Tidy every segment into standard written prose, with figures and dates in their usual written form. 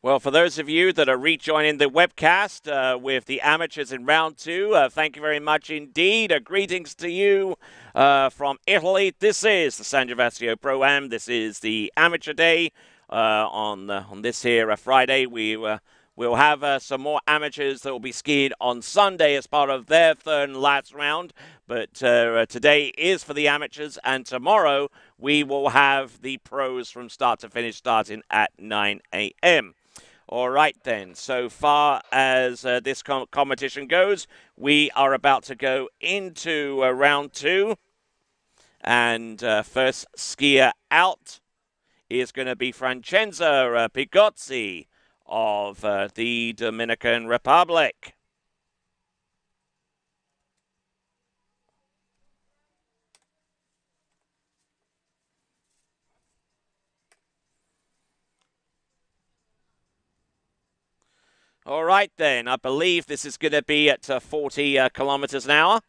Well, for those of you that are rejoining the webcast with the amateurs in round two, thank you very much indeed. Greetings to you from Italy. This is the San Gervasio Pro-Am. This is the amateur day on this here Friday. We'll have some more amateurs that will be skiing on Sunday as part of their third and last round. But today is for the amateurs, and tomorrow we will have the pros from start to finish starting at 9 a.m. All right, then. So far as this competition goes, we are about to go into round two. And first skier out is going to be Francesca Pigozzi of the Dominican Republic. All right, then. I believe this is going to be at 40 kilometers an hour.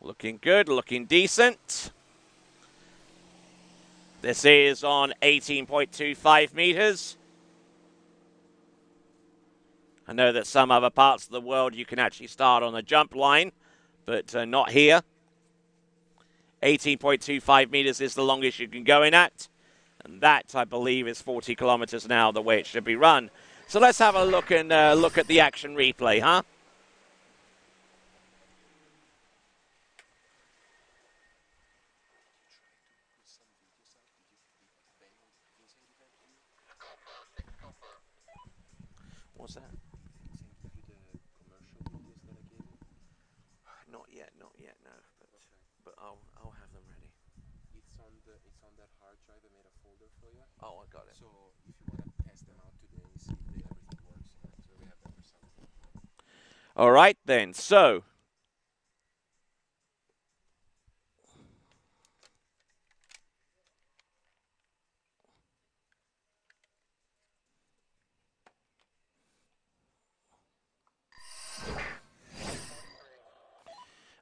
Looking good, looking decent. This is on 18.25 meters. I know that some other parts of the world you can actually start on a jump line, but not here. 18.25 meters is the longest you can go in at. And that, I believe, is 40 kilometers an hour, the way it should be run. So let's have a look and look at the action replay, huh? What's that? Not yet, no. But I'll have them ready. It's on that hard drive. I made a folder for you. Oh, I got it. So if you want to test them out today, see if everything works. So we have that for Sunday. All right, then. So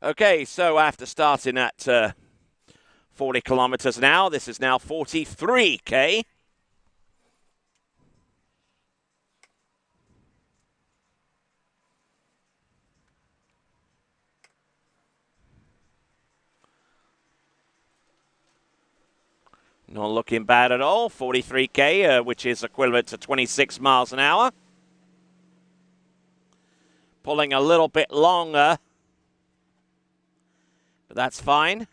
okay, so after starting at 40 kilometers an hour, this is now 43K. Not looking bad at all. 43K, which is equivalent to 26 miles an hour. Pulling a little bit longer, but that's fine.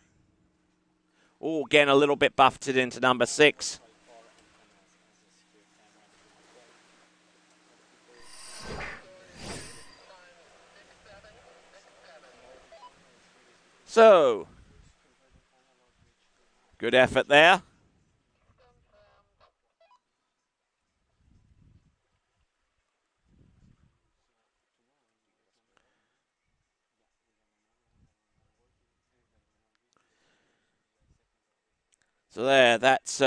Oh, getting a little bit buffeted into number 6. So, good effort there. So there, that's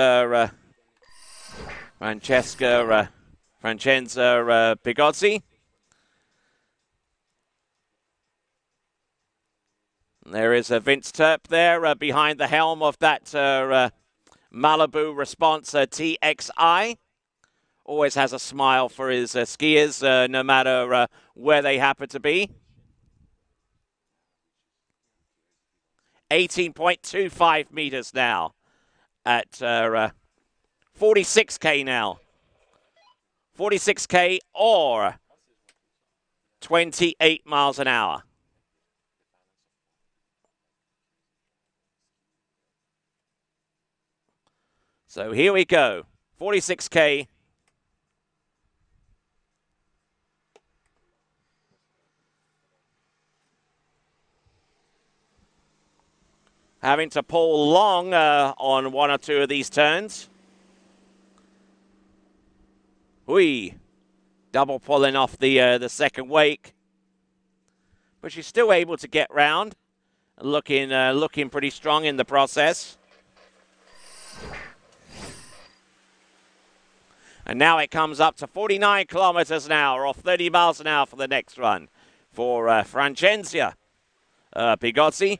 Francesca Pigozzi. There is Vince Turp there behind the helm of that Malibu Response TXI. Always has a smile for his skiers, no matter where they happen to be. 18.25 meters now at 46K now. 46K or 28 miles an hour. So here we go. 46K. Having to pull long on one or two of these turns. Whee. Double pulling off the second wake. But she's still able to get round. Looking pretty strong in the process. And now it comes up to 49 kilometers an hour, or 30 miles an hour for the next run for Francesca Pigozzi.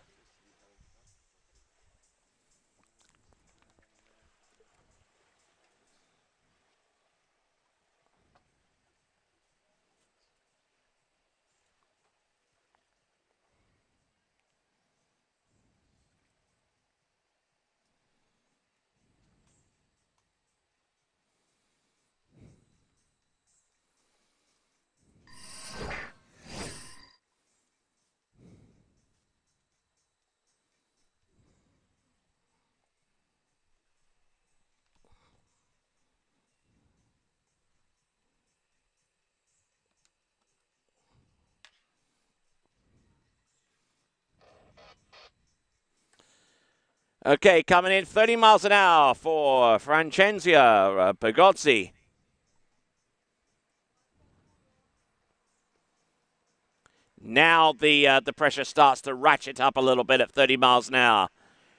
Okay, coming in 30 miles an hour for Francenzia Pagozzi. Now the pressure starts to ratchet up a little bit at 30 miles an hour.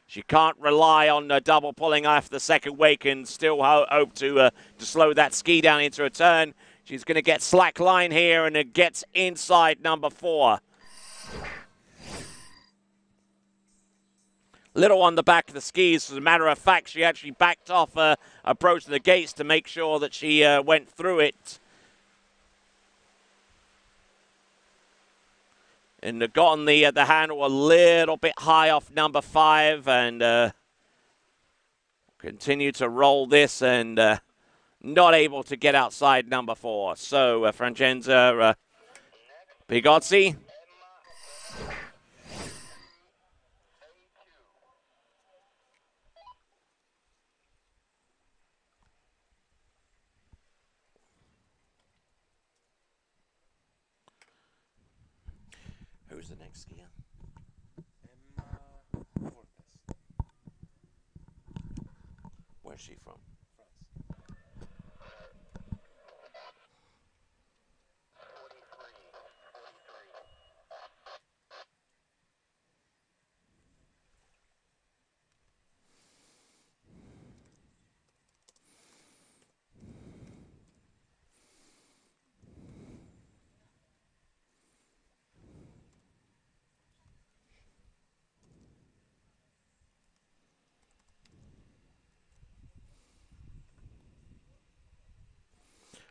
She can't rely on double pulling off the second wake and still hope to slow that ski down into a turn. She's going to get slack line here and it gets inside number 4. Little on the back of the skis. As a matter of fact, she actually backed off approaching the gates to make sure that she went through it. And gotten the handle a little bit high off number 5 and continue to roll this and not able to get outside number 4. So Francesca Pigozzi. Who's the next skier? Fortes, Where's she from? France.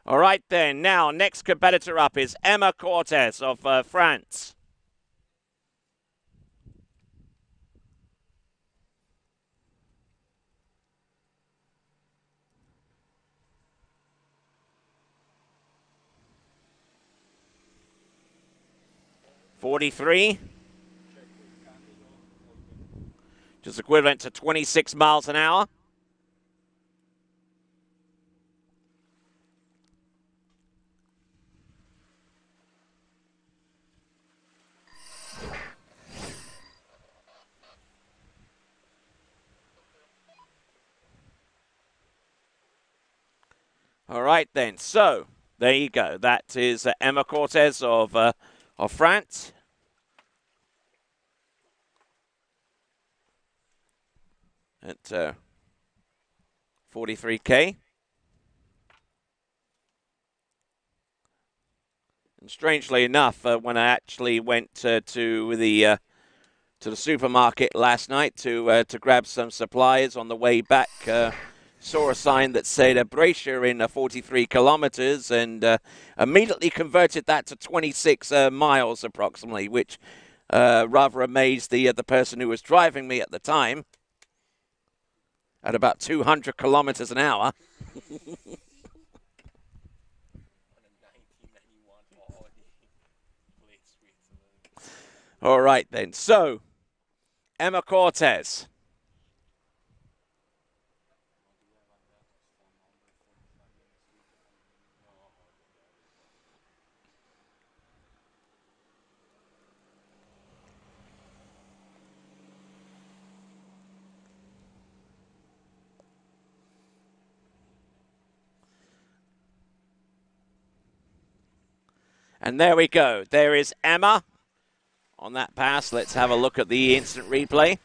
All right then. Now, next competitor up is Emma Cortez of France. .43, just equivalent to 26 miles an hour. All right then. So there you go. That is Emma Cortez of France. At 43K. And strangely enough, when I actually went to the supermarket last night to grab some supplies on the way back, saw a sign that said Bracia in 43 kilometers and immediately converted that to 26 miles approximately, which rather amazed the person who was driving me at the time at about 200 kilometers an hour. On a 1991 Audi plate suite. All right then. So Emma Cortez. And there we go. There is Emma on that pass. Let's have a look at the instant replay.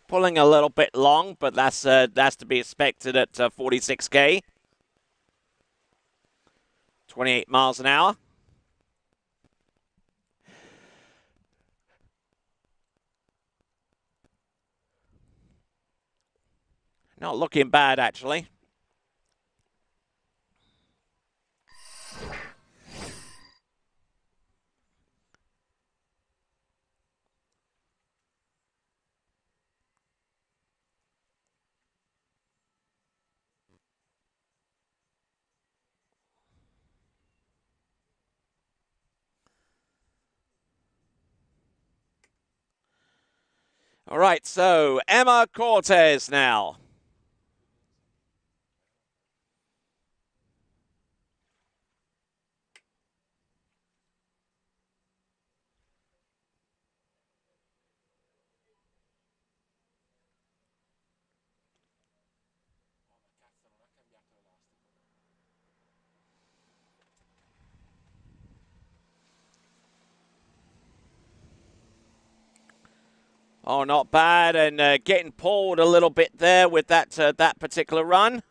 Pulling a little bit long, but that's to be expected at 46K. 28 miles an hour. Not looking bad, actually. All right, so Emma Cortez now. Oh, not bad, and getting pulled a little bit there with that particular run.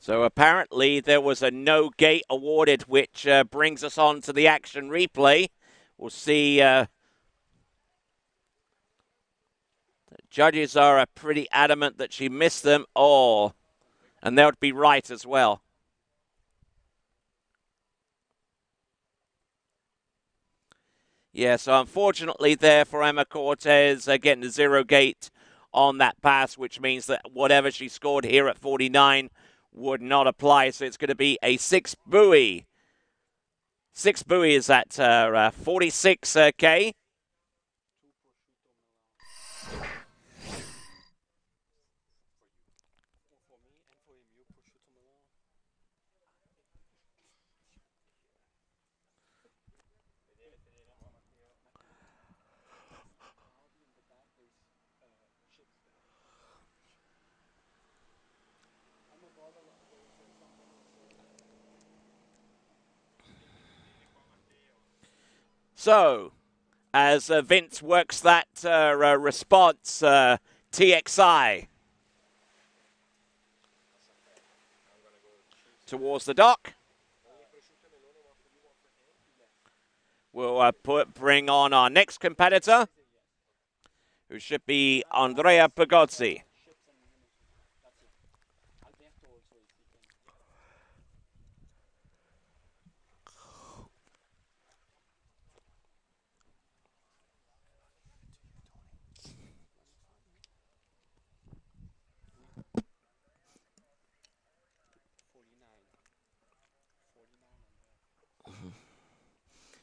So apparently there was a no gate awarded, which brings us on to the action replay. We'll see. Judges are pretty adamant that she missed them. Oh, and they would be right as well. Yeah, so unfortunately there for Emma Cortez, getting the zero gate on that pass, which means that whatever she scored here at 49 would not apply. So it's going to be a six buoy. Six buoy is at 46K. So, as Vince works that response, TXI towards the dock. We'll bring on our next competitor, who should be Andrea Pagozzi.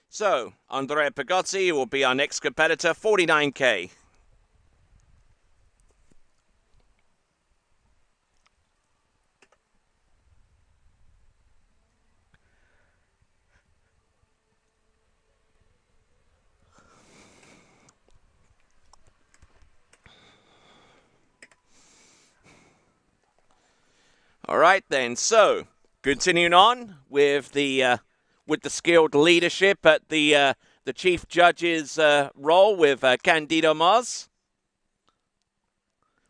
So, Andrea Pagozzi will be our next competitor, 49K. All right then. So, continuing on with the skilled leadership at the chief judge's role with Candido Moz,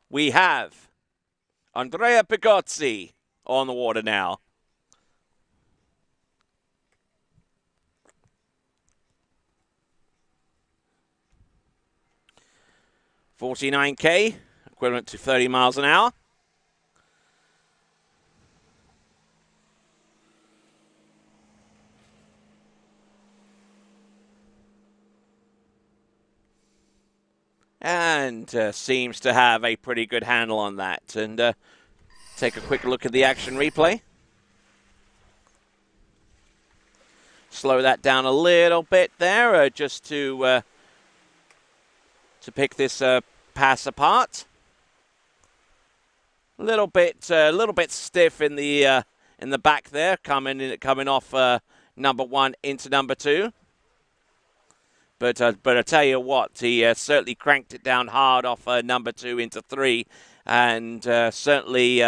we have Andrea Pagozzi on the water now. $49K, equivalent to 30 miles an hour. And seems to have a pretty good handle on that. And take a quick look at the action replay. Slow that down a little bit there, just to pick this pass apart. A little bit stiff in the back there, coming off number one into number two. But I tell you what, he certainly cranked it down hard off number two into three, and certainly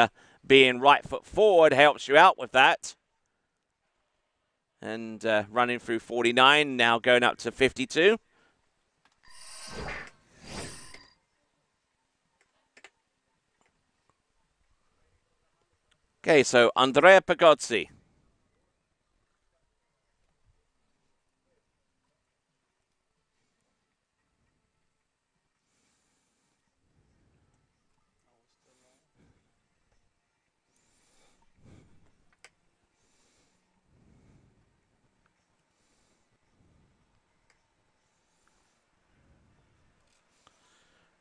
being right foot forward helps you out with that. And running through 49, now going up to 52. Okay, so Andrea Pagozzi.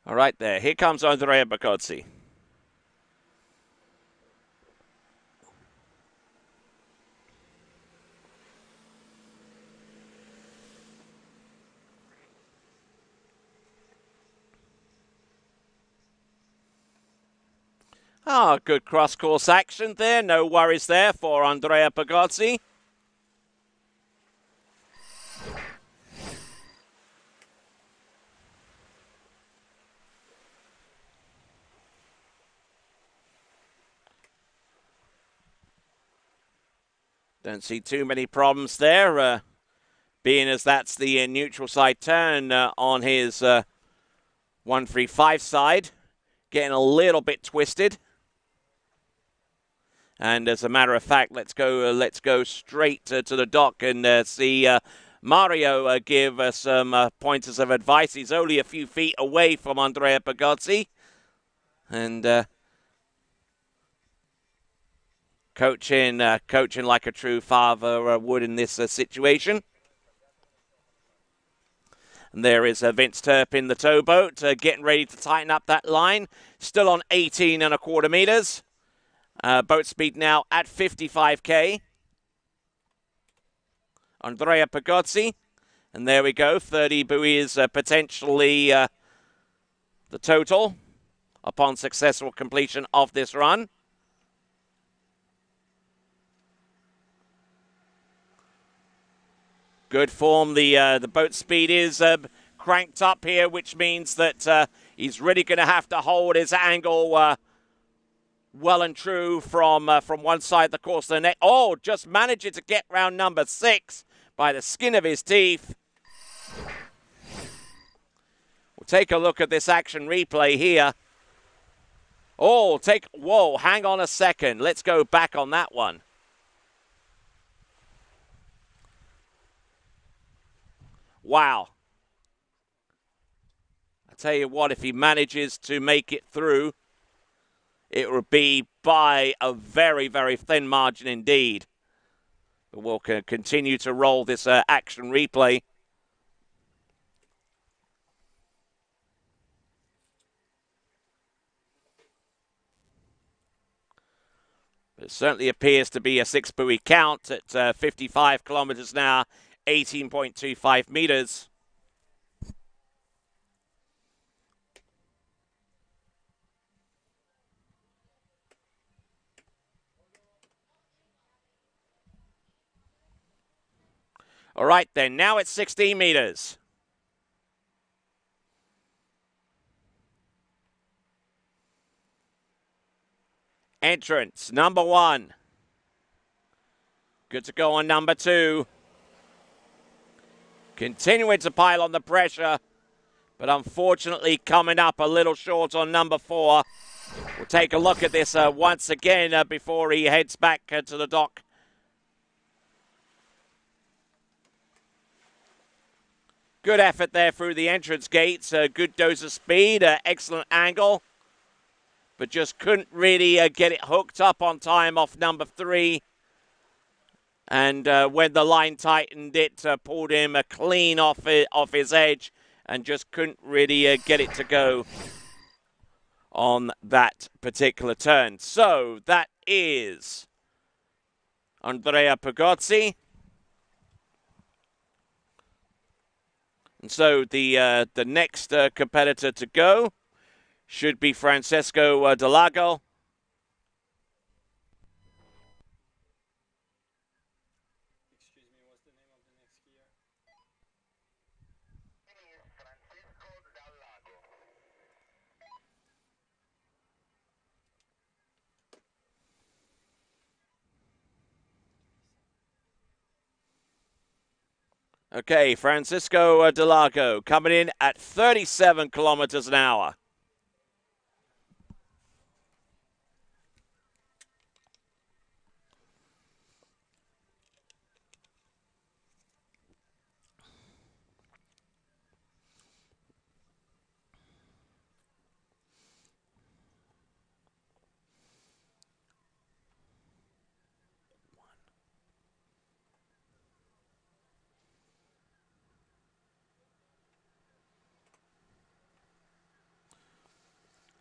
All right, there. Here comes Andrea Pagozzi. Oh, good cross-course action there. No worries there for Andrea Pagozzi. Don't see too many problems there, being as that's the neutral side turn on his 135 side. Getting a little bit twisted. And as a matter of fact, let's go straight to the dock and see Mario give some pointers of advice. He's only a few feet away from Andrea Pagozzi. And coaching like a true father would in this situation. And there is Vince Turp in the towboat, getting ready to tighten up that line. Still on 18.25 meters. Boat speed now at 55k. Andrea Pagozzi. And there we go. 30 buoys potentially the total upon successful completion of this run. Good form. The boat speed is cranked up here, which means that he's really going to have to hold his angle well and true from one side of the course to the next. Oh, just managing to get round number 6 by the skin of his teeth. We'll take a look at this action replay here. Oh, whoa, hang on a second. Let's go back on that one. Wow. I tell you what, if he manages to make it through, it will be by a very, very thin margin indeed. But we'll continue to roll this action replay. It certainly appears to be a 6-buoy count at 55 kilometers an hour, 18.25 meters. All right, then. Now it's 16 meters. Entrance, number 1. Good to go on number 2. Continuing to pile on the pressure, but unfortunately coming up a little short on number 4. We'll take a look at this once again before he heads back to the dock. Good effort there through the entrance gates. Good dose of speed, excellent angle. But just couldn't really get it hooked up on time off number 3. And when the line tightened, it pulled him clean off his edge and just couldn't really get it to go on that particular turn. So that is Andrea Pagozzi. And so the next competitor to go should be Francesco Delago. Excuse me, what's the name of the next skier? Okay, Francisco Delago coming in at 37 kilometers an hour.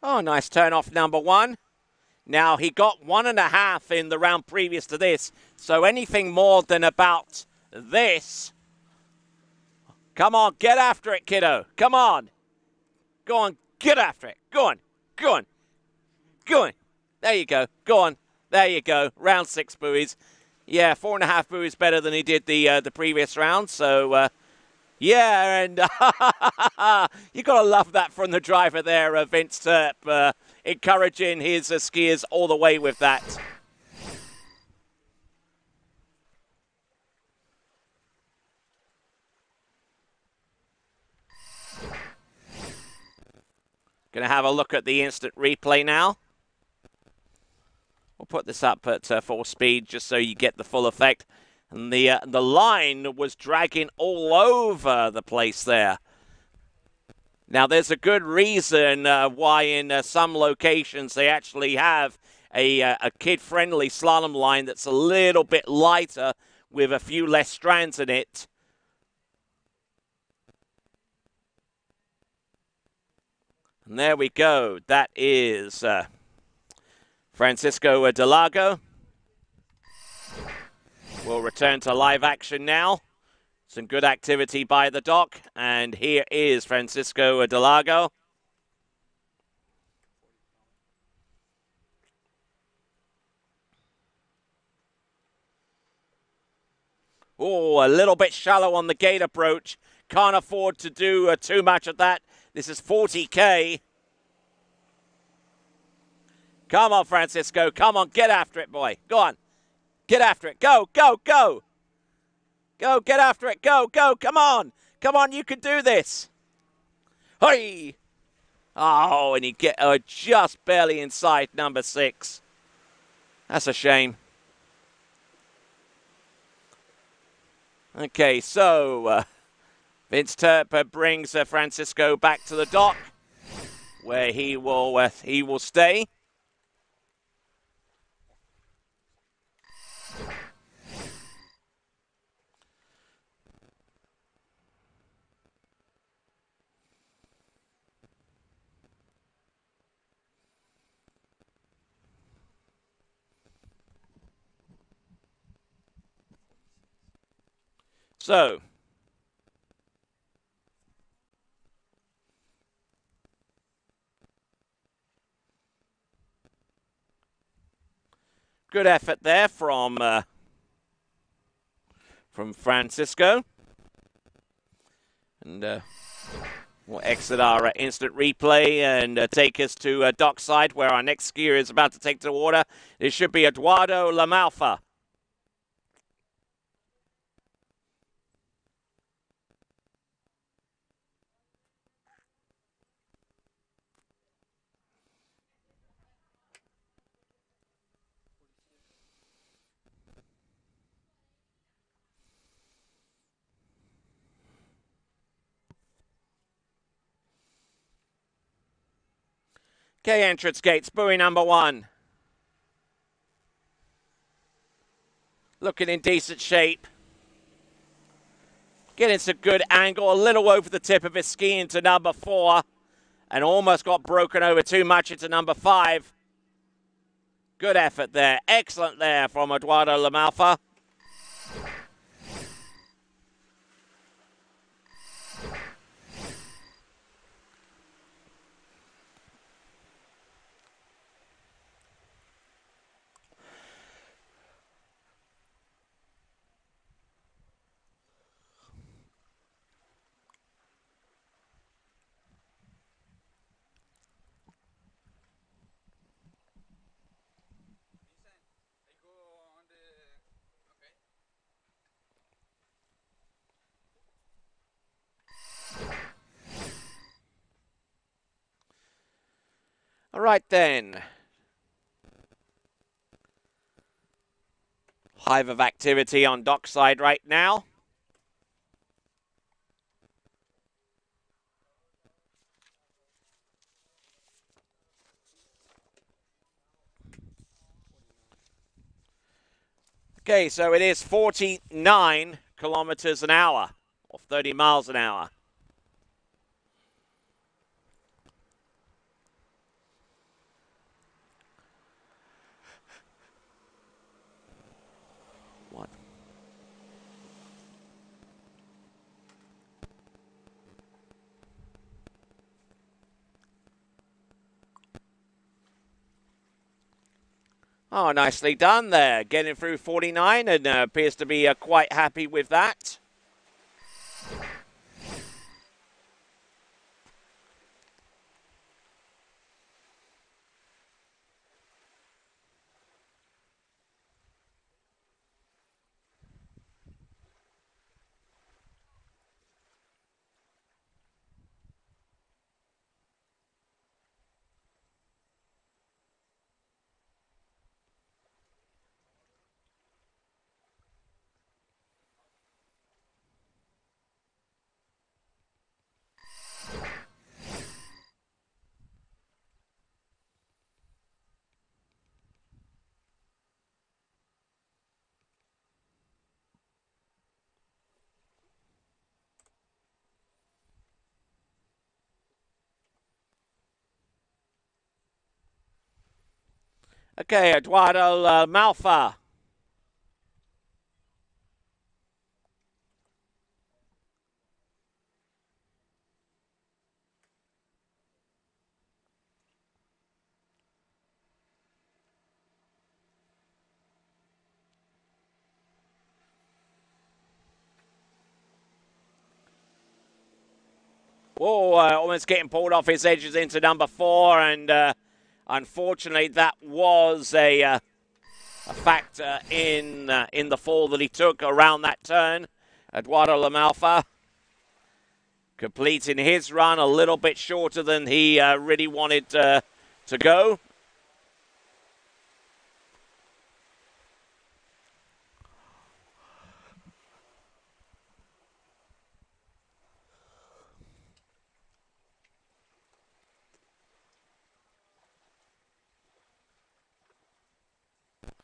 Oh, nice turn off number 1. Now, he got 1.5 in the round previous to this, so anything more than about this. Come on, get after it, kiddo. Come on. Go on, get after it. Go on, go on, go on. There you go. Go on. There you go. Round 6 buoys. Yeah, 4.5 buoys better than he did the previous round. So yeah, and you got to love that from the driver there, Vince Turp, encouraging his skiers all the way with that. Going to have a look at the instant replay now. We'll put this up at full speed just so you get the full effect. And the line was dragging all over the place there. Now, there's a good reason why in some locations they actually have a kid-friendly slalom line that's a little bit lighter with a few less strands in it. And there we go. That is Francisco Delago. We'll return to live action now. Some good activity by the dock. And here is Francisco Delago. Oh, a little bit shallow on the gate approach. Can't afford to do too much of that. This is 40K. Come on, Francisco. Come on, get after it, boy. Go on. Get after it. Go, go, go. Go, get after it. Go, go. Come on. Come on, you can do this. Hey. Oh, and he get just barely inside number 6. That's a shame. Okay, so Vince Turp brings Francisco back to the dock, where he will stay. So, good effort there from Francisco. And we'll exit our instant replay and take us to dockside, where our next skier is about to take to the water. It should be Eduardo Lamalfa. Okay, entrance gates, buoy number 1. Looking in decent shape. Getting some good angle, a little over the tip of his ski into number 4. And almost got broken over too much into number 5. Good effort there. Excellent there from Eduardo Lamalfa. All right then. Hive of activity on dockside right now. Okay, so it is 49 kilometers an hour, or 30 miles an hour. What? Oh, nicely done there. Getting through 49 and appears to be quite happy with that. Okay, Eduardo Malfa. Whoa, almost getting pulled off his edges into number 4, and unfortunately that was a factor in the fall that he took around that turn. Eduardo Lamalfa completing his run a little bit shorter than he really wanted to go.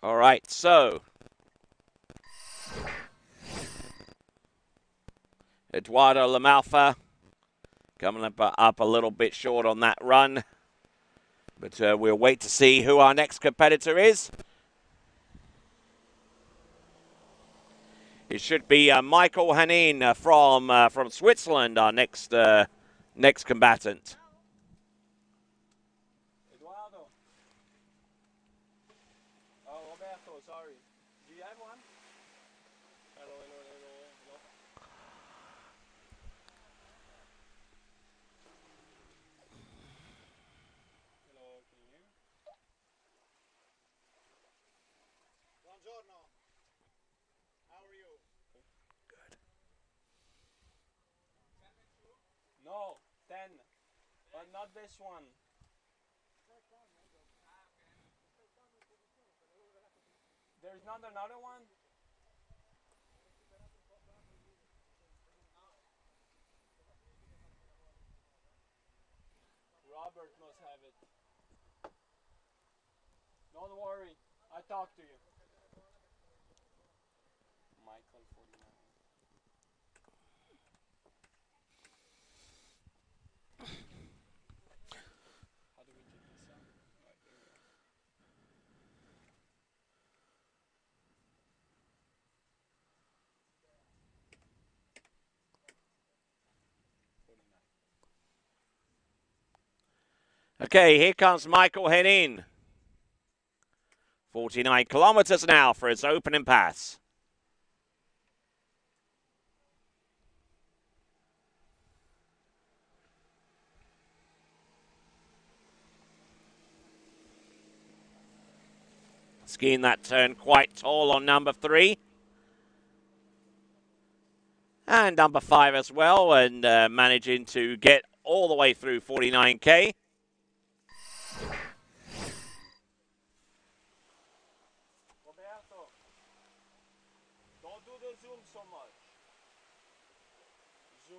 All right, so Eduardo Lamalfa coming up a little bit short on that run. But we'll wait to see who our next competitor is. It should be Michael Hanin from Switzerland, our next combatant. Eduardo. Oh, Roberto, sorry. Do you have one? Hello, hello, hello, hello. Hello, can you hear me? Buongiorno. How are you? No, 10. But not this one. There's not another one? Robert must have it. Don't worry. I talk to you. Michael 49. How do we check this out? Right, there we go. 49. Okay, here comes Michael Hanin. 49 kilometers an hour for his opening pass. Skiing that turn quite tall on number 3. And number 5 as well, and managing to get all the way through 49K. Roberto, don't do the zoom so much. Zoom,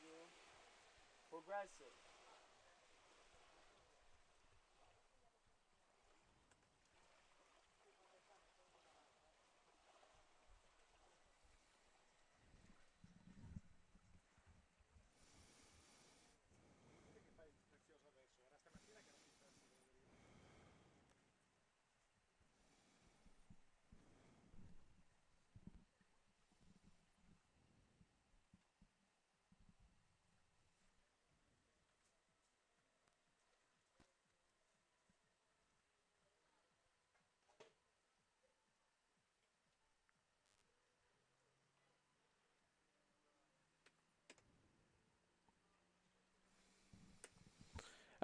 zoom. Progressive.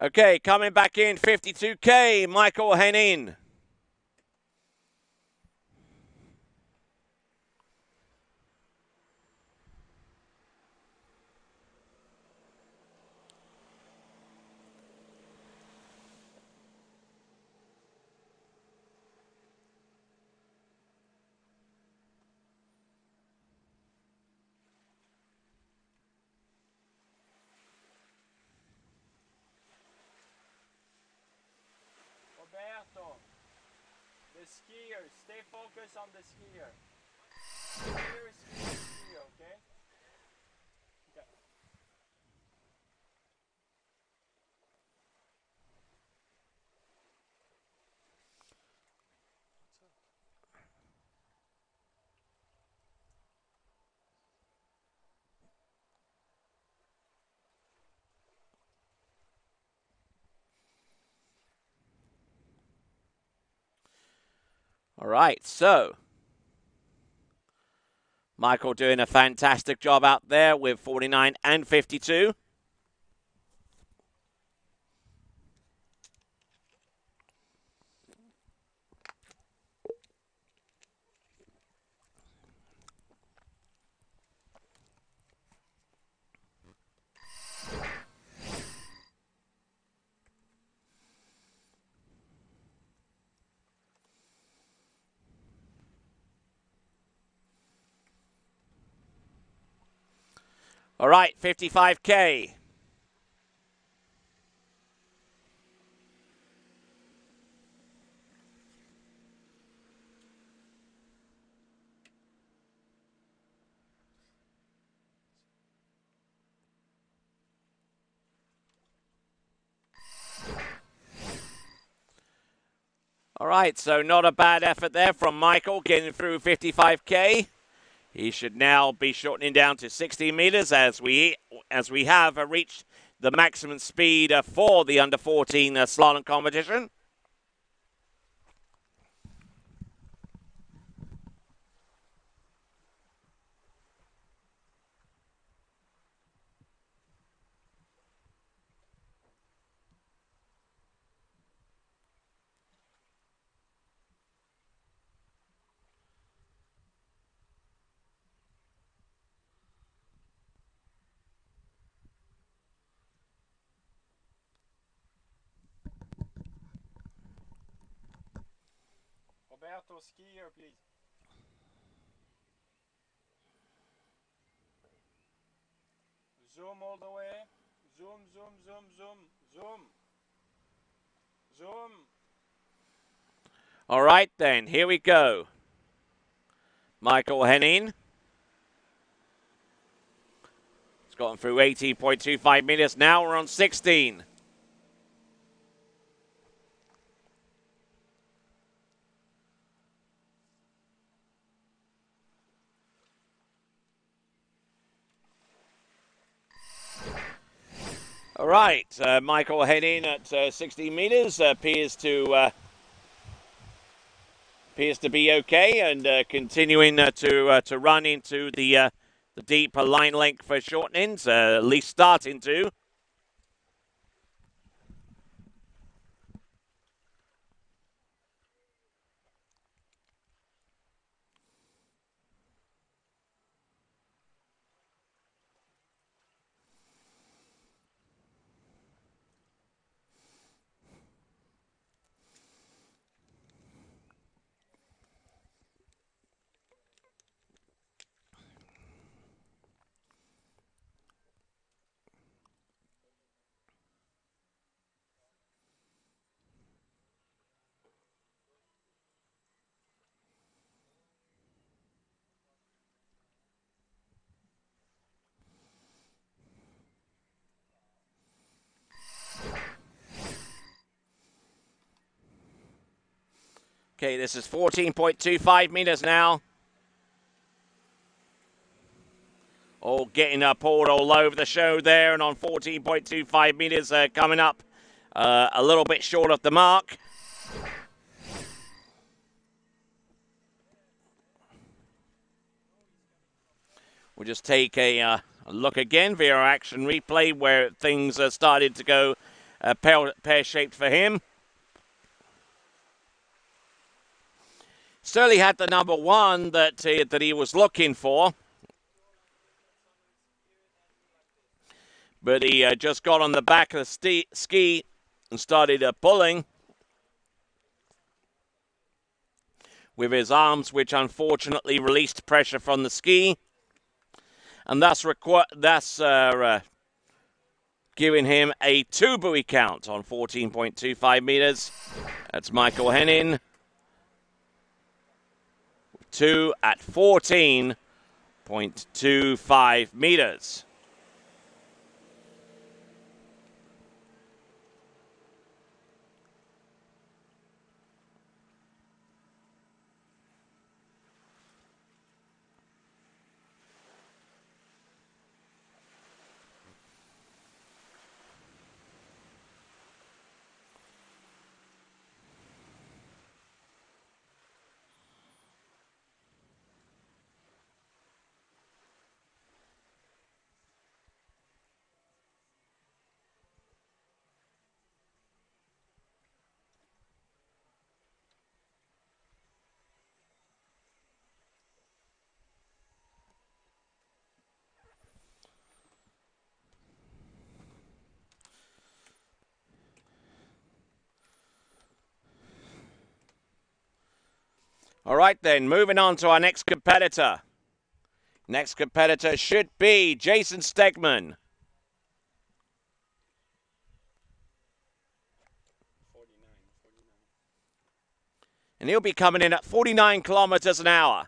Okay, coming back in, 52K, Michael Henin. Roberto, the skier, stay focused on the skier. Skier, skier, skier, okay? Okay. All right, so Michael doing a fantastic job out there with 49 and 52. All right, 55K. All right, so not a bad effort there from Michael getting through 55K. He should now be shortening down to 60 meters as we have reached the maximum speed for the under 14 slalom competition. Roberto, skier, please. Zoom all the way. Zoom, zoom, zoom, zoom, zoom. Zoom. All right, then, here we go. Michael Henin. It's gotten through 18.25 meters. Now we're on 16. All right, Michael Henin at 16 meters appears to be okay and continuing to run into the deep line length for shortenings, at least starting to. Okay, this is 14.25 meters now. All getting pulled all over the show there, and on 14.25 meters coming up a little bit short of the mark. We'll just take a look again via our action replay where things started to go pear-shaped for him. Certainly had the number one that he was looking for. But he just got on the back of the ski and started pulling with his arms, which unfortunately released pressure from the ski. And thus giving him a two buoy count on 14.25 meters. That's Michael Hennin. Two at 14.25 meters. All right, then, moving on to our next competitor. Next competitor should be Jason Stegman. 49. And he'll be coming in at 49 kilometers an hour.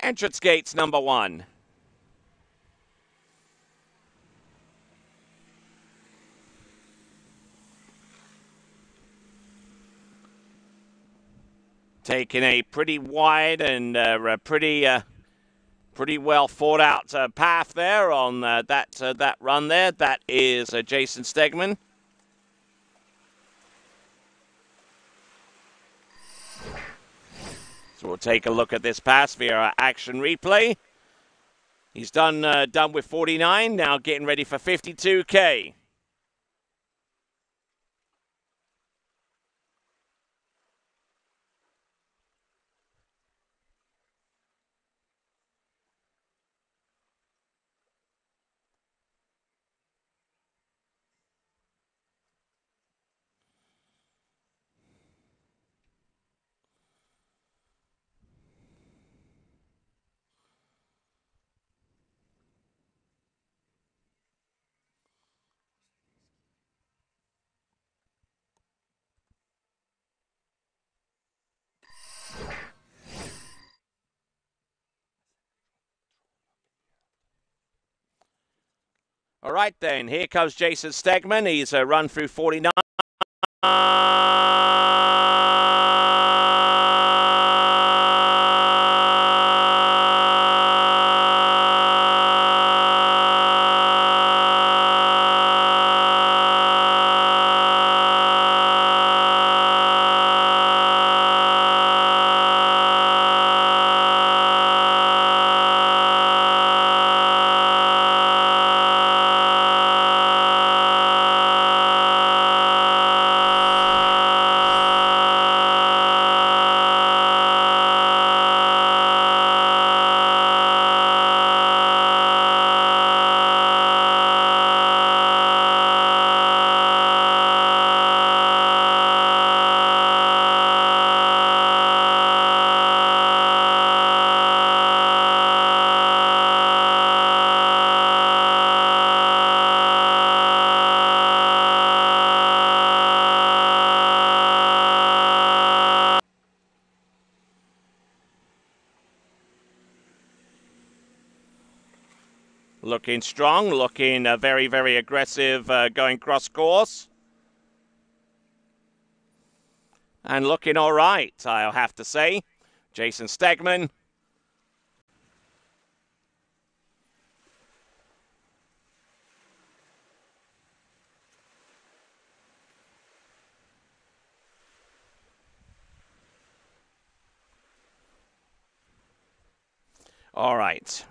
Entrance gates number one. Taking a pretty wide and pretty well thought out path there on that run there. That is Jason Stegman. So we'll take a look at this pass via our action replay. He's done with 49, now getting ready for 52K. All right, then. Here comes Jason Stegman. He's run through 49. Looking strong, looking very, very aggressive, going cross course. And looking all right, I'll have to say. Jason Stegman. All right.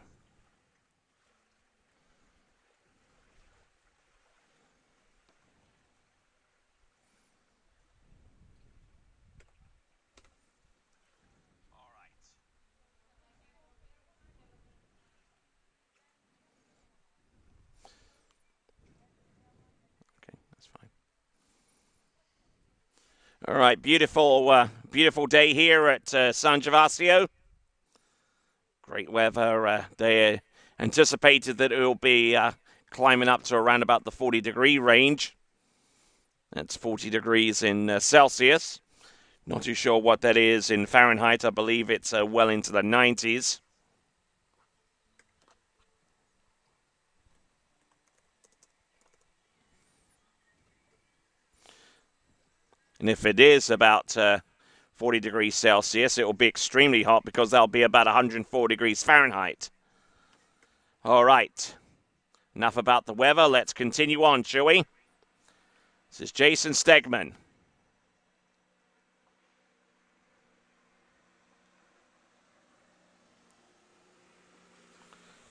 Okay, that's fine. All right, beautiful, beautiful day here at San Gervasio. Great weather. They anticipated that it will be climbing up to around about the 40-degree range. That's 40 degrees in Celsius. Not too sure what that is in Fahrenheit. I believe it's well into the 90s. And if it is about 40 degrees Celsius, it will be extremely hot because that'll be about 104 degrees Fahrenheit. All right. Enough about the weather. Let's continue on, shall we? This is Jason Stegman.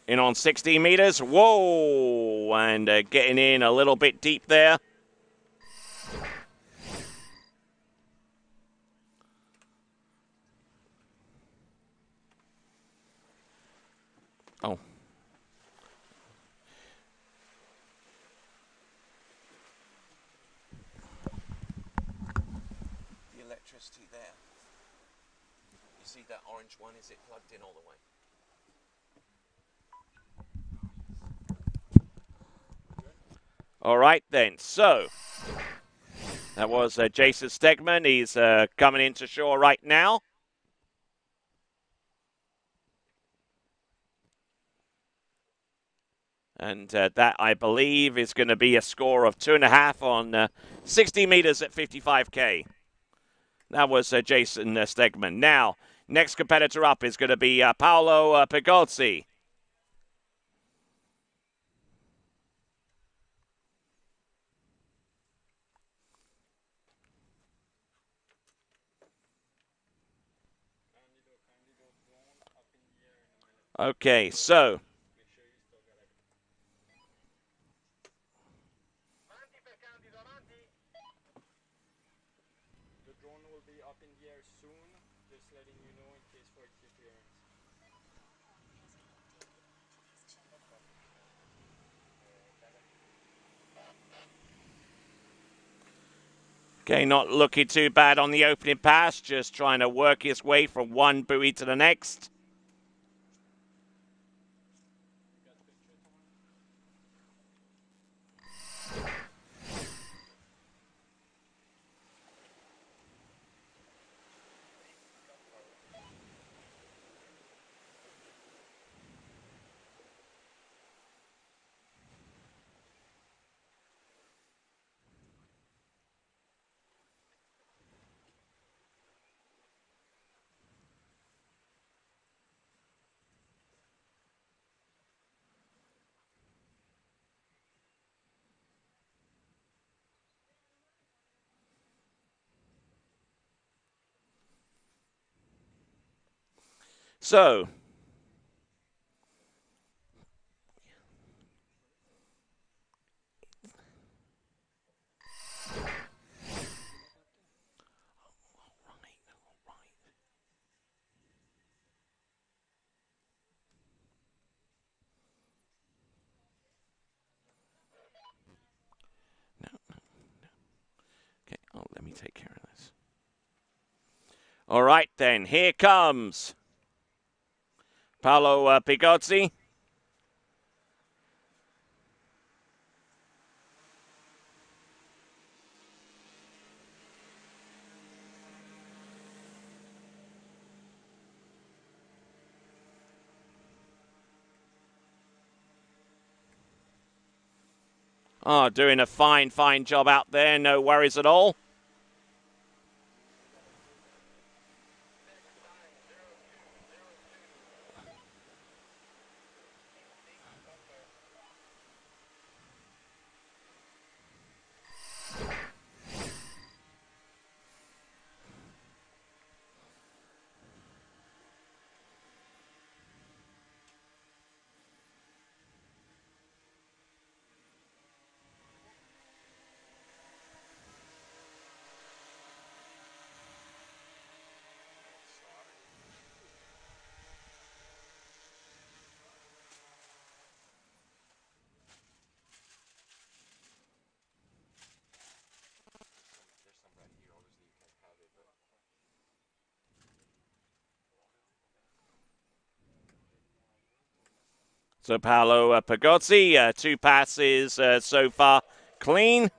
In on 16 meters. Whoa! And getting in a little bit deep there. Oh. The electricity there. You see that orange one? Is it plugged in all the way? All right, then. So, that was Jason Stegman. He's coming into shore right now. And that, I believe, is going to be a score of 2.5 on 60 meters at 55K. That was Jason Stegman. Now, next competitor up is going to be Paolo Pigozzi. Okay, so The drone will be up in the air soon, just letting you know in case for its clearance. okay, not looking too bad on the opening pass, just trying to work his way from one buoy to the next. So, okay, oh, let me take care of this. All right, then, here comes Paolo Pigozzi. Oh, doing a fine, fine job out there. No worries at all. So Paolo Pagozzi, 2 passes so far clean.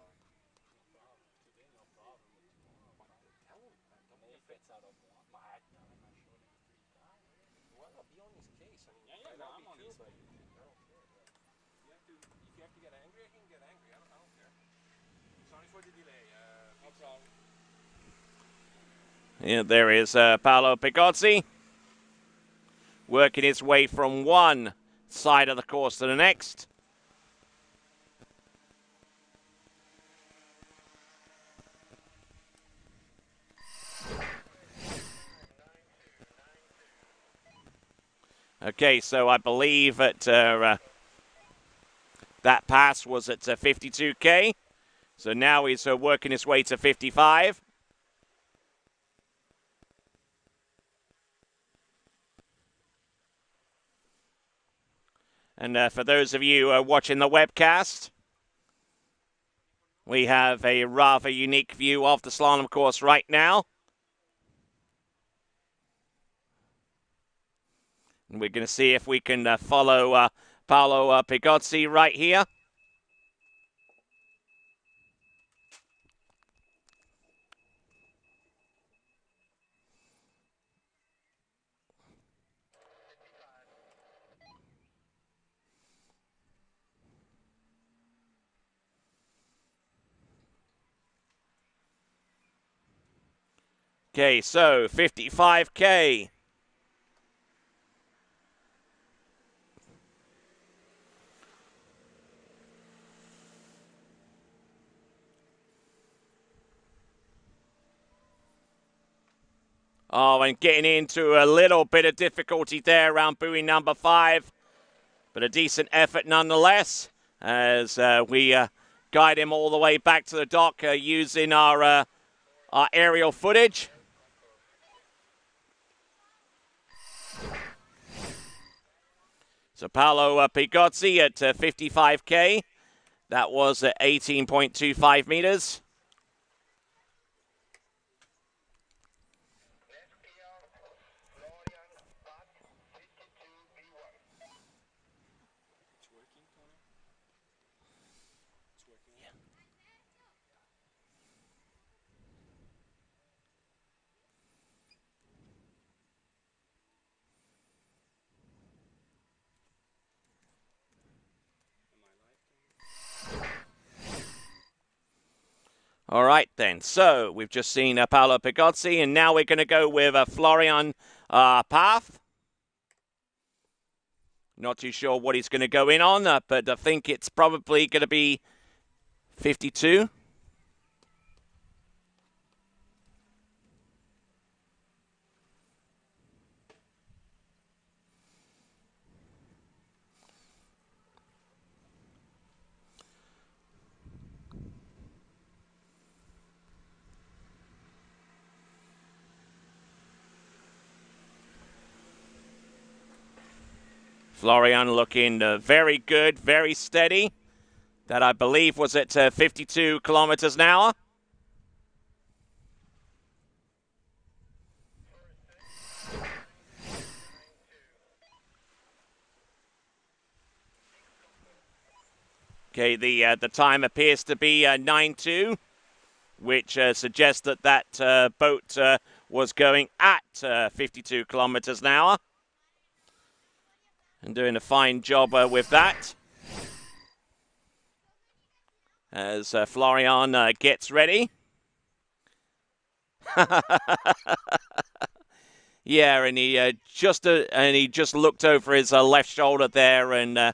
Yeah, there is Paolo Pagozzi working his way from one side of the course to the next. Okay, so I believe that that pass was at 52K. So now he's working his way to 55. And for those of you watching the webcast, we have a rather unique view of the slalom course right now. And we're going to see if we can follow Paolo Pigozzi right here. Okay, so 55K. Oh, and getting into a little bit of difficulty there around buoy number 5. But a decent effort nonetheless as we guide him all the way back to the dock using our aerial footage. So Paolo Pigozzi at 55K. That was at 18.25 meters. All right, then. So we've just seen Paolo Pigozzi, and now we're going to go with Florian Path. Not too sure what he's going to go in on, but I think it's probably going to be 52. Florian looking very good, very steady. That I believe was at 52 kilometers an hour. Okay, the time appears to be 9.2, which suggests that that boat was going at 52 kilometers an hour. And doing a fine job with that. As Florian gets ready. Yeah, and he just looked over his left shoulder there and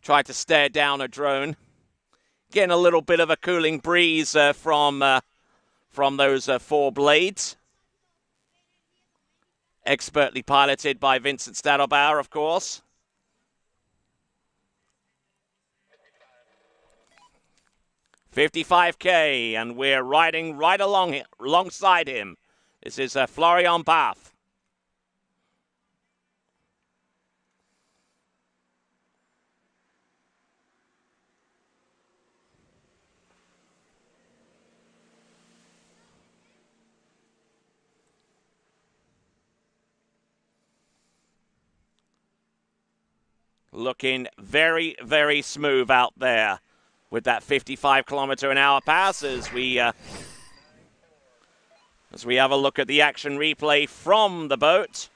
tried to stare down a drone. Getting a little bit of a cooling breeze from those 4 blades. Expertly piloted by Vincent Stadelbauer, of course. $55K, and we're riding right alongside him. This is Florian Bath. Looking very, very smooth out there with that 55-kilometer-an-hour pass as we have a look at the action replay from the boat.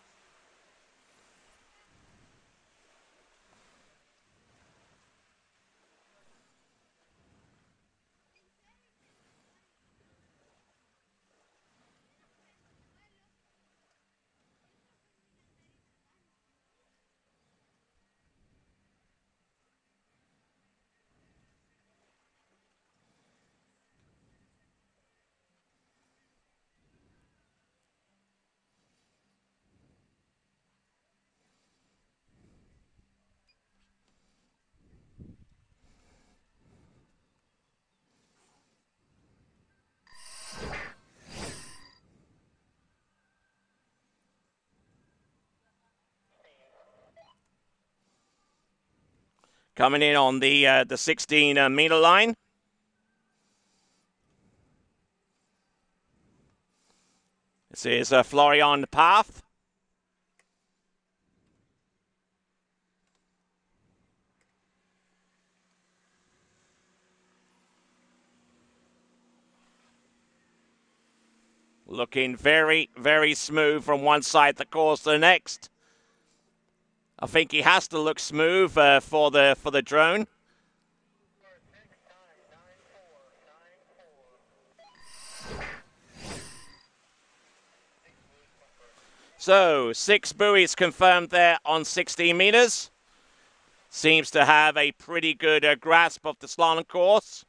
Coming in on the 16-meter line. This is Florian Path. Looking very, very smooth from one side of the course to the next. I think he has to look smooth for the drone. So 6 buoys confirmed there on 16 meters. Seems to have a pretty good grasp of the slalom course.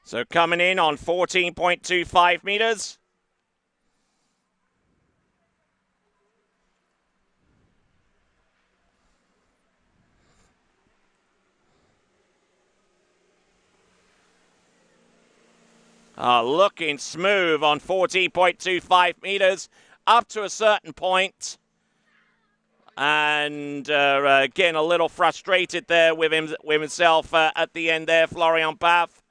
So coming in on 14.25 meters. Looking smooth on 14.25 meters up to a certain point. And again, a little frustrated there with himself at the end there, Florian Path.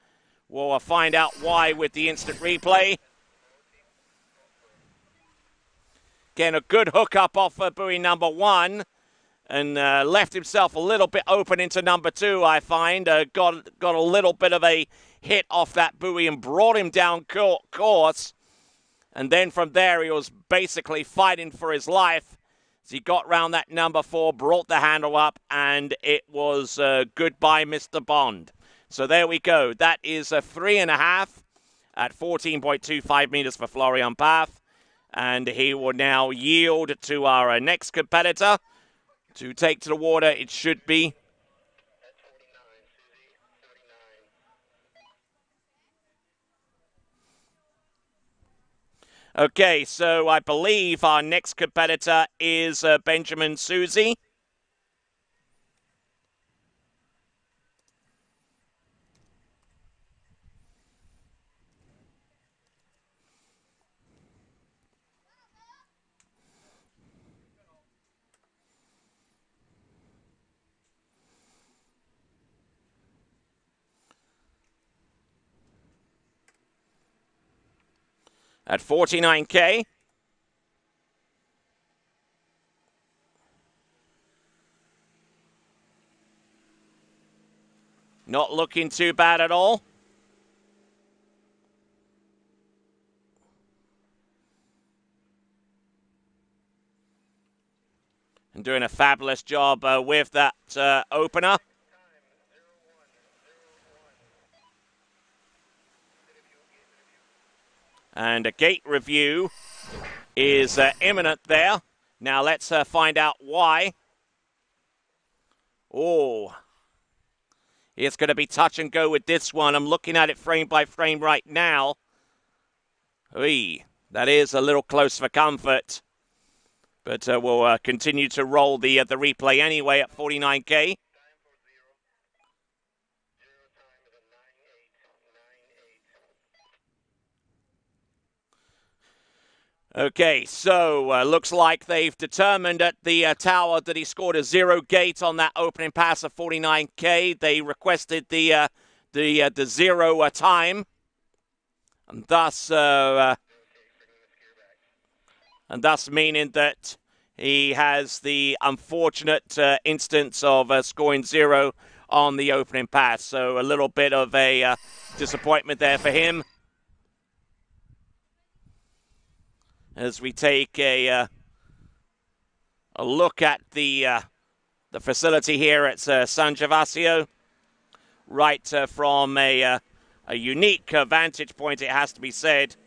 We'll find out why with the instant replay. Again, a good hookup off buoy number 1. And left himself a little bit open into number 2, I find. Got a little bit of a hit off that buoy and brought him down course. And then from there, he was basically fighting for his life. As he got round that number 4, brought the handle up, and it was goodbye, Mr. Bond. So there we go. That is a 3.5 at 14.25 meters for Florian Path. And he will now yield to our next competitor to take to the water. It should be okay, so I believe our next competitor is Benjamin Susie. At 49K. Not looking too bad at all. And doing a fabulous job with that opener. And a gate review is imminent there. Now let's find out why. Oh, It's going to be touch and go with this one. I'm looking at it frame by frame right now. Oy, that is a little close for comfort. But we'll continue to roll the replay anyway at 49K. Okay, so looks like they've determined at the tower that he scored a 0 gate on that opening pass of 49K. They requested the 0 time, and thus meaning that he has the unfortunate instance of scoring 0 on the opening pass. So a little bit of a disappointment there for him. As we take a look at the facility here at San Gervasio, right from a unique vantage point, it has to be said.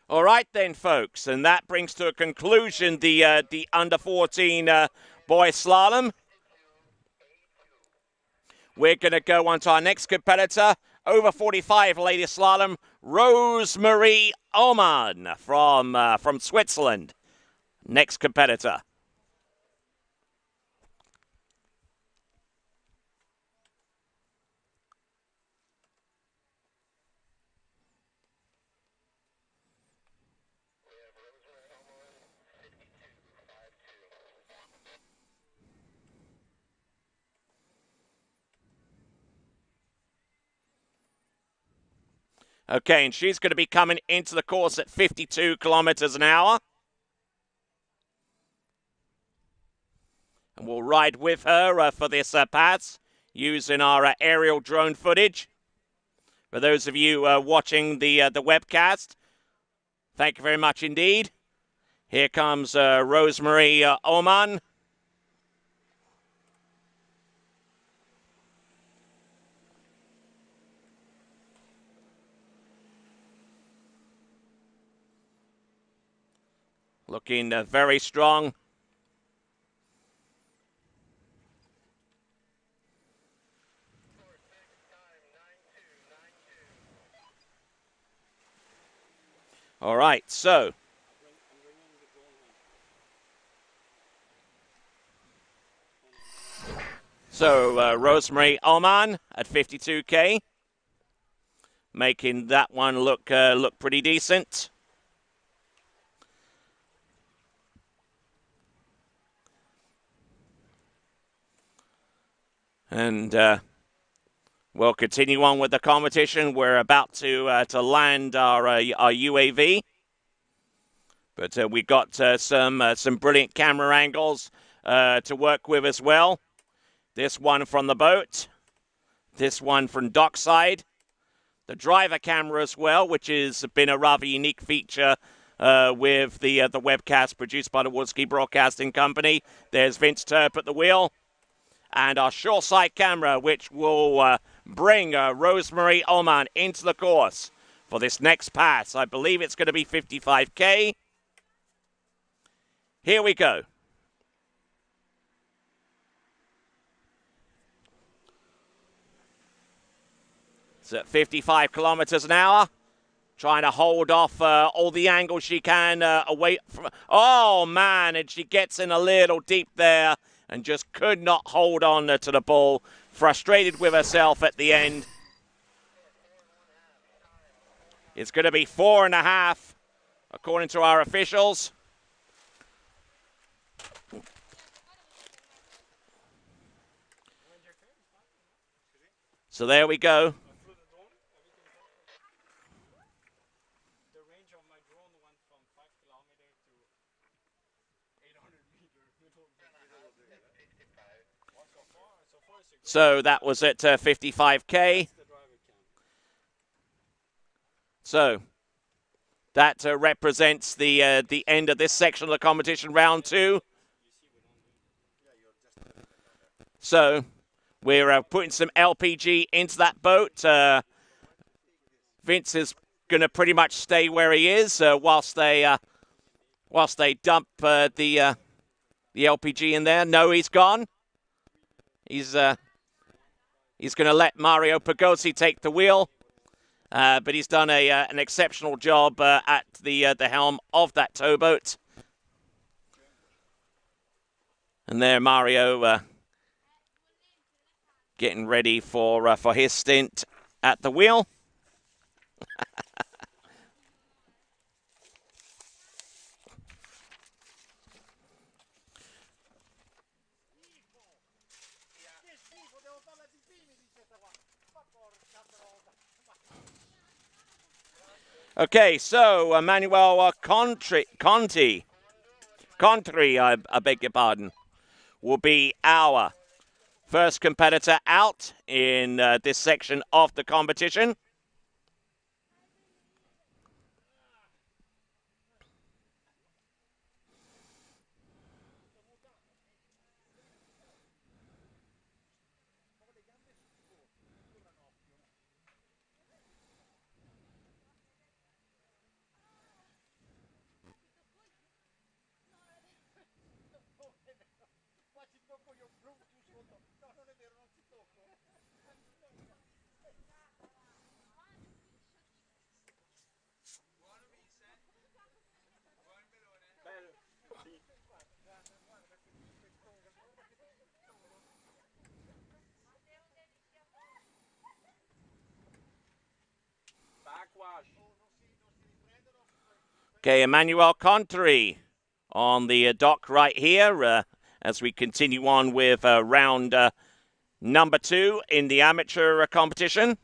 All right then, folks, and that brings to a conclusion the under-14 boys slalom. We're going to go on to our next competitor, over 45 ladies slalom, Rosemarie Oman from Switzerland. Next competitor. Okay, and she's going to be coming into the course at 52 kilometers an hour. And we'll ride with her for this pass using our aerial drone footage. For those of you watching the webcast, thank you very much indeed. Here comes Rosemarie Oman. Looking very strong. All right, so Rosemarie Oman at 52K, making that one look pretty decent. And we'll continue on with the competition. We're about to land our UAV, but we got some brilliant camera angles to work with as well. This one from the boat, this one from dockside, the driver camera as well, which has been a rather unique feature with the webcast produced by the Woodski Broadcasting Company. There's Vince Turp at the wheel. And our shoreside camera, which will bring Rosemarie Oman into the course for this next pass. I believe it's going to be 55K. Here we go. It's at 55 kilometers an hour. Trying to hold off all the angles she can away from... Oh, man, and she gets in a little deep there and just could not hold on to the ball. Frustrated with herself at the end. It's going to be 4.5, according to our officials. So there we go. So that was at 55K. So that represents the end of this section of the competition, round 2. So we're putting some LPG into that boat. Vince is going to pretty much stay where he is whilst they dump the LPG in there. No, he's gone. He's going to let Mario Pagozzi take the wheel. But he's done an exceptional job at the helm of that towboat. And there, Mario getting ready for his stint at the wheel. Okay, so Emmanuel Contri, I beg your pardon, will be our first competitor out in this section of the competition. Okay, Emmanuel Contri on the dock right here as we continue on with round number 2 in the amateur competition.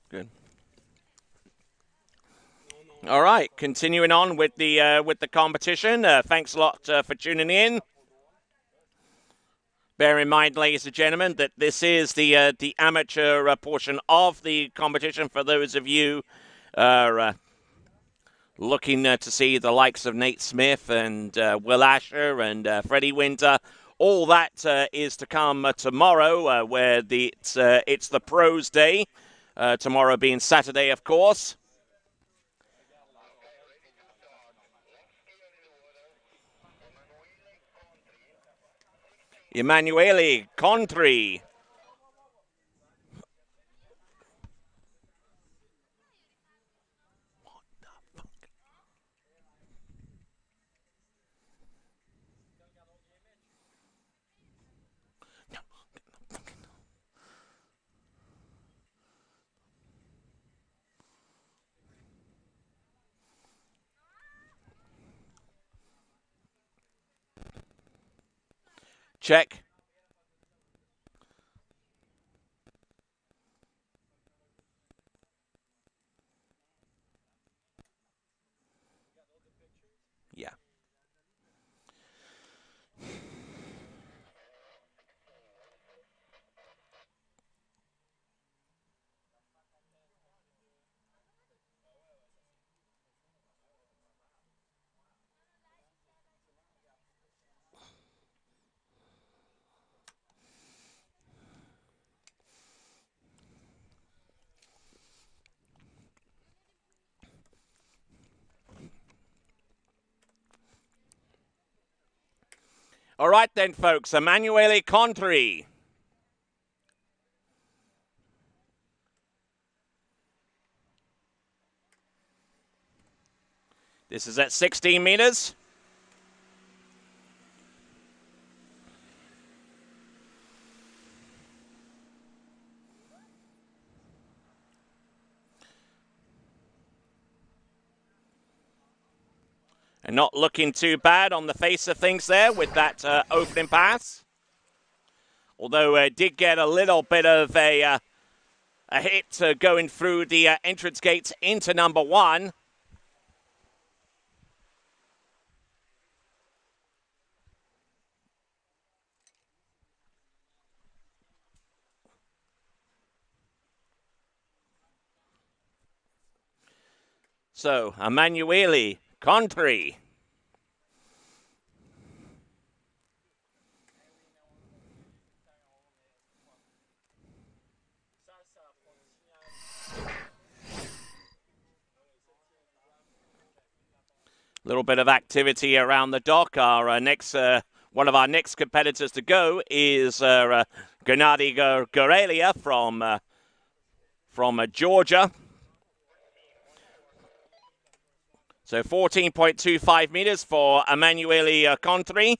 Good. All right, continuing on with the competition. Thanks a lot for tuning in. Bear in mind, ladies and gentlemen, that this is the amateur portion of the competition. For those of you looking to see the likes of Nate Smith and Will Asher and Freddie Winter, all that is to come tomorrow, where it's the pros day. Tomorrow being Saturday, of course. Emanuele Contri. Check. Yeah. All right then, folks. Emanuele Contri. This is at 16 meters. And not looking too bad on the face of things there with that opening pass. Although did get a little bit of a hit going through the entrance gates into number 1. So, Emanuele Contri. Little bit of activity around the dock. Our next, one of our next competitors to go is Gennady Gorelia from Georgia. So 14.25 meters for Emanuele Contri.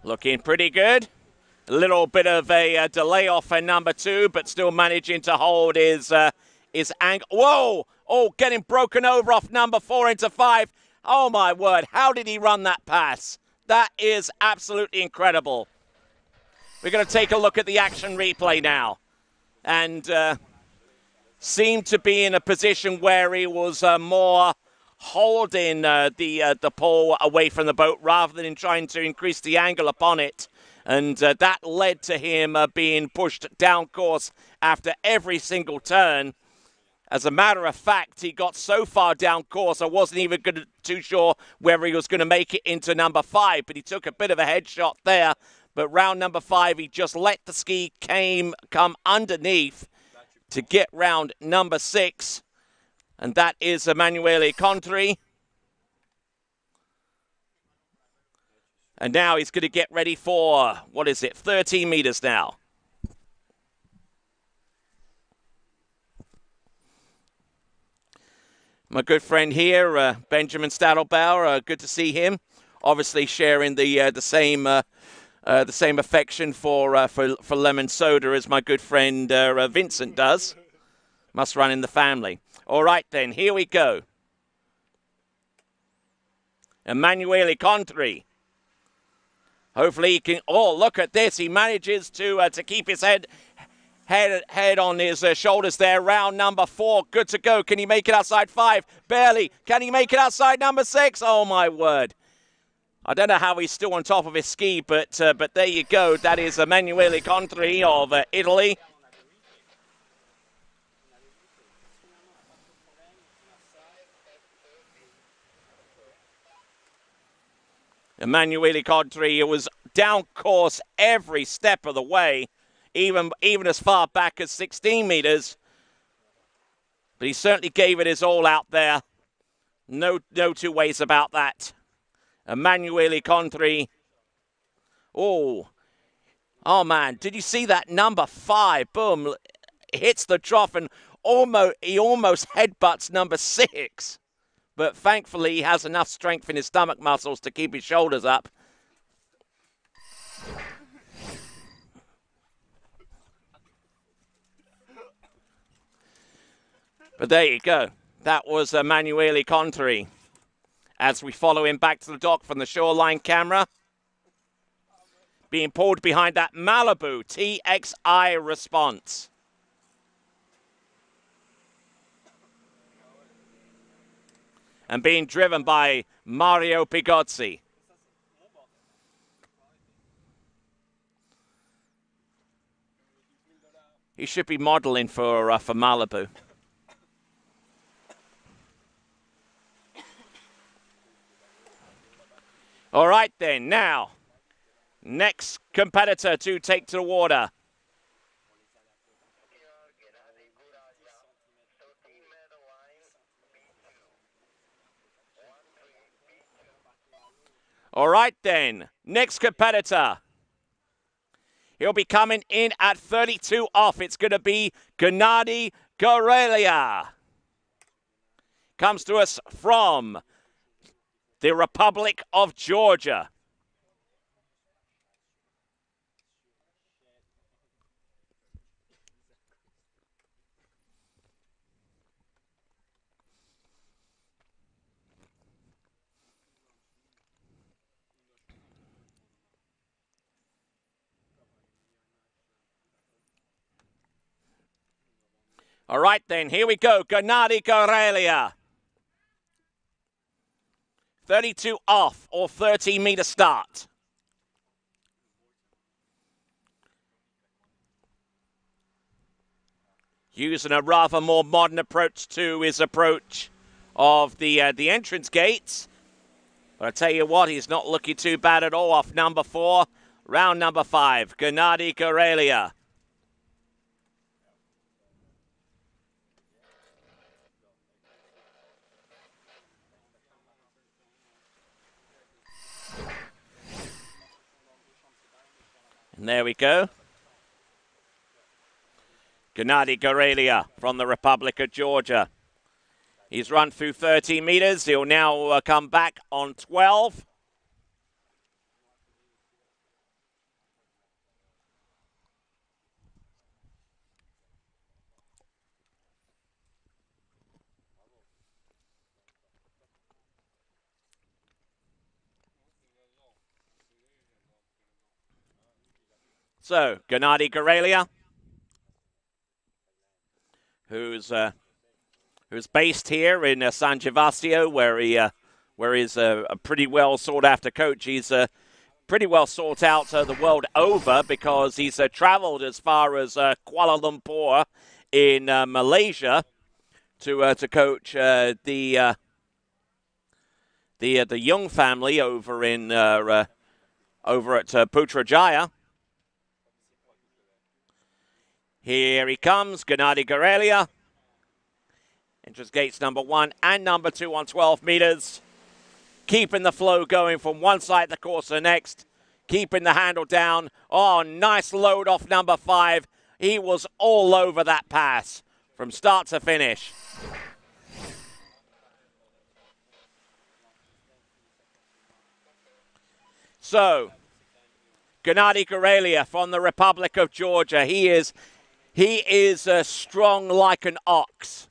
Looking pretty good. A little bit of a delay off for number 2, but still managing to hold his angle. Whoa! Oh, getting broken over off number 4 into 5. Oh, my word. How did he run that pass? That is absolutely incredible. We're going to take a look at the action replay now. And seemed to be in a position where he was more holding the pole away from the boat rather than trying to increase the angle upon it. And that led to him being pushed down course after every single turn. As a matter of fact, he got so far down course, I wasn't even too sure whether he was going to make it into number 5, but he took a bit of a headshot there. But round number 5, he just let the ski come underneath to get round number 6. And that is Emanuele Contri. And now he's going to get ready for, 13 meters now. My good friend here, Benjamin Stadelbauer, good to see him. Obviously sharing the same affection for lemon soda as my good friend Vincent does. Must run in the family. All right then, here we go. Emanuele Contri. Hopefully he can. Oh, look at this! He manages to keep his head on his shoulders there. Round number 4, good to go. Can he make it outside 5? Barely. Can he make it outside number 6? Oh my word! I don't know how he's still on top of his ski, but there you go. That is Emanuele Contri of Italy. Emanuele Contri was down course every step of the way, even as far back as 16 meters. But he certainly gave it his all out there. No two ways about that. Emanuele Contri. Oh man, did you see that number 5? Boom, hits the trough and he almost headbutts number 6. But thankfully, he has enough strength in his stomach muscles to keep his shoulders up. But there you go. That was Emanuele Contri. As we follow him back to the dock from the shoreline camera. Being pulled behind that Malibu TXI response. And being driven by Mario Pigozzi. He should be modeling for Malibu. All right then, now, next competitor to take to the water. All right, then. Next competitor. He'll be coming in at 32 off. It's going to be Gennady Gorelia. Comes to us from the Republic of Georgia. All right, then, here we go. Gennady Gorelia. 32 off or 30-meter start. Using a rather more modern approach to his approach of the entrance gates. But I tell you what, he's not looking too bad at all off number 4. Round number 5, Gennady Gorelia. And there we go. Gennady Gorelia from the Republic of Georgia. He's run through 30 meters. He'll now come back on 12. So, Gennady Gorelia, who's based here in San Gervasio, where he's a pretty well sought after coach. He's pretty well sought out the world over because he's traveled as far as Kuala Lumpur in Malaysia to coach the Young family over in over at Putrajaya. Here he comes, Gennady Gorelia. Entrance gates number 1 and number 2 on 12 meters. Keeping the flow going from one side of the course to the next. Keeping the handle down. Oh, nice load off number 5. He was all over that pass from start to finish. So, Gennady Gorelia from the Republic of Georgia. He is strong like an ox.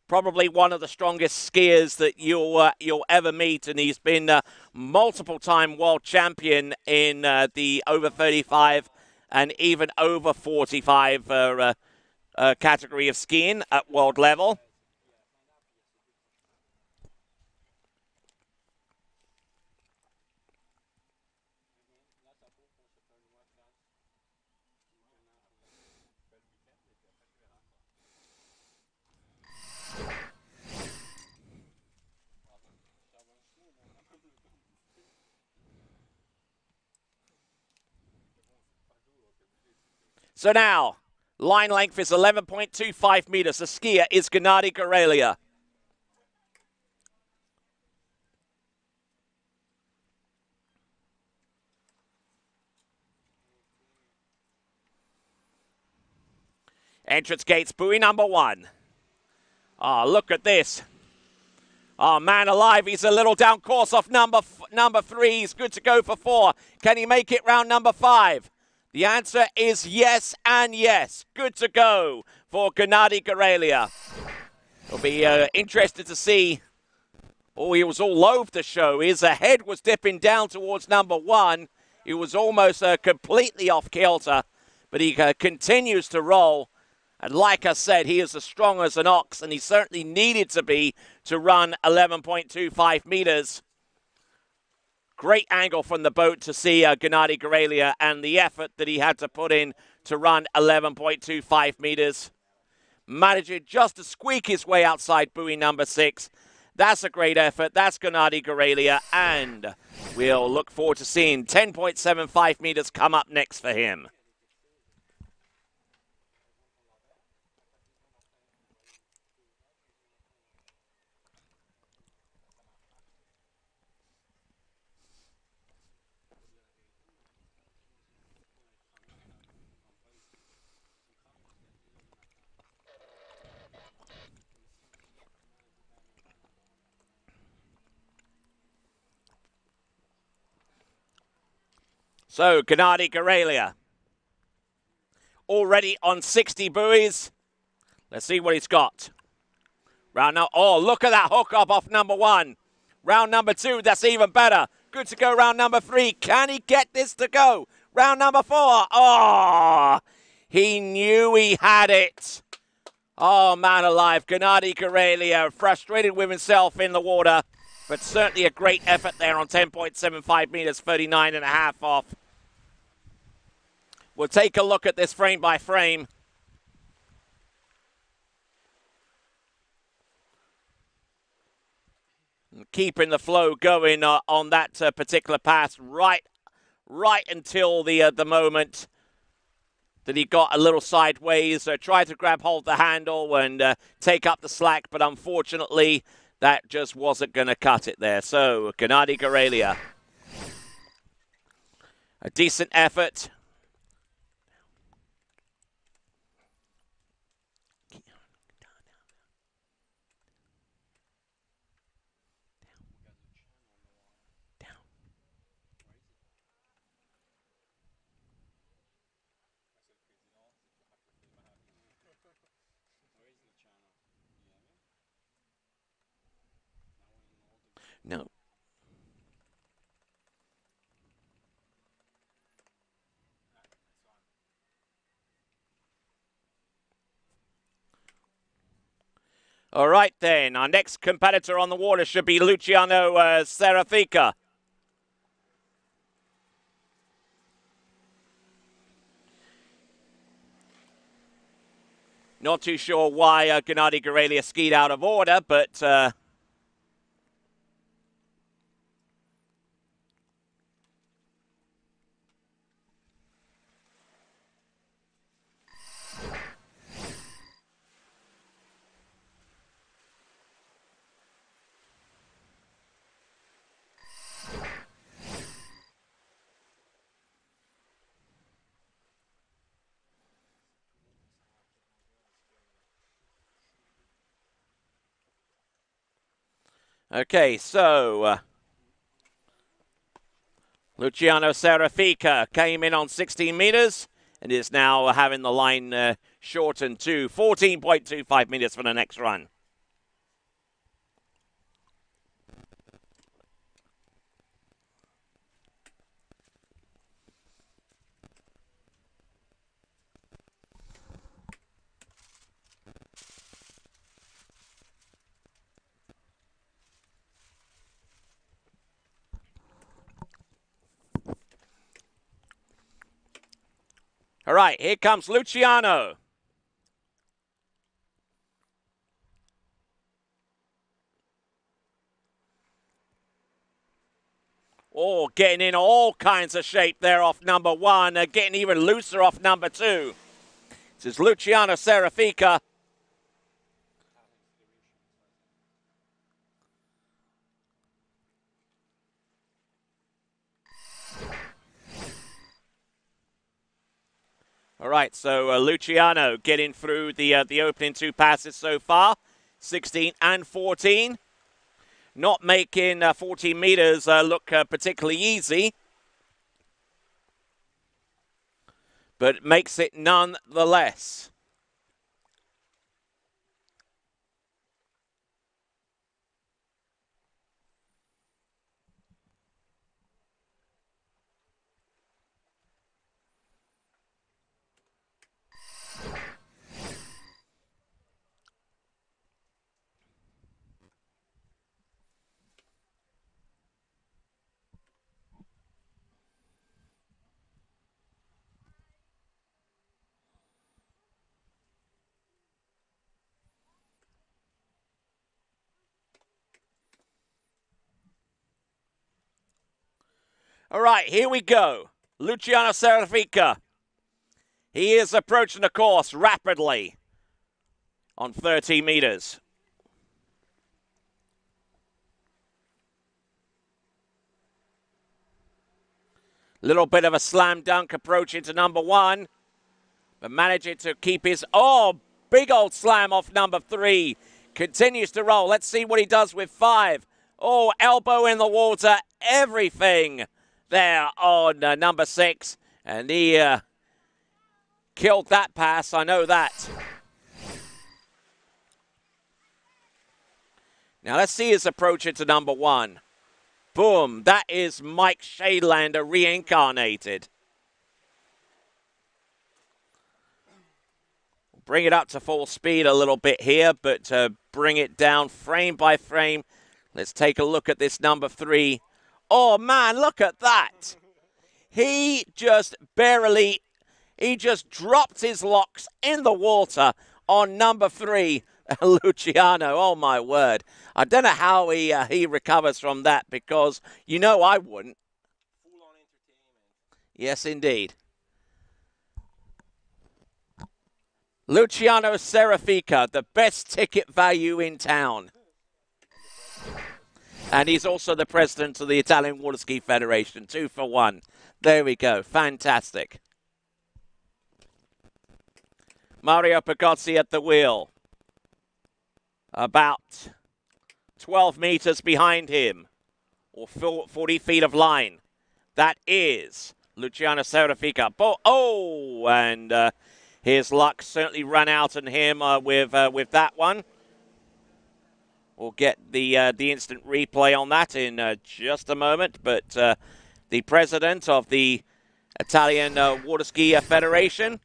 Probably one of the strongest skiers that you'll ever meet, and he's been multiple-time world champion in the over 35 and even over 45 category of skiing at world level. So now, line length is 11.25 meters. The skier is Gennady Gorelia. Entrance gates, buoy number 1. Oh, look at this. Oh, man alive, he's a little down course off number 3. He's good to go for 4. Can he make it round number 5? The answer is yes and yes. Good to go for Gennady Gorelia. It'll be interested to see. Oh, he was all over the show. His head was dipping down towards number 1. He was almost completely off kilter, but he continues to roll. And like I said, he is as strong as an ox, and he certainly needed to be to run 11.25 meters. Great angle from the boat to see Gennady Gorelia and the effort that he had to put in to run 11.25 meters. Managing just to squeak his way outside buoy number 6. That's a great effort. That's Gennady Gorelia, and we'll look forward to seeing 10.75 meters come up next for him. So, Gennady Gorelia already on 60 buoys. Let's see what he's got. Round now. Oh, look at that hook up off number one. Round number two, that's even better. Good to go round number three. Can he get this to go? Round number four. Oh, he knew he had it. Oh, man alive. Gennady Gorelia frustrated with himself in the water, but certainly a great effort there on 10.75 meters, 39 and a half off. We'll take a look at this frame by frame. Keeping the flow going on that particular pass right until the moment that he got a little sideways, tried to grab hold of the handle and take up the slack, but unfortunately that just wasn't going to cut it there. So, Gennady Gorelia, a decent effort. No. All right, then. Our next competitor on the water should be Luciano Serafika. Not too sure why Gennady Gorelia skied out of order, but... Okay, so Luciano Serafika came in on 16 meters and is now having the line shortened to 14.25 meters for the next run. All right, here comes Luciano. Oh, getting in all kinds of shape there off number one, getting even looser off number two. This is Luciano Serafika. All right, so Luciano getting through the opening two passes so far, 16 and 14. Not making 14 meters look particularly easy, but makes it nonetheless. All right, here we go. Luciano Serafika. He is approaching the course rapidly on 30 meters. Little bit of a slam dunk approach into number one, but managing to keep his, big old slam off number three. Continues to roll. Let's see what he does with five. Oh, elbow in the water, everything there on number 6. And he killed that pass, I know that. Now let's see his approach into number 1. Boom, that is Mike Shadelander reincarnated. Bring it up to full speed a little bit here, but bring it down frame by frame. Let's take a look at this number 3. Oh, man, look at that. He just dropped his locks in the water on number 3, Luciano. Oh, my word. I don't know how he recovers from that, because you know I wouldn't. Full-on entertainment. Yes, indeed. Luciano Serrafica, the best ticket value in town. And he's also the president of the Italian Water Ski Federation. 2 for 1. There we go. Fantastic. Mario Pagozzi at the wheel. About 12 meters behind him. Or 40 feet of line. That is Luciano Serrafica. Oh, and his luck certainly ran out on him with that one. We'll get the instant replay on that in just a moment. But the president of the Italian Water Ski Federation.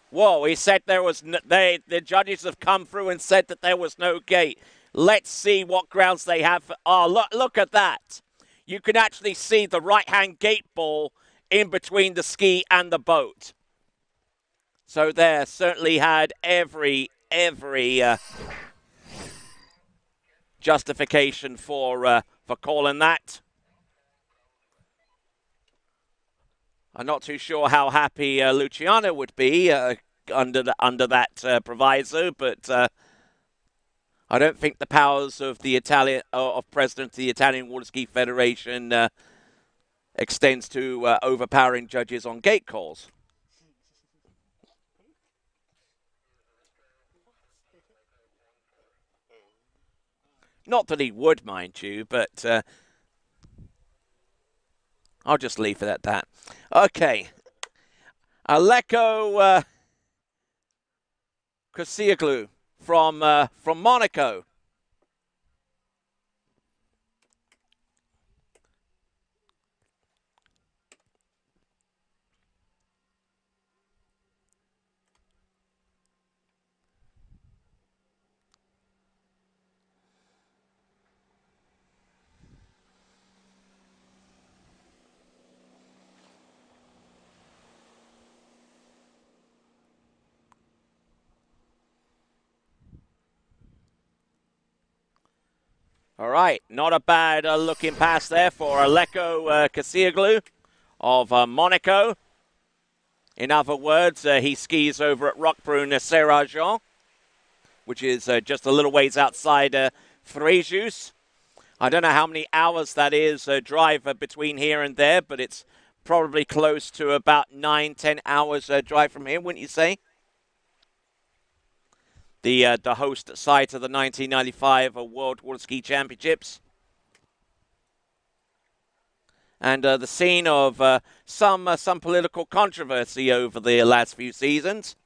Whoa, he said there was the judges have come through and said that there was no gate. Let's see what grounds they have. Oh, look at that. You can actually see the right-hand gate ball in between the ski and the boat. So there certainly had every justification for calling that. I'm not too sure how happy Luciano would be under that proviso, but I don't think the powers of the of president of the Italian Water Ski Federation extends to overpowering judges on gate calls. Not that he would, mind you, but I'll just leave it at that. Okay. Aleko Kosioglu from Monaco. All right, not a bad looking pass there for Aleko Kosioglu of Monaco. In other words, he skis over at Roquebrune-Serrageon, which is just a little ways outside Fréjus. I don't know how many hours that is drive between here and there, but it's probably close to about 9-10 hours drive from here, wouldn't you say? The host site of the 1995 World Water Ski Championships. And the scene of some political controversy over the last few seasons.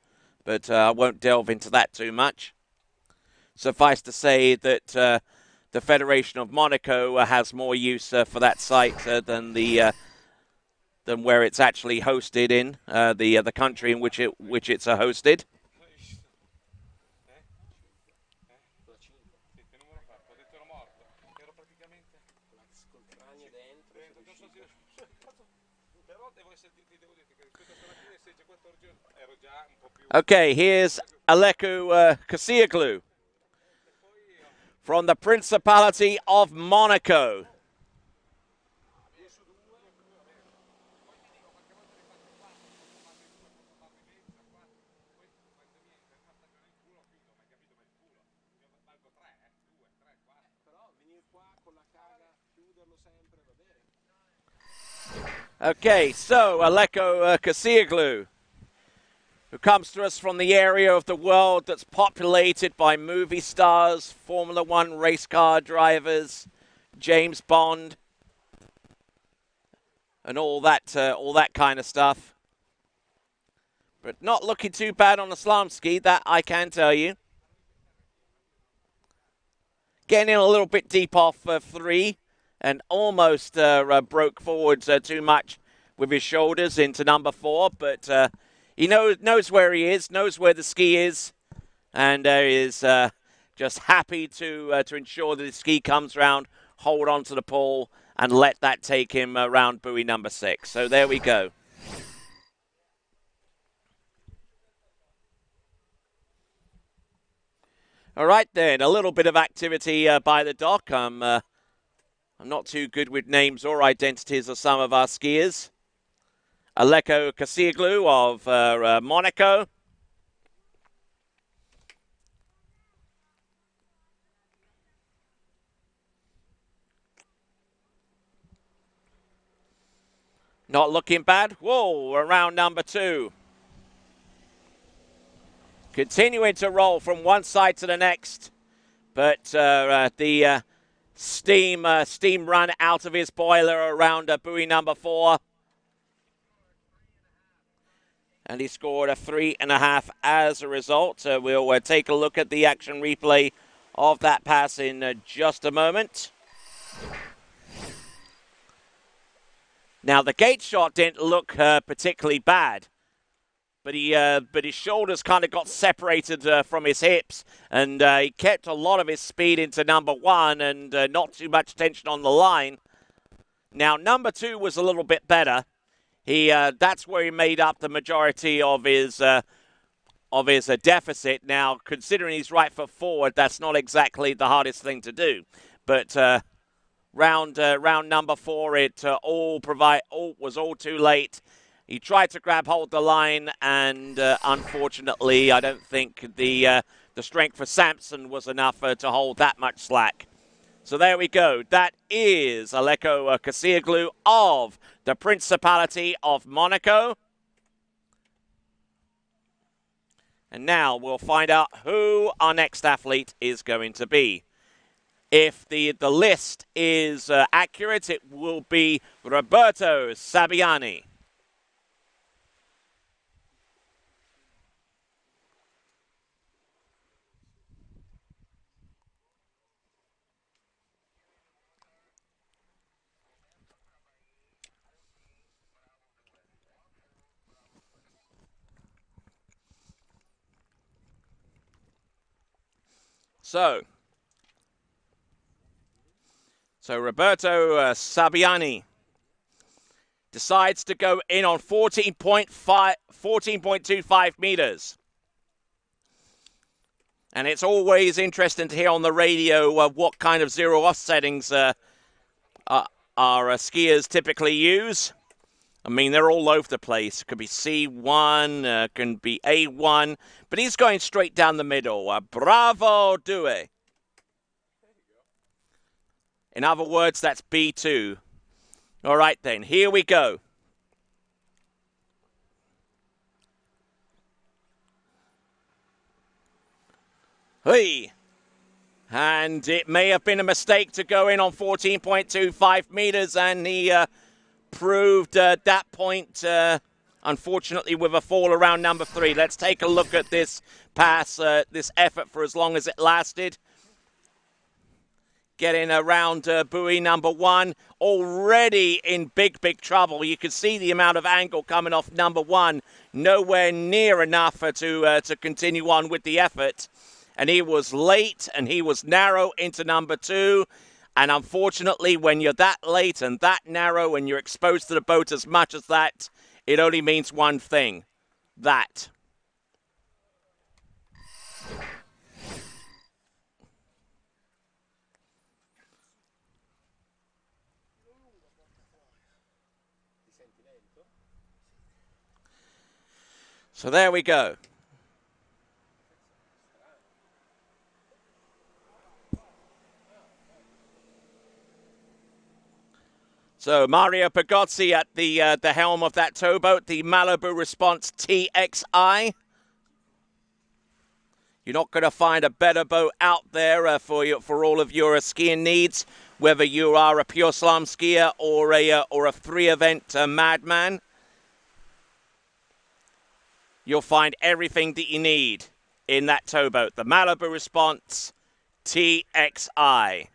But I won't delve into that too much. Suffice to say that the Federation of Monaco has more use for that site than where it's actually hosted in, the country in which it's hosted. Okay, here's Aleko Kosioglu from the Principality of Monaco. Okay, so Aleko Kosioglu, who comes to us from the area of the world that's populated by movie stars, Formula One race car drivers, James Bond, and all that kind of stuff. But not looking too bad on the slalom ski, that I can tell you. Getting in a little bit deep off 3 and almost broke forwards too much with his shoulders into number 4. But he knows where he is, knows where the ski is, and is just happy to ensure that the ski comes round, hold on to the pole, and let that take him around buoy number 6. So there we go. All right, then, a little bit of activity by the dock. I'm not too good with names or identities of some of our skiers. Aleko Kasioglu of Monaco. Not looking bad. Whoa, around number 2. Continuing to roll from one side to the next. But the steam run out of his boiler around buoy number 4. And he scored a 3.5 as a result. We'll take a look at the action replay of that pass in just a moment. Now, the gate shot didn't look particularly bad. But his shoulders kind of got separated from his hips, and he kept a lot of his speed into number 1 and not too much tension on the line. Now, number 2 was a little bit better. That's where he made up the majority of his deficit. Now, considering he's right foot forward, that's not exactly the hardest thing to do. But round number 4, it was all too late. He tried to grab hold the line, and unfortunately, I don't think the strength for Samson was enough to hold that much slack. So there we go. That is Aleko Kasioglu of the Principality of Monaco. And now we'll find out who our next athlete is going to be. If the list is accurate, it will be Roberto Sabbiani. So Roberto Sabbiani decides to go in on 14.25 meters. And it's always interesting to hear on the radio what kind of zero-off settings our skiers typically use. I mean, they're all over the place. It could be C1, can be A1, but he's going straight down the middle. Bravo, Due. In other words, that's B2. All right, then, here we go. Hey. And it may have been a mistake to go in on 14.25 meters, and he proved that point, unfortunately, with a fall around number 3. Let's take a look at this pass, this effort for as long as it lasted. Getting around buoy number 1, already in big trouble. You can see the amount of angle coming off number 1, nowhere near enough to continue on with the effort. And he was late, and he was narrow into number 2. And unfortunately, when you're that late and that narrow and you're exposed to the boat as much as that, it only means one thing. That. So there we go. So Mario Pagozzi at the helm of that towboat, the Malibu Response TXI. You're not going to find a better boat out there for all of your skiing needs, whether you are a pure slalom skier or a three-event madman. You'll find everything that you need in that towboat. The Malibu Response TXI.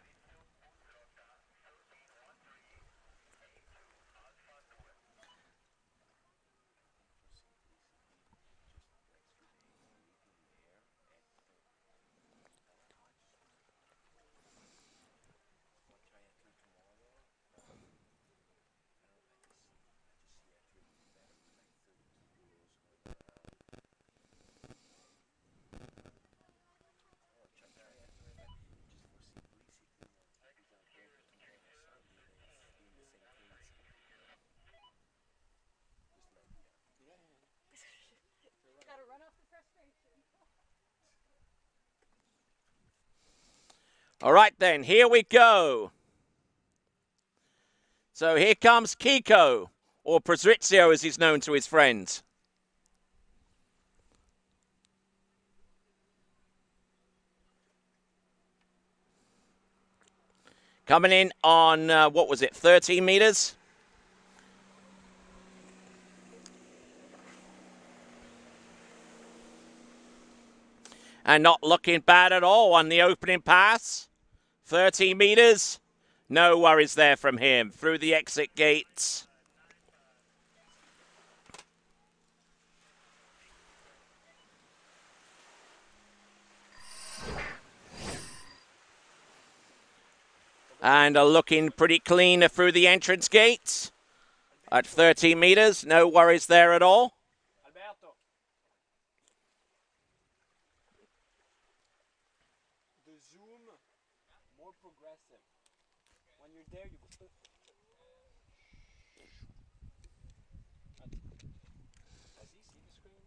All right, then, here we go. So here comes Kiko, or Patrizio as he's known to his friends. Coming in on, 13 meters? And not looking bad at all on the opening pass. 30 meters. No worries there from him. Through the exit gates. And looking pretty clean through the entrance gates. At 30 meters. No worries there at all. Alberto. The zoom, more progressive. When you're there, you... Does he see the screen? Like, does he see the screen?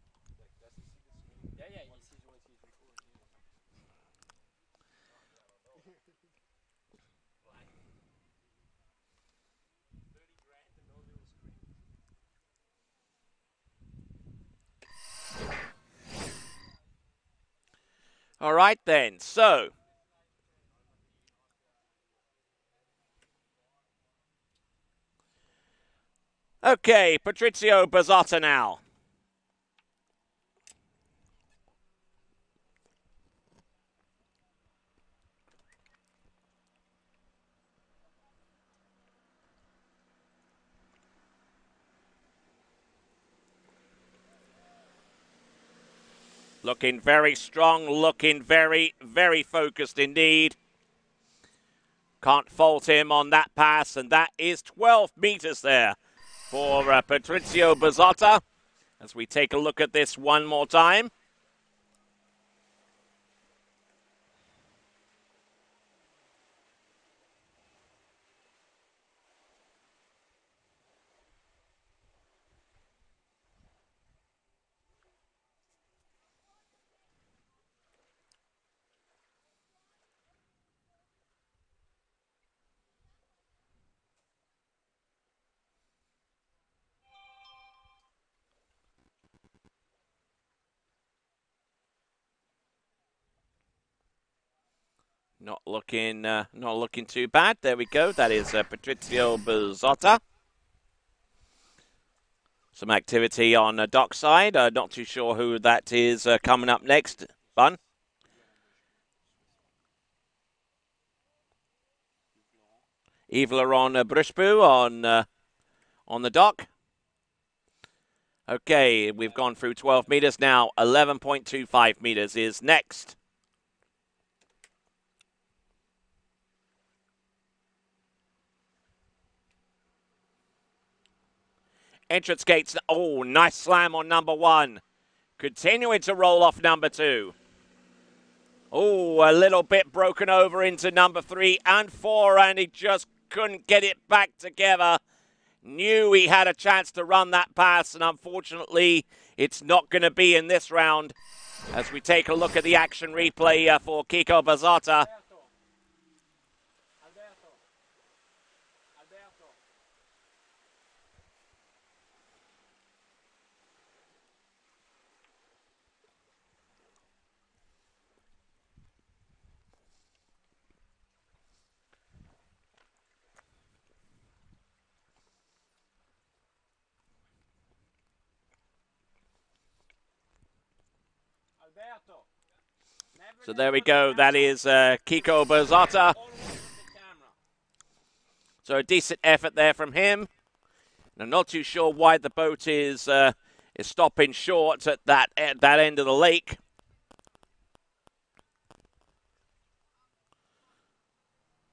Yeah, yeah, he sees what he's recording. Why? 30 grand and no little screen. All right, then. So, okay, Patrizio Bazzotta now. Looking very strong, looking very, very focused indeed. Can't fault him on that pass, and that is 12 meters there for Patrizio Bazzotta. As we take a look at this one more time. Not looking too bad. There we go. That is Patrizio Bazzotta. Some activity on the dockside. Not too sure who that is coming up next. Bun? Yves Laurent Bruchbu on the dock. Okay, we've gone through 12 meters now. 11.25 meters is next. Entrance gates. Oh, nice slam on number one. Continuing to roll off number two. Oh, a little bit broken over into number 3 and 4, and he just couldn't get it back together. Knew he had a chance to run that pass, and unfortunately, it's not going to be in this round. As we take a look at the action replay for Kiko Bazzotta. So there we go. That is Kiko Berzata. So a decent effort there from him. I'm not too sure why the boat is stopping short at that end of the lake.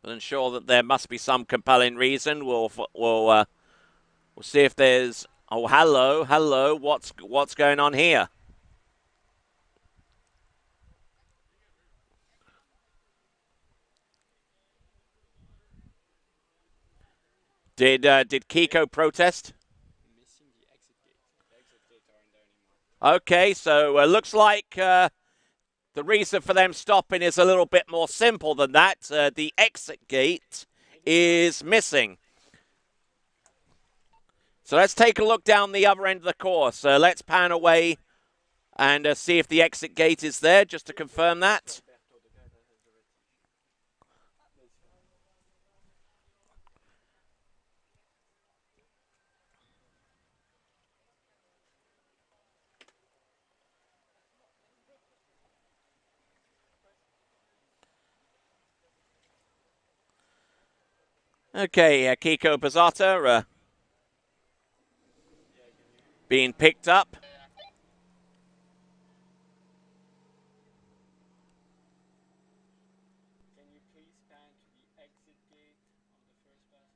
But I'm sure that there must be some compelling reason. We'll see if there's. Oh, hello. What's going on here? Did Kiko protest? Okay, so looks like the reason for them stopping is a little bit more simple than that. The exit gate is missing. So let's take a look down the other end of the course. Let's pan away and see if the exit gate is there, just to confirm that. Okay, Kiko Berzata being picked up. Can you please pan to the exit gate of the first pass?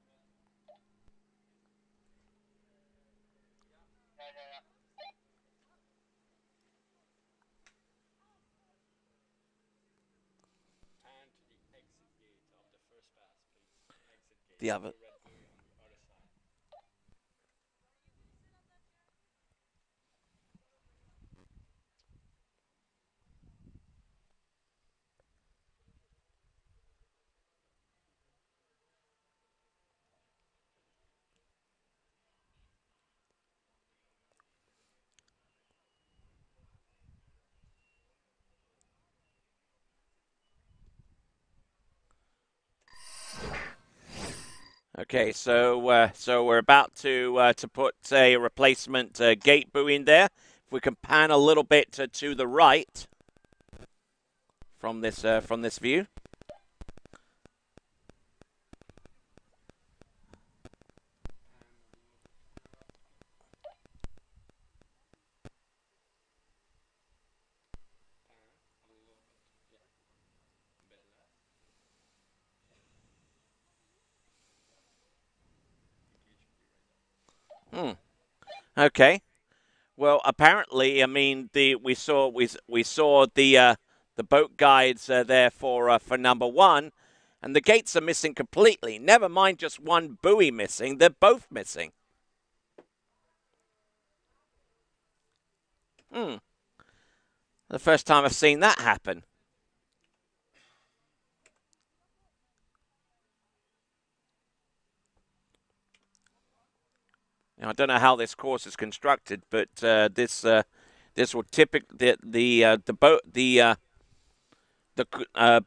Pan to the exit gate of the first pass, please. Exit gate. The other. Other side. Okay, so we're about to put a replacement gate buoy in there. If we can pan a little bit to the right from this view. Okay. Well, apparently, I mean, we saw the boat guides there for number one, and the gates are missing completely. Never mind just one buoy missing; they're both missing. The first time I've seen that happen. Now, I don't know how this course is constructed, but this will typically the boat the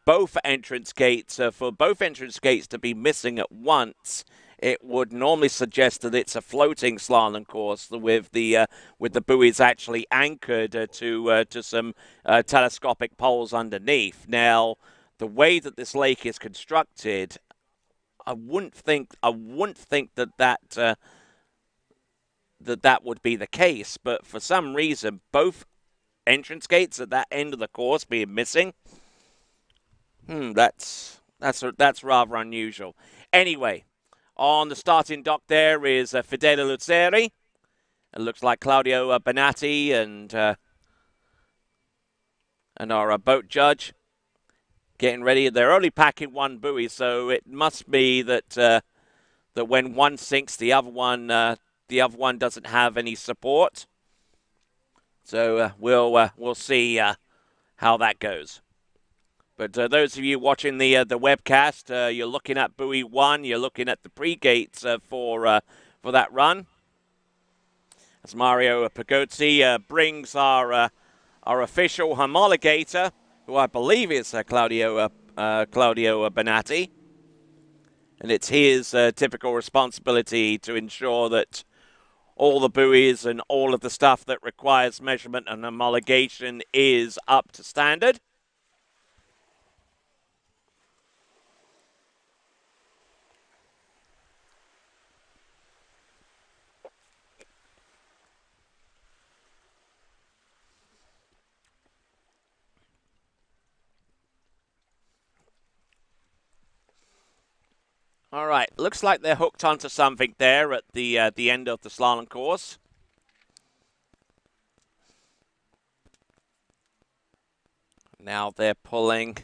both entrance gates for both entrance gates to be missing at once. It would normally suggest that it's a floating slalom course with the buoys actually anchored to some telescopic poles underneath. Now, the way that this lake is constructed, I wouldn't think that would be the case. But for some reason, both entrance gates at that end of the course being missing. That's rather unusual. Anyway, on the starting dock there is Fedele Luzzeri. It looks like Claudio Benatti and our boat judge getting ready. They're only packing one buoy, so it must be that that when one sinks, the other one doesn't have any support. So we'll see how that goes. But those of you watching the webcast, you're looking at buoy one. You're looking at the pre-gates for that run. As Mario Pagozzi brings our official homologator, who I believe is Claudio Benatti, and it's his typical responsibility to ensure that all the buoys and all of the stuff that requires measurement and homologation is up to standard. All right, looks like they're hooked onto something there at the end of the slalom course. Now they're pulling.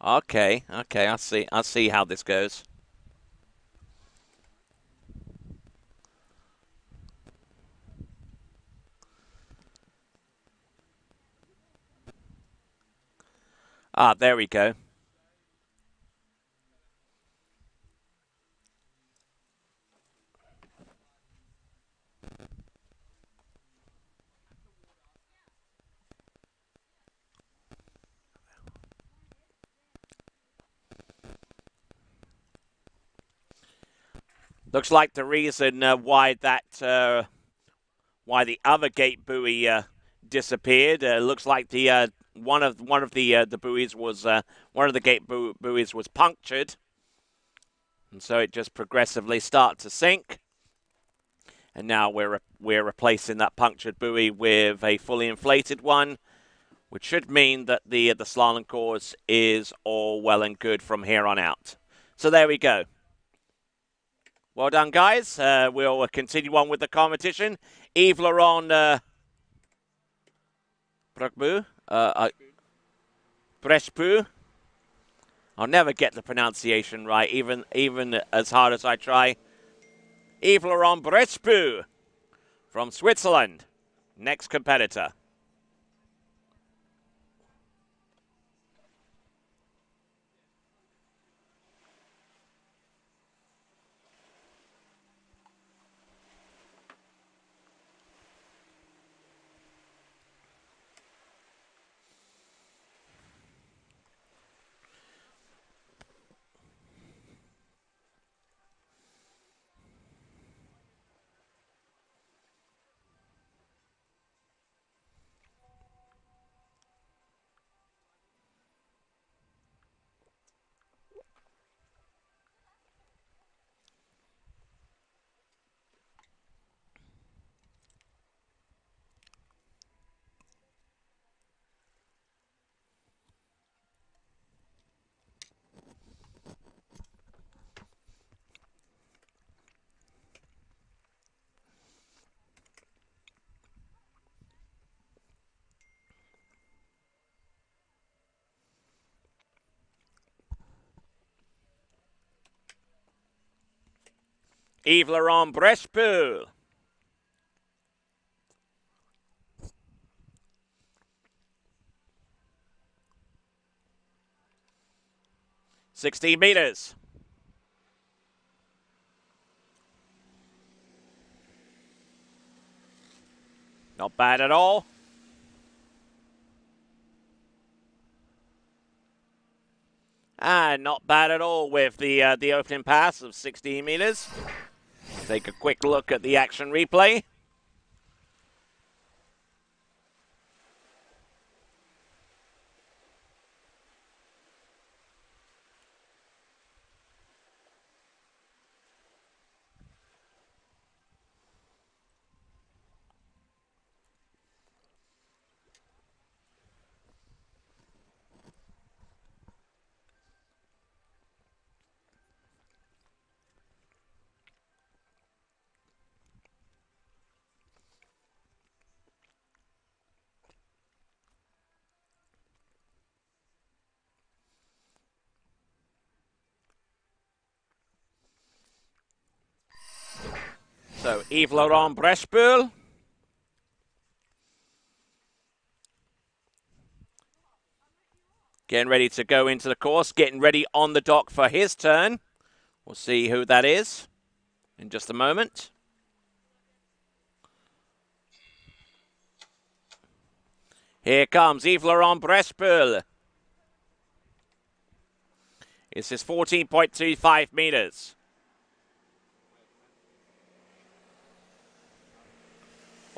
Okay, I see how this goes. Ah, there we go. Looks like the reason why the other gate buoy disappeared. Looks like the one of the buoys was one of the gate buoys was punctured, and so it just progressively started to sink. And now we're replacing that punctured buoy with a fully inflated one, which should mean that the slalom course is all well and good from here on out. So there we go. Well done, guys. We'll continue on with the competition. Yves Laurent Brechpu. I'll never get the pronunciation right, even as hard as I try. Yves Laurent Brechpu from Switzerland. Next competitor. Yves Laurent Brechpu. $16 meters. Not bad at all. And not bad at all with the opening pass of 16 meters. Take a quick look at the action replay. So Yves Laurent Brechpu. Getting ready to go into the course, getting ready on the dock for his turn. We'll see who that is in just a moment. Here comes Yves Laurent Brechpu. This is 14.25 meters.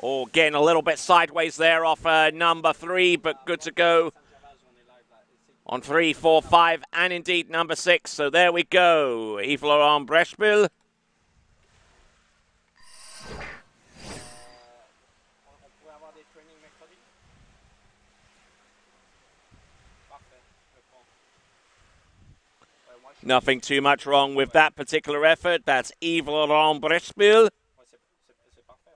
Oh, getting a little bit sideways there off number 3, but good to go on 3, 4, 5, and indeed number 6. So there we go. Yves Laurent Brechbuhl. On pourrait avoir des trainings mercredi? Parfait, je prends. Ouais, moi, je Nothing too much wrong with that particular effort. That's Yves Laurent Brechbuhl. Ouais, c'est parfait.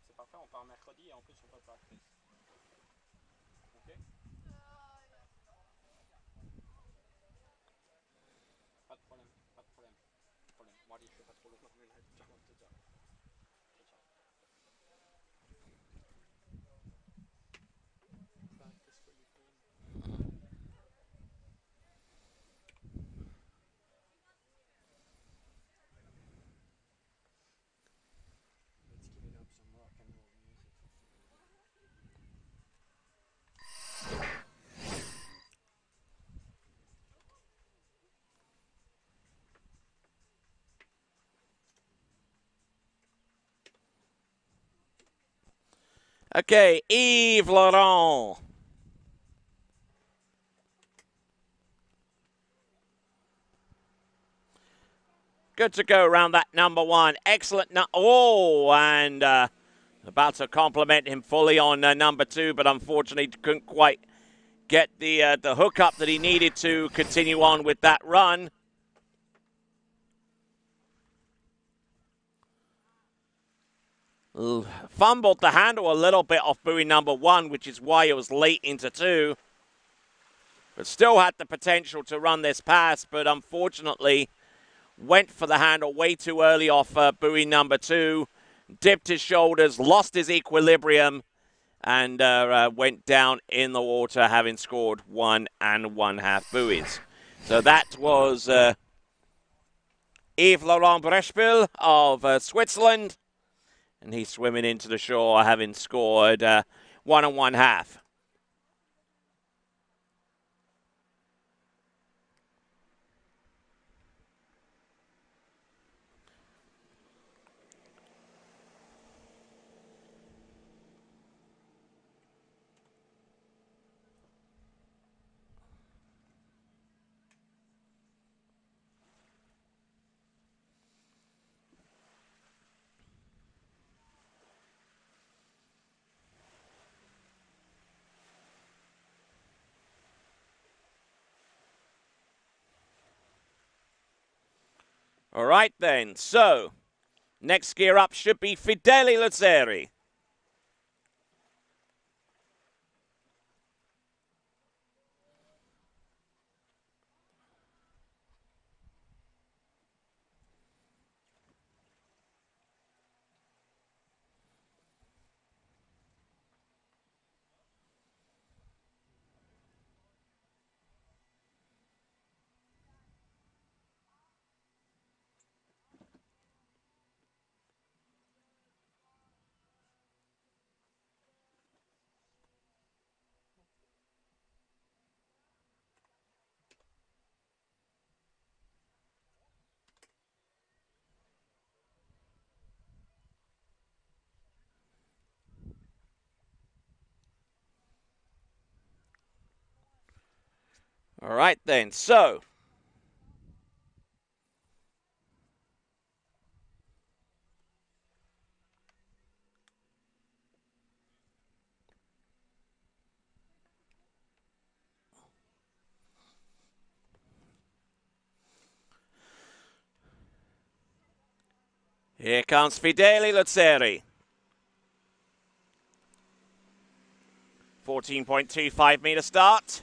C'est parfait, on part mercredi et en plus on peut practice. Ok? Pas de problème, pas de problème. Pas de problème. Moi, allez, je fais pas trop longtemps, mais là, ciao, ciao, ciao. Ciao, ciao. Practice what you can. Let's give it up some rock and roll music for Okay, Yves Laurent. Good to go around that number 1. Excellent. And about to compliment him fully on number 2, but unfortunately couldn't quite get the hookup that he needed to continue on with that run. Fumbled the handle a little bit off buoy number 1, which is why it was late into 2. But still had the potential to run this pass, but unfortunately went for the handle way too early off buoy number 2. Dipped his shoulders, lost his equilibrium, and went down in the water, having scored 1 1/2 buoys. So that was Yves Laurent Brechbuhl of Switzerland. And he's swimming into the shore, having scored 1 1/2. All right, then. So, next gear up should be Fidele Lazzeri. All right, then. So, here comes Fidele Lazzeri. 14.25 meter start.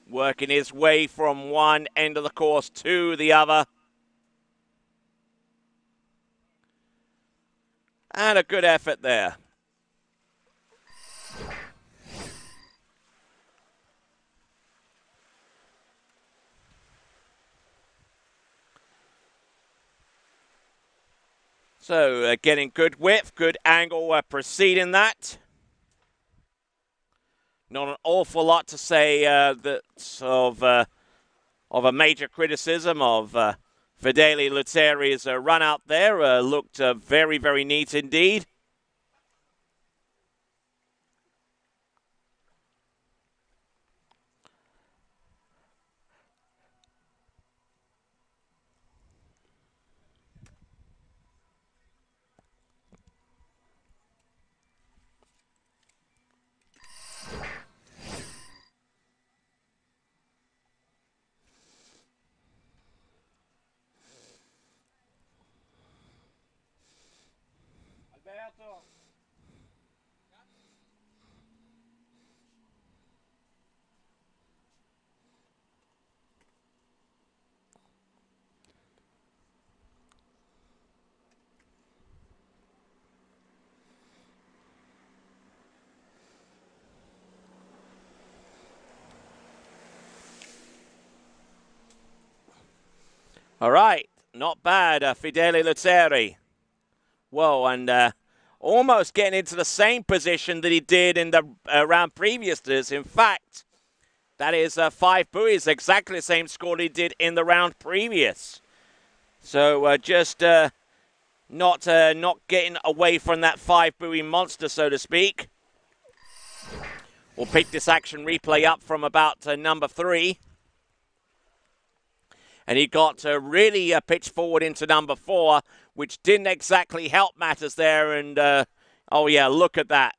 Working his way from one end of the course to the other. And a good effort there. So getting good width, good angle preceding that. Not an awful lot to say that's of a major criticism of Fidele Luteri's run out there looked very, very neat indeed. Alberto. All right, not bad, Fidele Luteri. Whoa, and almost getting into the same position that he did in the round previous to this. In fact, that is 5 buoys, exactly the same score he did in the round previous. So just not getting away from that 5 buoy monster, so to speak. We'll pick this action replay up from about number 3. And he got really pitched forward into number 4, which didn't exactly help matters there. And, oh yeah, look at that.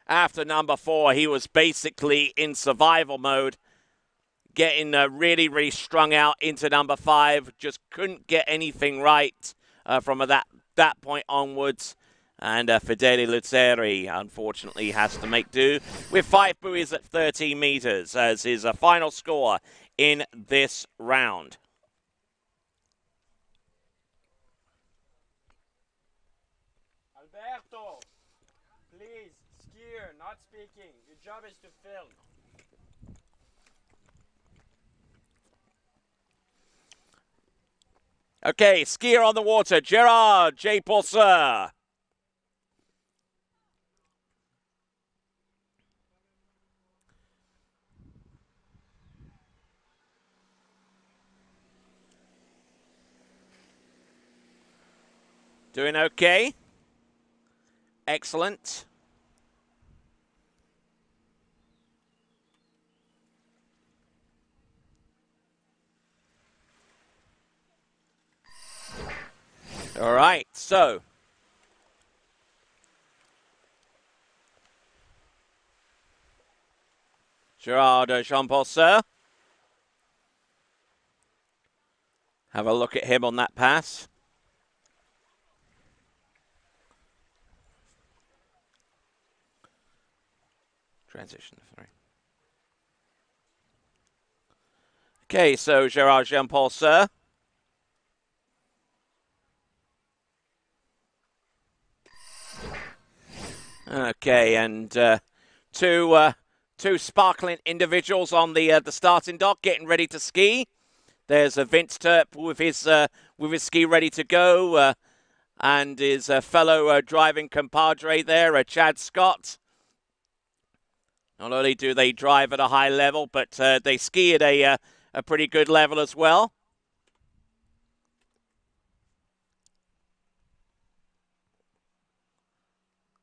After number 4, he was basically in survival mode, getting really, really strung out into number 5. Just couldn't get anything right from that point onwards. And Fidele Luteri, unfortunately, has to make do with 5 buoys at 13 meters as his final score in this round. Alberto, please, skier, not speaking. Your job is to film. Okay, skier on the water, Gerard J. Pulsar. Doing okay. Excellent. All right, so Gerard Jean-Paul Sir. Have a look at him on that pass. Transition 3. Okay, so Gerard Jean-Paul Sir. Okay, and two sparkling individuals on the starting dock getting ready to ski. There's Vince Turp with his ski ready to go, and his fellow driving compadre there, Chad Scott. Not only do they drive at a high level, but they ski at a pretty good level as well.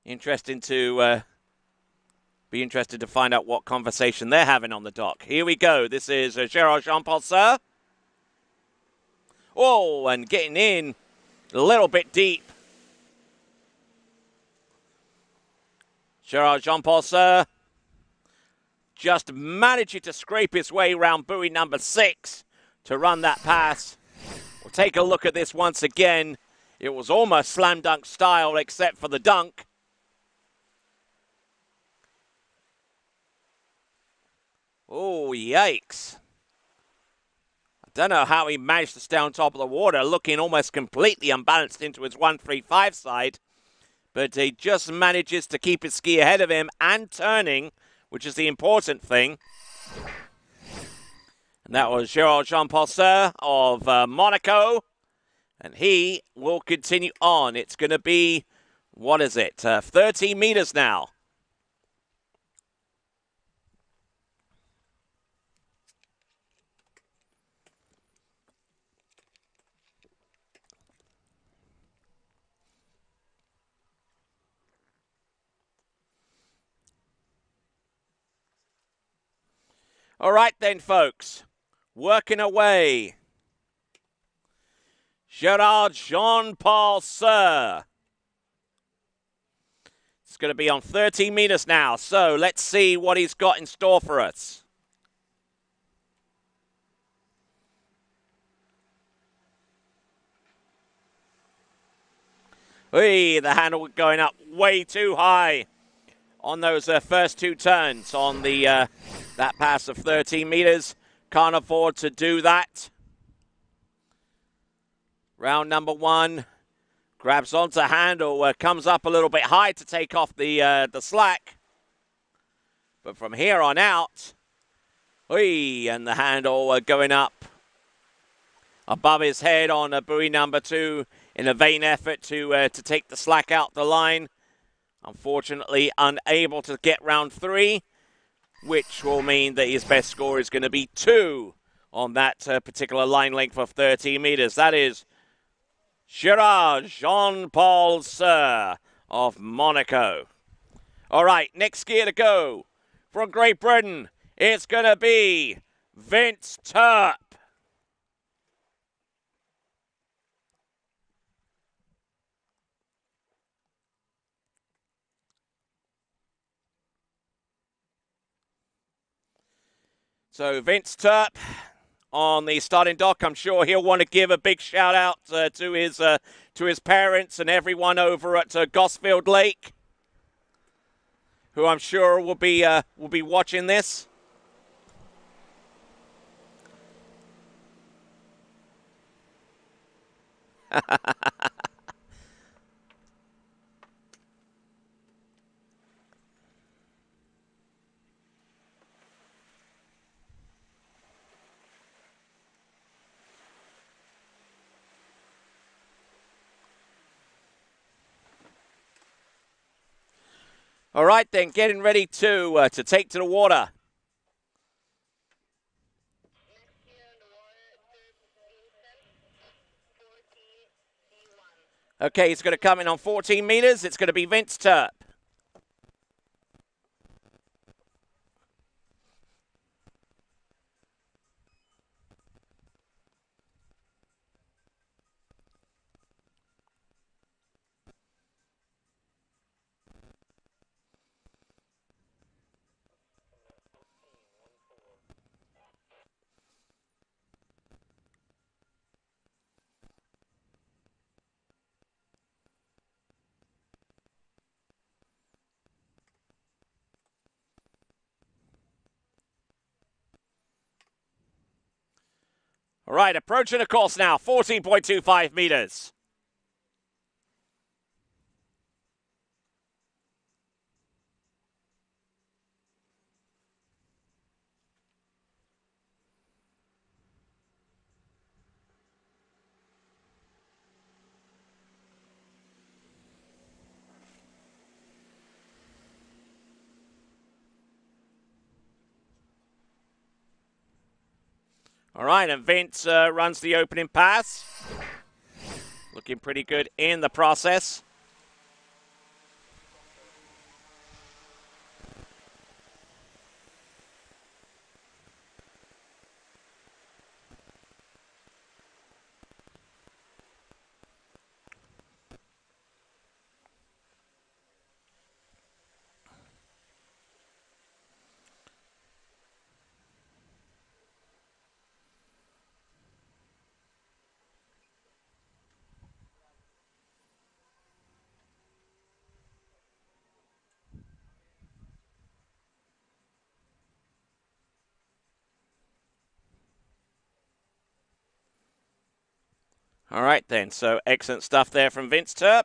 Interesting to be interested to find out what conversation they're having on the dock. Here we go. This is Gerard Jean-Paul Sir. Oh, and getting in a little bit deep. Gerard Jean-Paul Sir just managing to scrape his way around buoy number 6 to run that pass. We'll take a look at this once again. It was almost slam dunk style except for the dunk. Oh, yikes. I don't know how he managed to stay on top of the water, looking almost completely unbalanced into his 135 side. But he just manages to keep his ski ahead of him and turning, which is the important thing. And that was Gerard Jean-Paul Sir of Monaco. And he will continue on. It's going to be, what is it, 13 meters now. All right then, folks. Working away. Gerard Jean-Paul Sir. It's going to be on 13 meters now, so let's see what he's got in store for us. Hey, the handle going up way too high on those first two turns on the that pass of 13 meters. Can't afford to do that. Round number one. Grabs onto handle, comes up a little bit high to take off the slack. But from here on out, and the handle going up above his head on buoy number two in a vain effort to take the slack out the line. Unfortunately, unable to get round three, which will mean that his best score is going to be 2 on that particular line length of 13 meters. That is Gerard Jean-Paul Sir of Monaco. All right, next skier to go from Great Britain. It's going to be Vince Turp. So Vince Turp on the starting dock. I'm sure he'll want to give a big shout out to his parents and everyone over at Gosfield Lake, who I'm sure will be watching this. All right, then, getting ready to take to the water. Okay, he's going to come in on 14 meters. It's going to be Vince Turp. All right, approaching the course now, 14.25 meters. All right, and Vince runs the opening pass. Looking pretty good in the process. All right, then. So excellent stuff there from Vince Turp.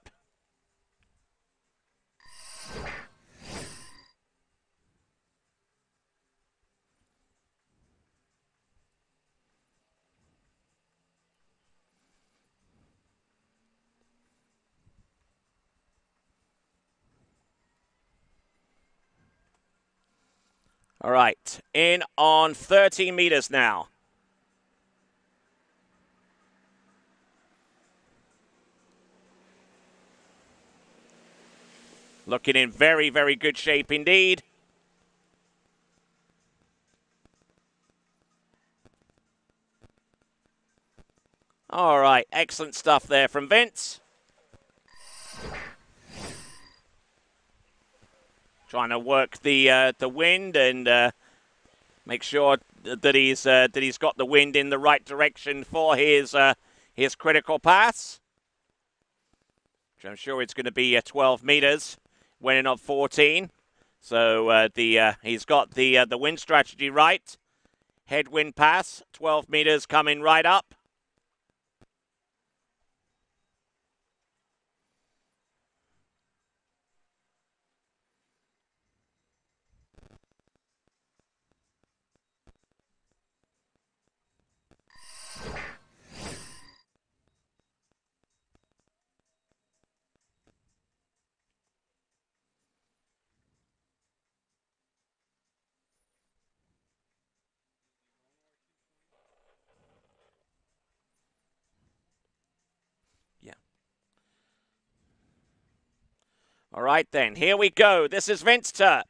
All right, in on 13 meters now. Looking in very, very good shape indeed. All right, excellent stuff there from Vince. Trying to work the wind and make sure that he's got the wind in the right direction for his critical pass. Which I'm sure it's going to be 12 meters, winning of 14. So he's got the wind strategy right. Headwind pass, 12 meters coming right up. Yeah. All right then, here we go. This is Vince Turp.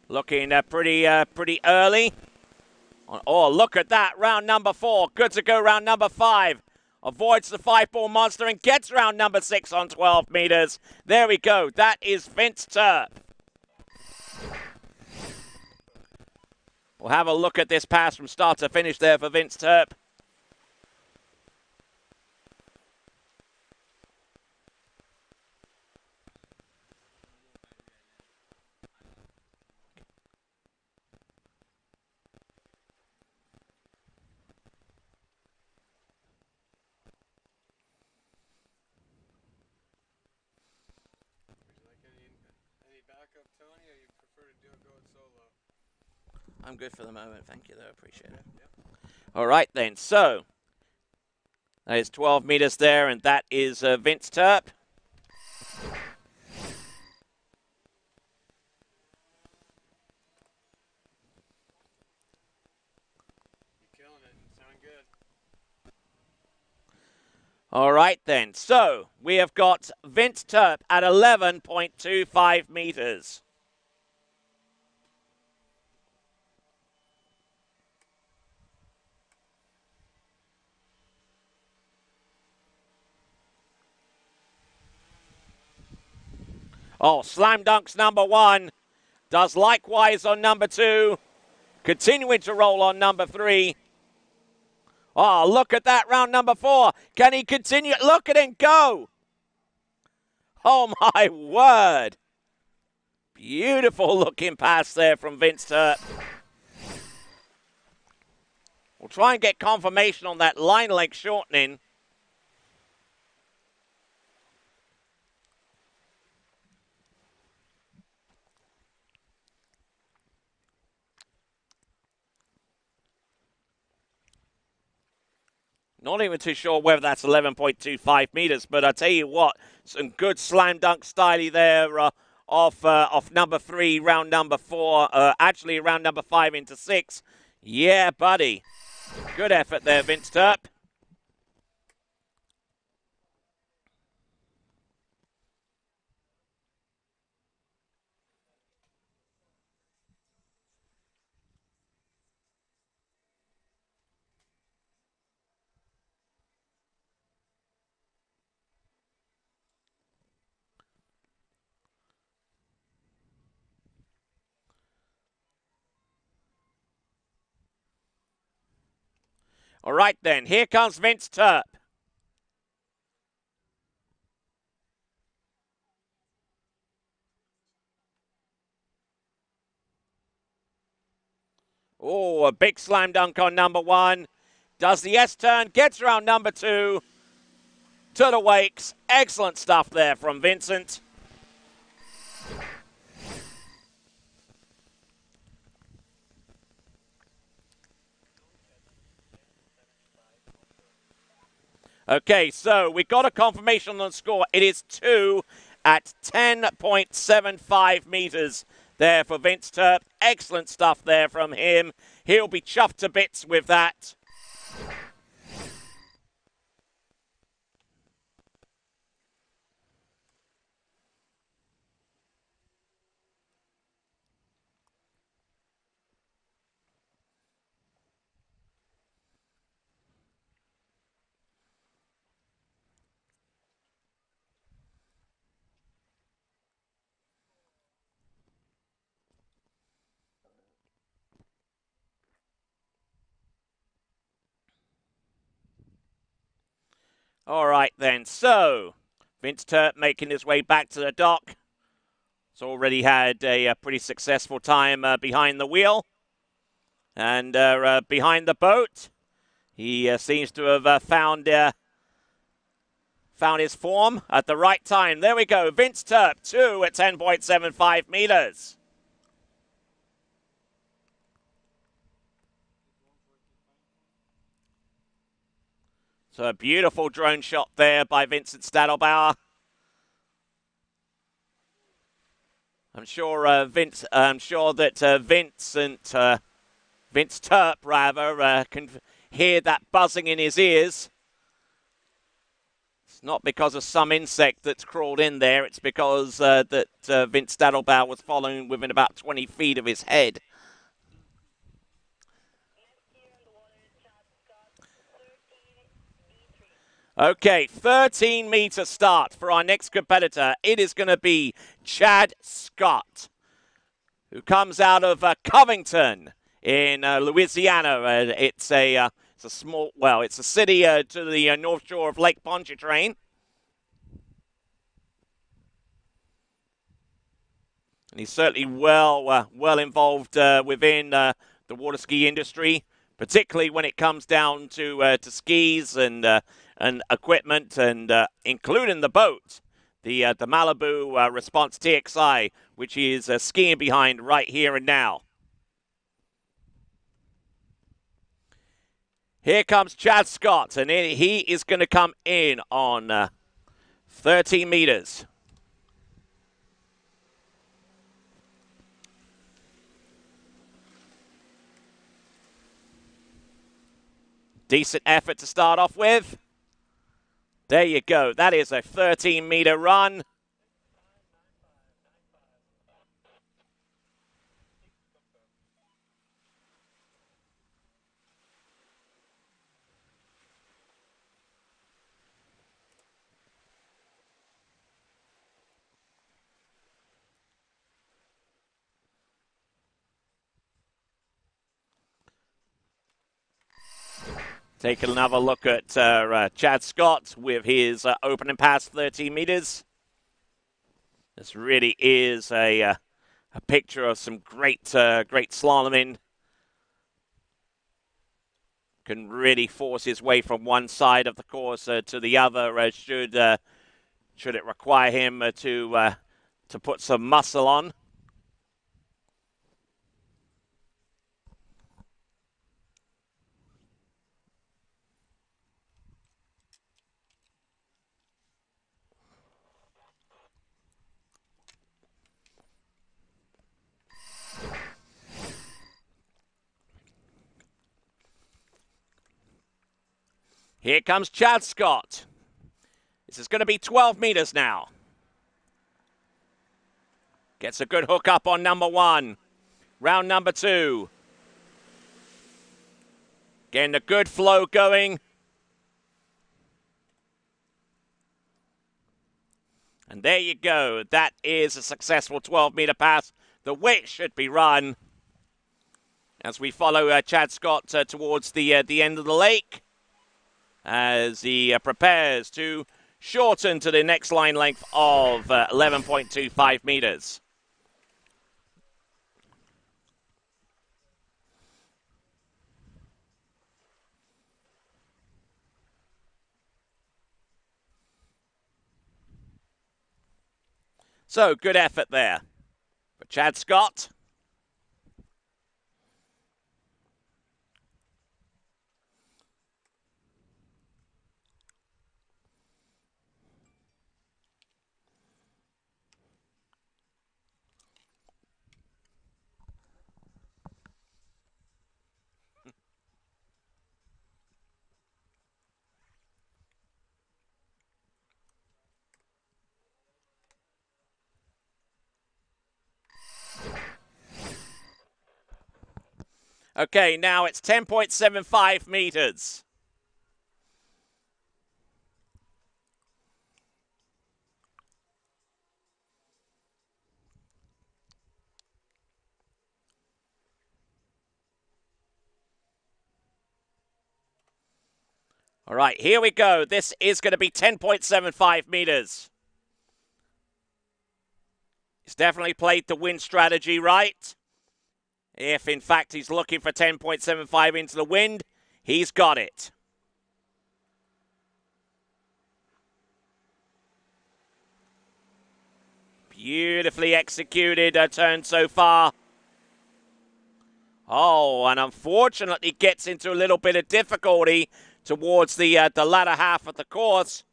Looking pretty early. Oh, look at that. Round number 4. Good to go round number 5. Avoids the 5-ball monster and gets round number 6 on 12 meters. There we go. That is Vince Turp. We'll have a look at this pass from start to finish there for Vince Turp. Backup, Tony, or you prefer to go it solo? I'm good for the moment. Thank you, though. Appreciate it. Yep. All right, then. So, there's 12 meters there, and that is Vince Turp. You're killing it. Sound good. All right, then. So, we have got Vince Turp at 11.25 meters. Oh, Slam Dunks number 1. Does likewise on number 2. Continuing to roll on number 3. Oh, look at that, round number 4. Can he continue? Look at him go. Oh, my word. Beautiful looking pass there from Vince Turp. We'll try and get confirmation on that line length shortening. Not even too sure whether that's 11.25 meters, but I tell you what, some good slam dunk styly there off number 3, round number 4, actually round number 5 into 6. Yeah, buddy. Good effort there, Vince Turp. All right, then. Here comes Vince Turp. Oh, a big slam dunk on number 1. Does the S-turn, gets around number 2. To the wakes. Excellent stuff there from Vincent. Okay, so we got a confirmation on the score. It is 2 at 10.75 meters there for Vince Turp. Excellent stuff there from him. He'll be chuffed to bits with that. All right then. So Vince Turp making his way back to the dock. He's already had a pretty successful time behind the wheel and behind the boat. He seems to have found his form at the right time. There we go. Vince Turp, 2 at 10.75 meters. So a beautiful drone shot there by Vincent Stadelbauer. I'm sure that Vince Turp rather can hear that buzzing in his ears. It's not because of some insect that's crawled in there. It's because Vince Stadelbauer was following within about 20 feet of his head. Okay, 13-meter start for our next competitor. It is going to be Chad Scott, who comes out of Covington in Louisiana. It's a city to the north shore of Lake Pontchartrain. And he's certainly well involved within the water ski industry, particularly when it comes down to skis and equipment, and including the boat, the Malibu Response TXI, which he is skiing behind right here and now. Here comes Chad Scott, and he is going to come in on 13 meters. Decent effort to start off with. There you go. That is a 13-meter run. Take another look at Chad Scott with his opening pass, 13 meters. This really is a picture of some great slaloming. Can really force his way from one side of the course to the other. Should it require him to put some muscle on. Here comes Chad Scott. This is going to be 12 meters now. Gets a good hook up on number 1. Round number 2. Getting a good flow going. And there you go. That is a successful 12-meter pass. The weight should be run as we follow Chad Scott towards the end of the lake as he prepares to shorten to the next line length of 11.25 meters. So, good effort there for Chad Scott. Okay, now it's 10.75 meters. All right, here we go. This is going to be 10.75 meters. He's definitely played the wind strategy right. If, in fact, he's looking for 10.75 into the wind, he's got it. Beautifully executed turn so far. Oh, and unfortunately gets into a little bit of difficulty towards the latter half of the course.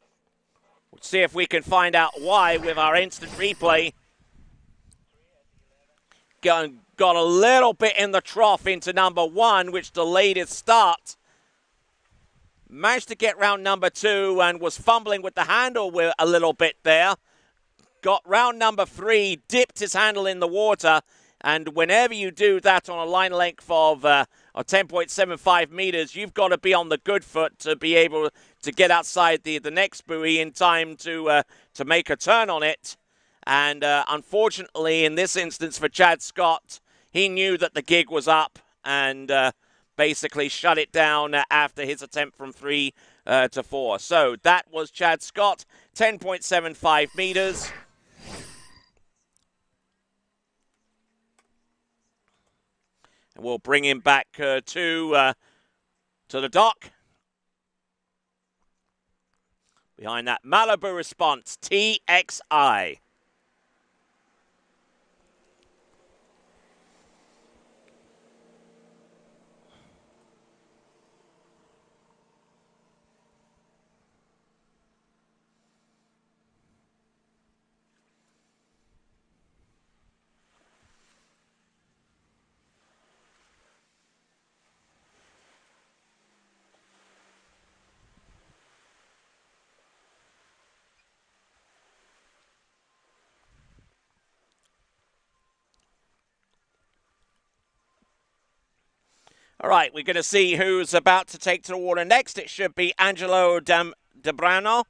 We'll see if we can find out why with our instant replay. Got a little bit in the trough into number one, which delayed his start. Managed to get round number two and was fumbling with the handle a little bit there. Got round number three, dipped his handle in the water, and whenever you do that on a line length of 10.75 meters, you've got to be on the good foot to be able to get outside the next buoy in time to make a turn on it. And unfortunately, in this instance for Chad Scott, he knew that the gig was up and basically shut it down after his attempt from 3 to 4. So that was Chad Scott, 10.75 meters. And we'll bring him back to the dock. Behind that, Malibu Response, TXI. All right, we're going to see who's about to take to the water next. It should be Angelo Debrano.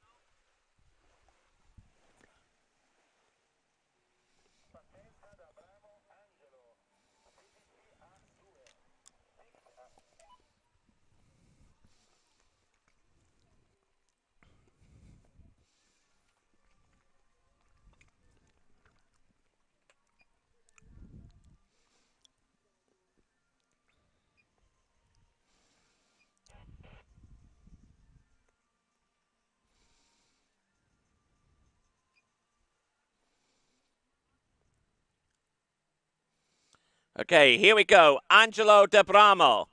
Okay, here we go. Angelo Debramo.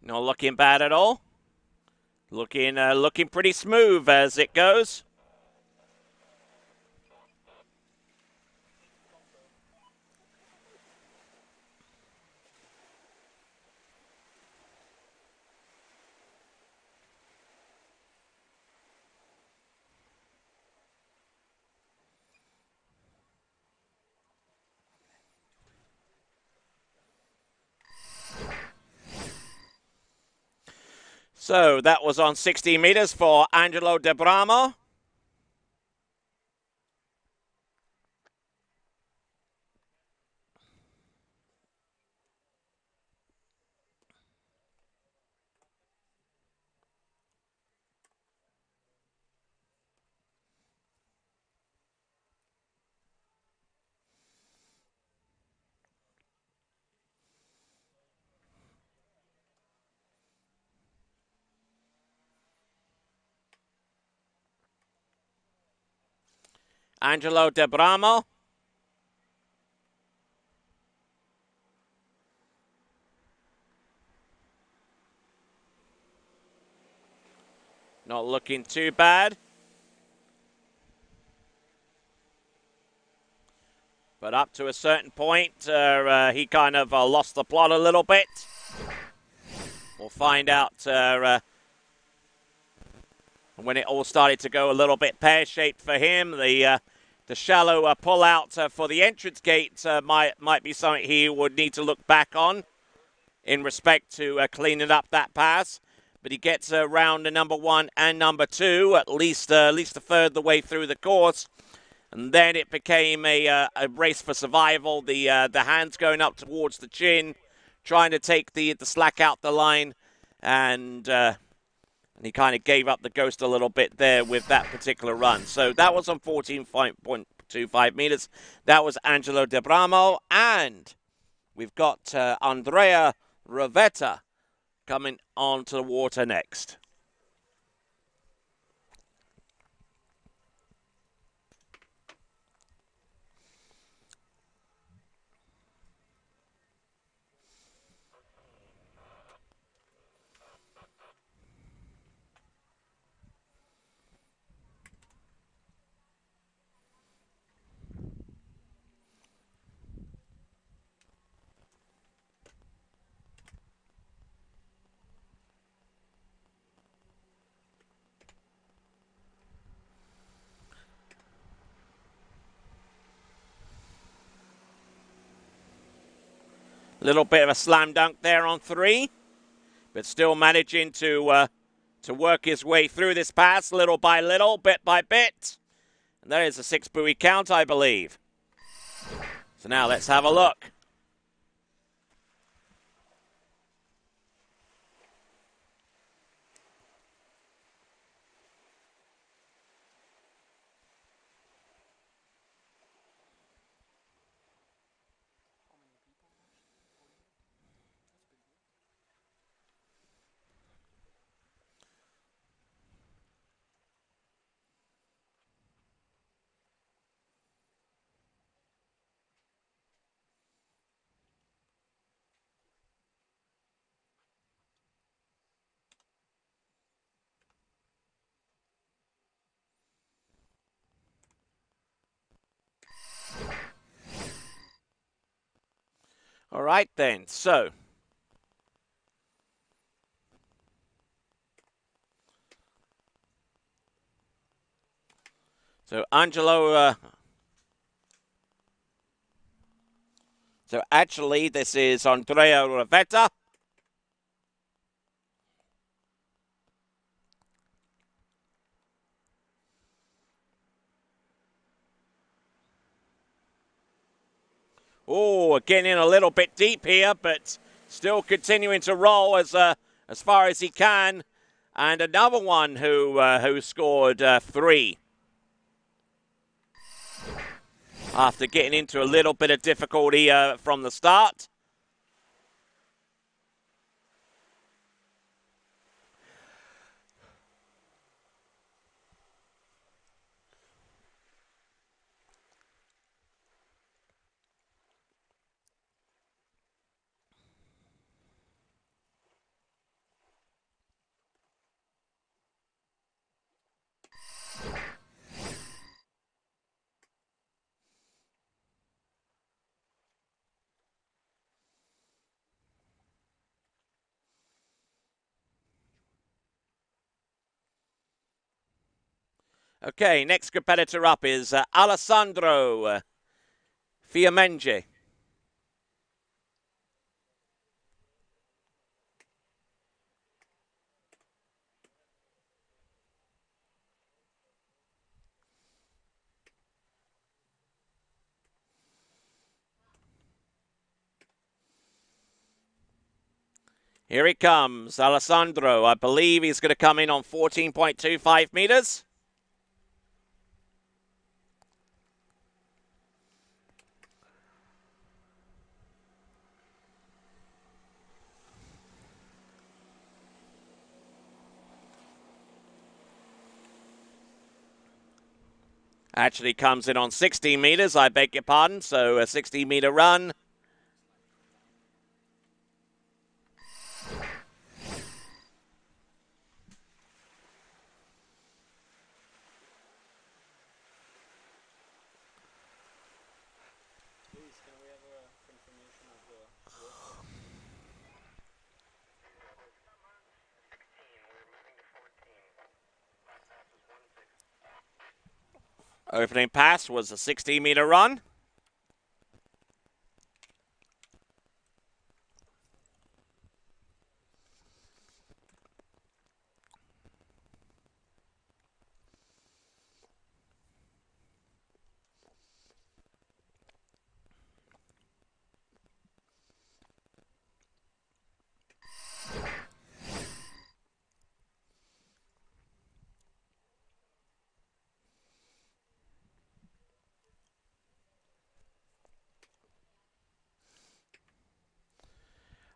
Not looking bad at all. Looking pretty smooth as it goes. So that was on 60 meters for Angelo Debramo. Angelo Debramo. Not looking too bad. But up to a certain point, he kind of lost the plot a little bit. We'll find out when it all started to go a little bit pear-shaped for him. The the shallow pull out for the entrance gate might be something he would need to look back on in respect to cleaning up that pass. But he gets around the number 1 and number 2, at least a third the way through the course. And then it became a race for survival. The hands going up towards the chin, trying to take the slack out the line, and he kind of gave up the ghost a little bit there with that particular run. So that was on 14.25 meters. That was Angelo De Bramo, and we've got Andrea Ravetta coming onto the water next. Little bit of a slam dunk there on 3, but still managing to work his way through this pass little by little, bit by bit. And there is a 6 buoy count, I believe. So now let's have a look. All right, then. So Angelo. So actually, this is Andrea Ravetta. Oh, getting in a little bit deep here, but still continuing to roll as far as he can. And another one who scored 3 after getting into a little bit of difficulty from the start. Okay, next competitor up is Alessandro Fiamenge. Here he comes, Alessandro. I believe he's going to come in on 14.25 meters. Actually comes in on 16 meters, I beg your pardon. So a 60-meter run. Please, can we have a confirmation of the width? Opening pass was a 16-meter run.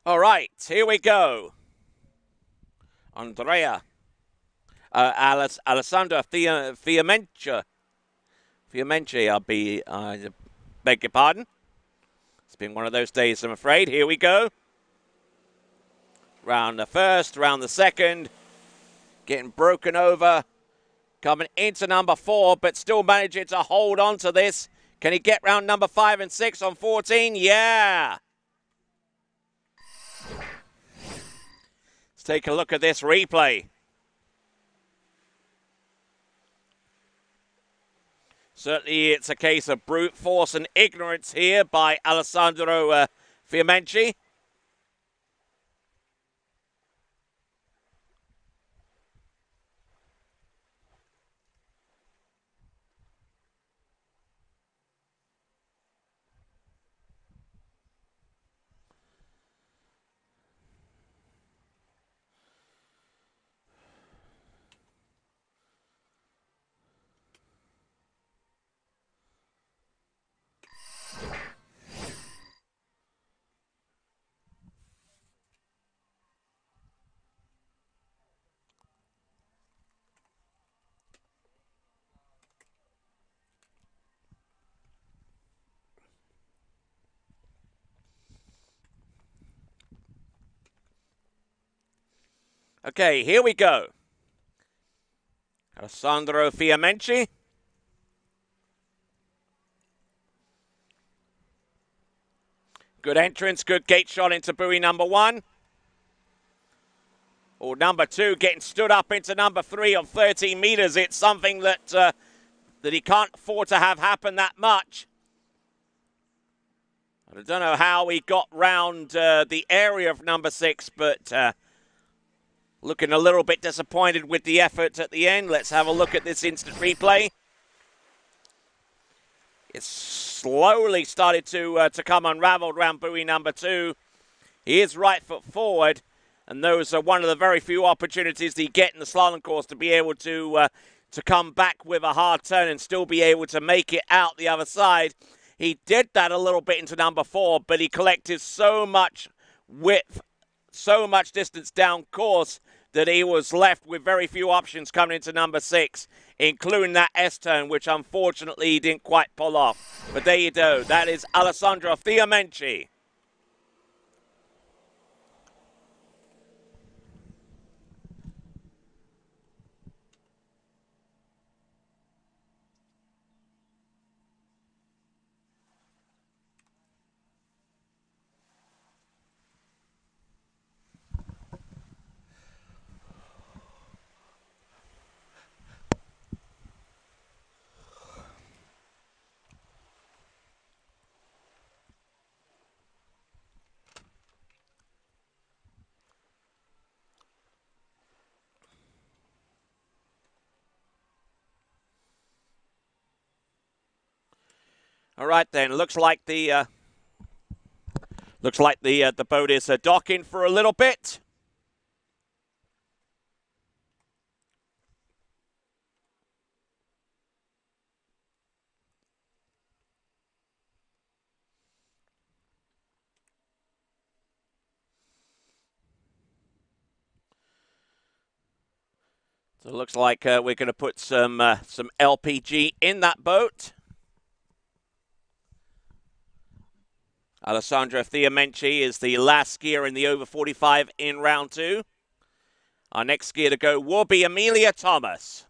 All right, here we go. Andrea. Alessandra Fiamenci. I beg your pardon. It's been one of those days, I'm afraid. Here we go. Round the first, round the second. Getting broken over. Coming into number 4, but still managing to hold on to this. Can he get round number 5 and 6 on 14? Yeah. Let's take a look at this replay. Certainly it's a case of brute force and ignorance here by Alessandro Fiamenci. Okay, here we go. Alessandro Fiamenci. Good entrance, good gate shot into buoy number 1. Or number 2 getting stood up into number 3 on 13 meters. It's something that that he can't afford to have happen that much. I don't know how he got round the area of number 6, but looking a little bit disappointed with the effort at the end. Let's have a look at this instant replay. It's slowly started to come unraveled around buoy number 2. He is right foot forward, and those are one of the very few opportunities that you get in the slalom course to be able to come back with a hard turn and still be able to make it out the other side. He did that a little bit into number 4, but he collected so much width, so much distance down course that he was left with very few options coming into number 6, including that S-turn, which unfortunately he didn't quite pull off. But there you go. That is Alessandro Fiamenci. All right then. Looks like the boat is docking for a little bit. So it looks like we're going to put some LPG in that boat. Alessandro Fiamenci is the last skier in the over 45 in round 2. Our next skier to go will be Amelia Thomas.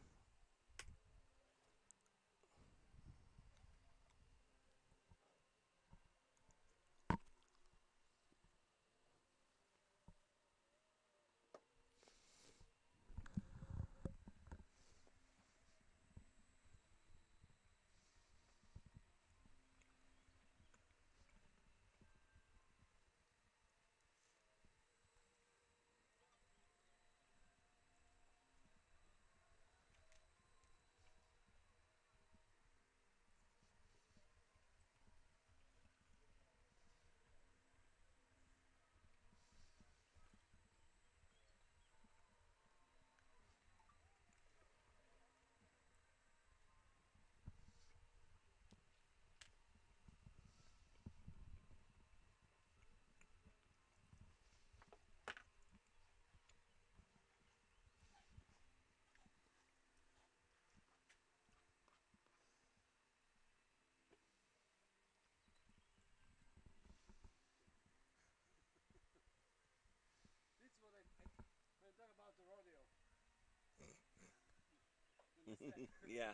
Yeah.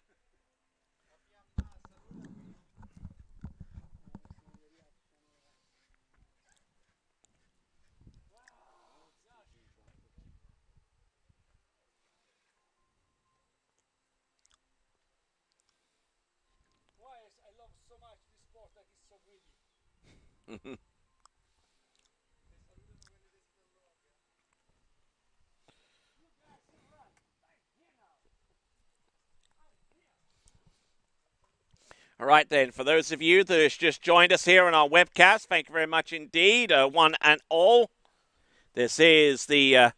Why I love so much this sport that is so greedy. You guys sit right. I'm here now. I'm here. All right, then, for those of you that has just joined us here on our webcast, thank you very much indeed, one and all. This is the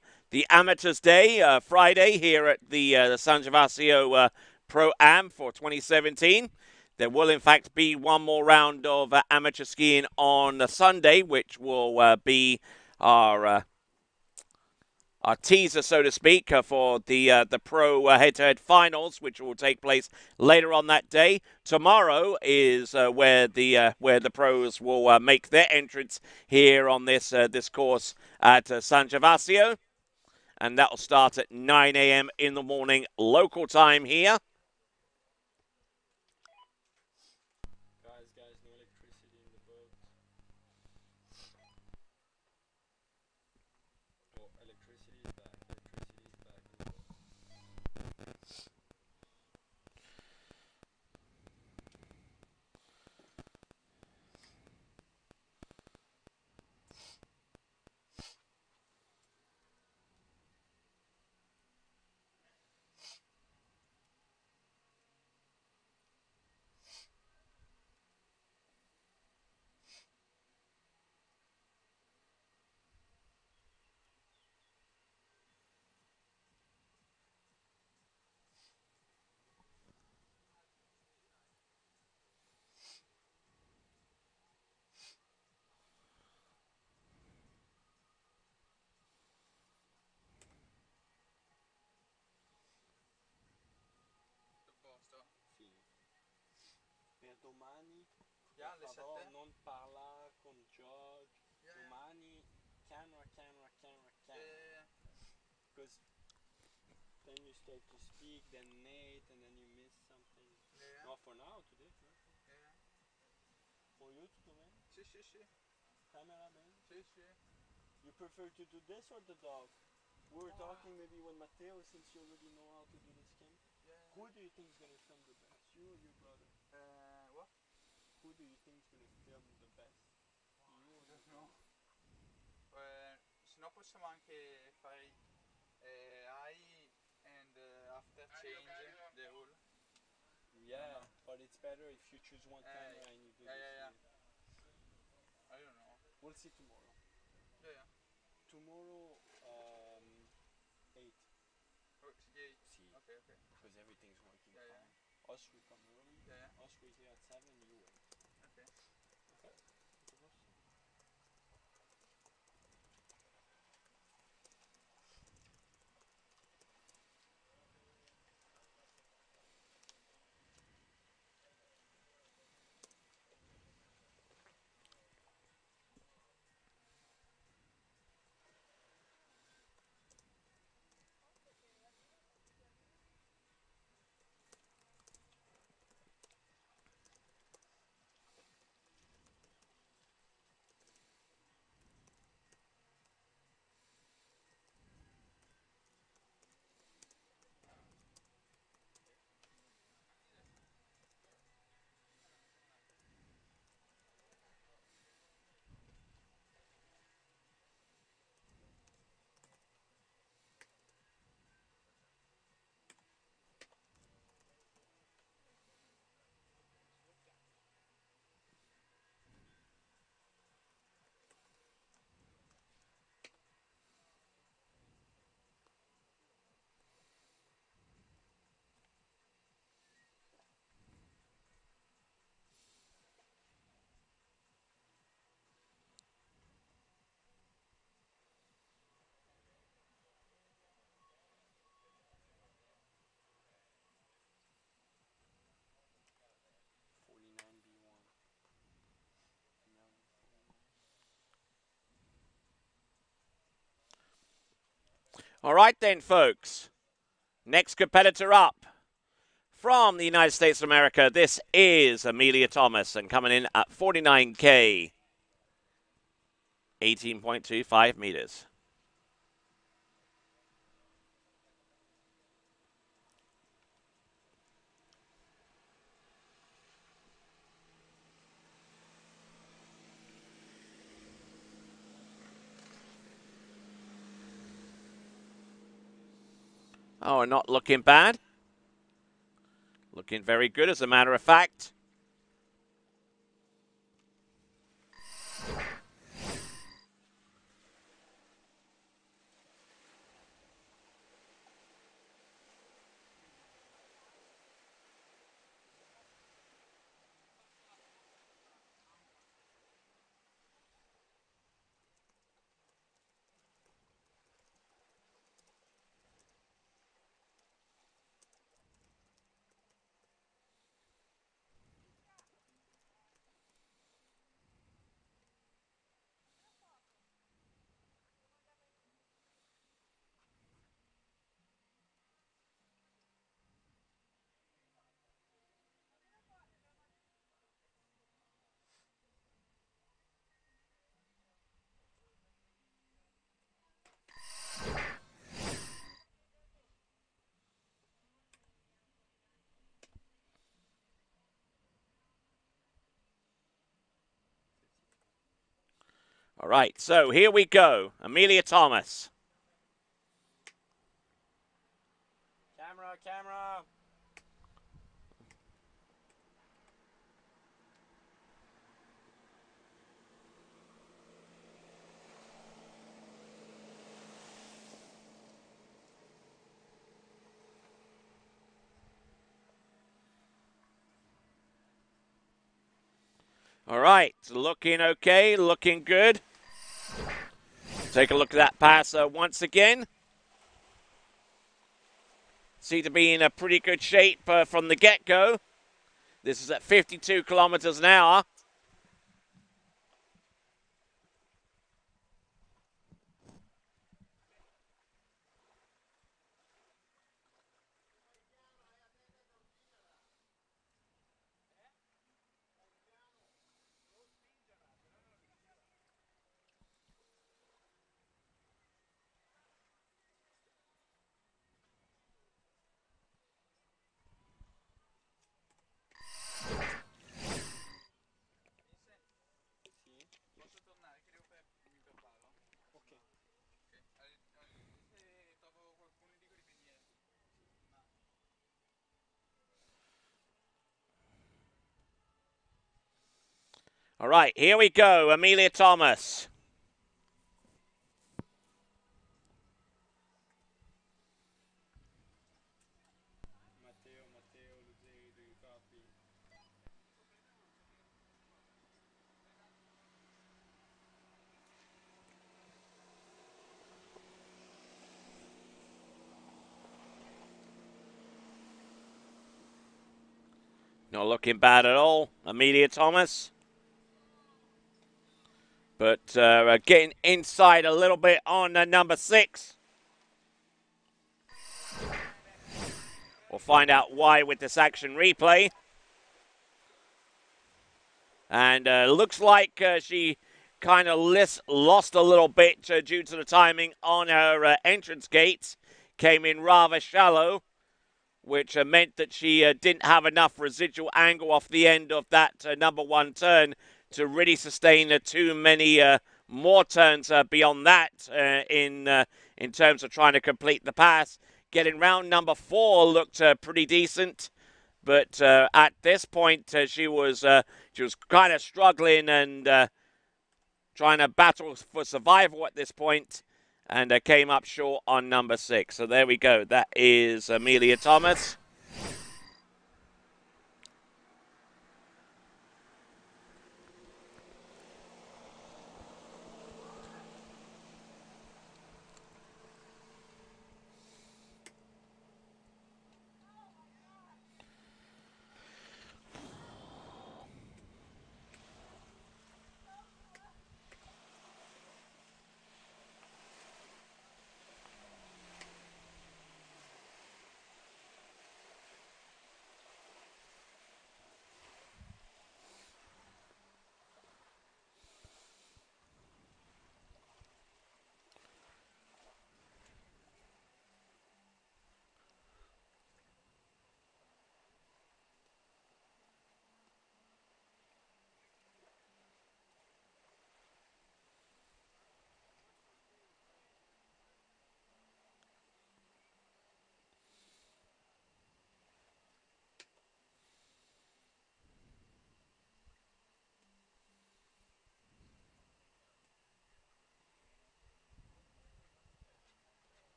Amateurs Day, Friday, here at the San Gervasio Pro Am for 2017. There will, in fact, be one more round of amateur skiing on Sunday, which will be our our teaser, so to speak, for the pro head-to-head finals, which will take place later on that day. Tomorrow is where the pros will make their entrance here on this course at San Gervasio, and that will start at 9 a.m. in the morning local time here. Guys, no electricity in the boat. Oh, electricity is back. Electricity is back in the boat. Sì. Per domani, Yeah, per alle favore, 7? non parla con George. Yeah, yeah. Domani, camera, camera, camera, Yeah, camera. yeah, yeah. Because then you start to speak, then Nate, and then you miss something. Yeah, yeah. Not for now, today. Yeah, yeah. For you to do, man. Sì, sì, sì. Camera, man. Sì, sì. You prefer to do this or the dog? We were talking maybe when Matteo, since you already know how to do this cam. Yeah, yeah. Who do you think is gonna film the best? You or your brother? What? Who do you think is gonna film the best? You or your Don't know. brother? Se no possiamo anche fare I and after change the rule. Yeah, No. but it's better if you choose one camera and you do Yeah, this. yeah, yeah. I don't know. We'll see tomorrow. Yeah, yeah. Tomorrow, 8. Oh, yeah. See, Okay, okay. because everything's working Yeah, yeah. fine. Us, we come early. Yeah, yeah. Us, we're here at 7, you wait. Okay. Okay? B1. All right, then, folks. Next competitor up From the United States of America, this is Amelia Thomas, and coming in at 49K, 18.25 meters. Oh, not looking bad. Looking very good, as a matter of fact. All right, so here we go. Amelia Thomas. Camera, camera. All right, looking okay, looking good. Take a look at that pass once again. Seem to be in a pretty good shape from the get-go. This is at 52 kilometers an hour. Posso tornare che mi preparo? Ok. Se trovo qualcuno dico di venire. All right, here we go. Amelia Thomas. Matteo, Matteo, lo zero dei capi. Not looking bad at all, Amelia Thomas. But getting inside a little bit on number 6. We'll find out why with this action replay. And looks like she kind of lost a little bit due to the timing on her entrance gates. Came in rather shallow, which meant that she didn't have enough residual angle off the end of that number 1 turn to really sustain too many more turns beyond that in terms of trying to complete the pass. Getting round number 4 looked pretty decent, but at this point she was kind of struggling and trying to battle for survival at this point, and came up short on number 6. So there we go. That is Amelia Thomas.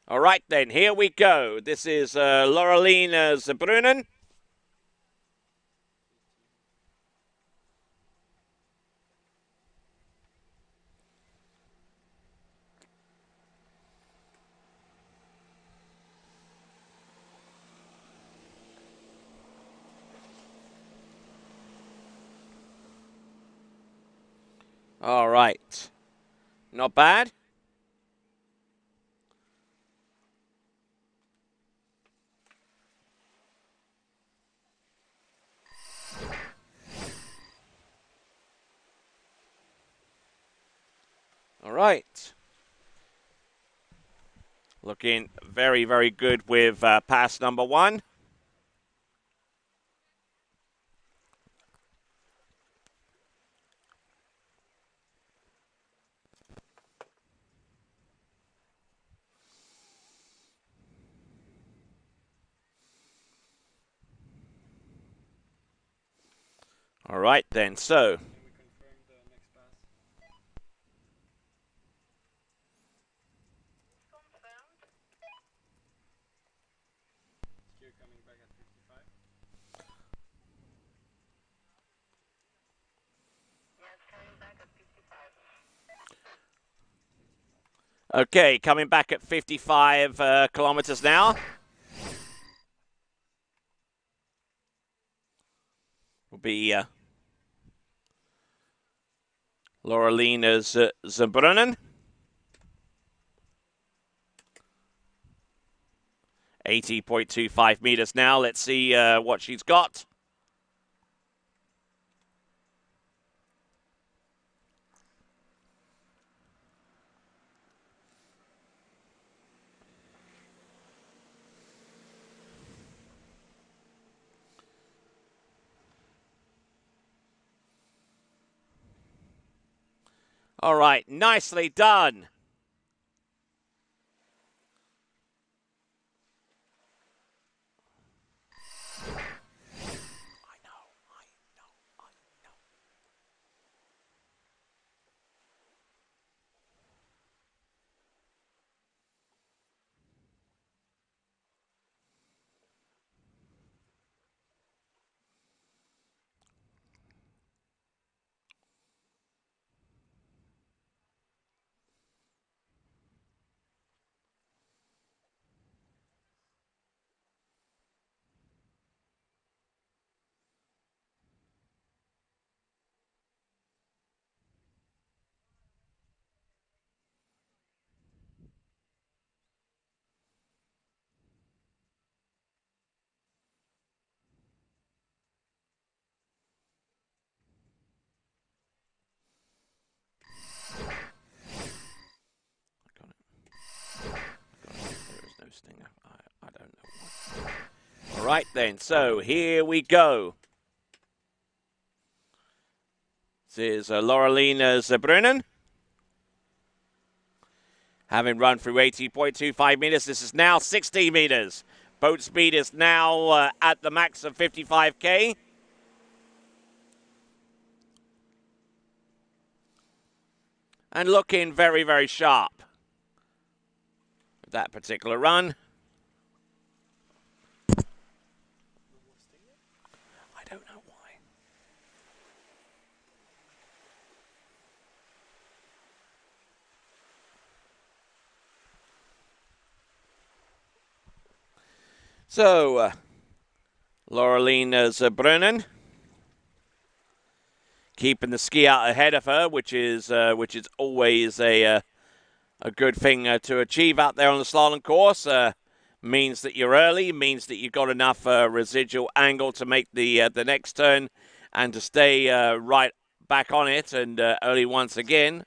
All right, then, here we go. This is Laureline Zabrunen. All right. Not bad. All right. Looking very, very good with pass number one. All right, then. So, Can we confirm the next pass? Skier coming back at 55. okay, coming back at 55 kilometers an hour. Will be Laureline Zabrunen. 80.25 meters now. Let's see what she's got. All right, nicely done. There is no stinger. I don't know why. All right, then. So here we go. This is Laureline Zabrunen. Having run through 80.25 meters, this is now 60 meters. Boat speed is now at the max of 55k. And looking very, very sharp with that particular run. I don't know why. So, Laureline Zabrunen keeping the ski out ahead of her, which is always a good thing to achieve out there on the slalom course. Means that you're early, means that you've got enough residual angle to make the next turn and to stay right back on it and early once again.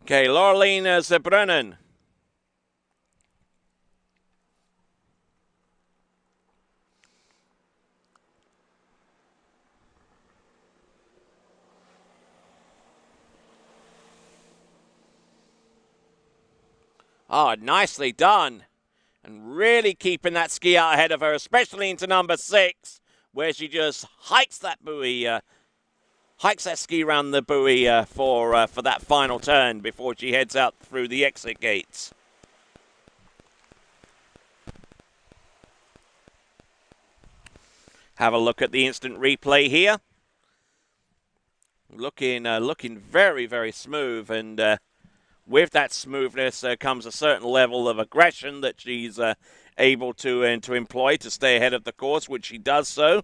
Okay, Laureline Zabrunen. Oh, nicely done. And really keeping that ski out ahead of her, especially into number 6, where she just hikes that buoy, hikes that ski around the buoy for that final turn before she heads out through the exit gates. Have a look at the instant replay here. Looking very, very smooth, and with that smoothness comes a certain level of aggression that she's able to employ to stay ahead of the course, which she does so.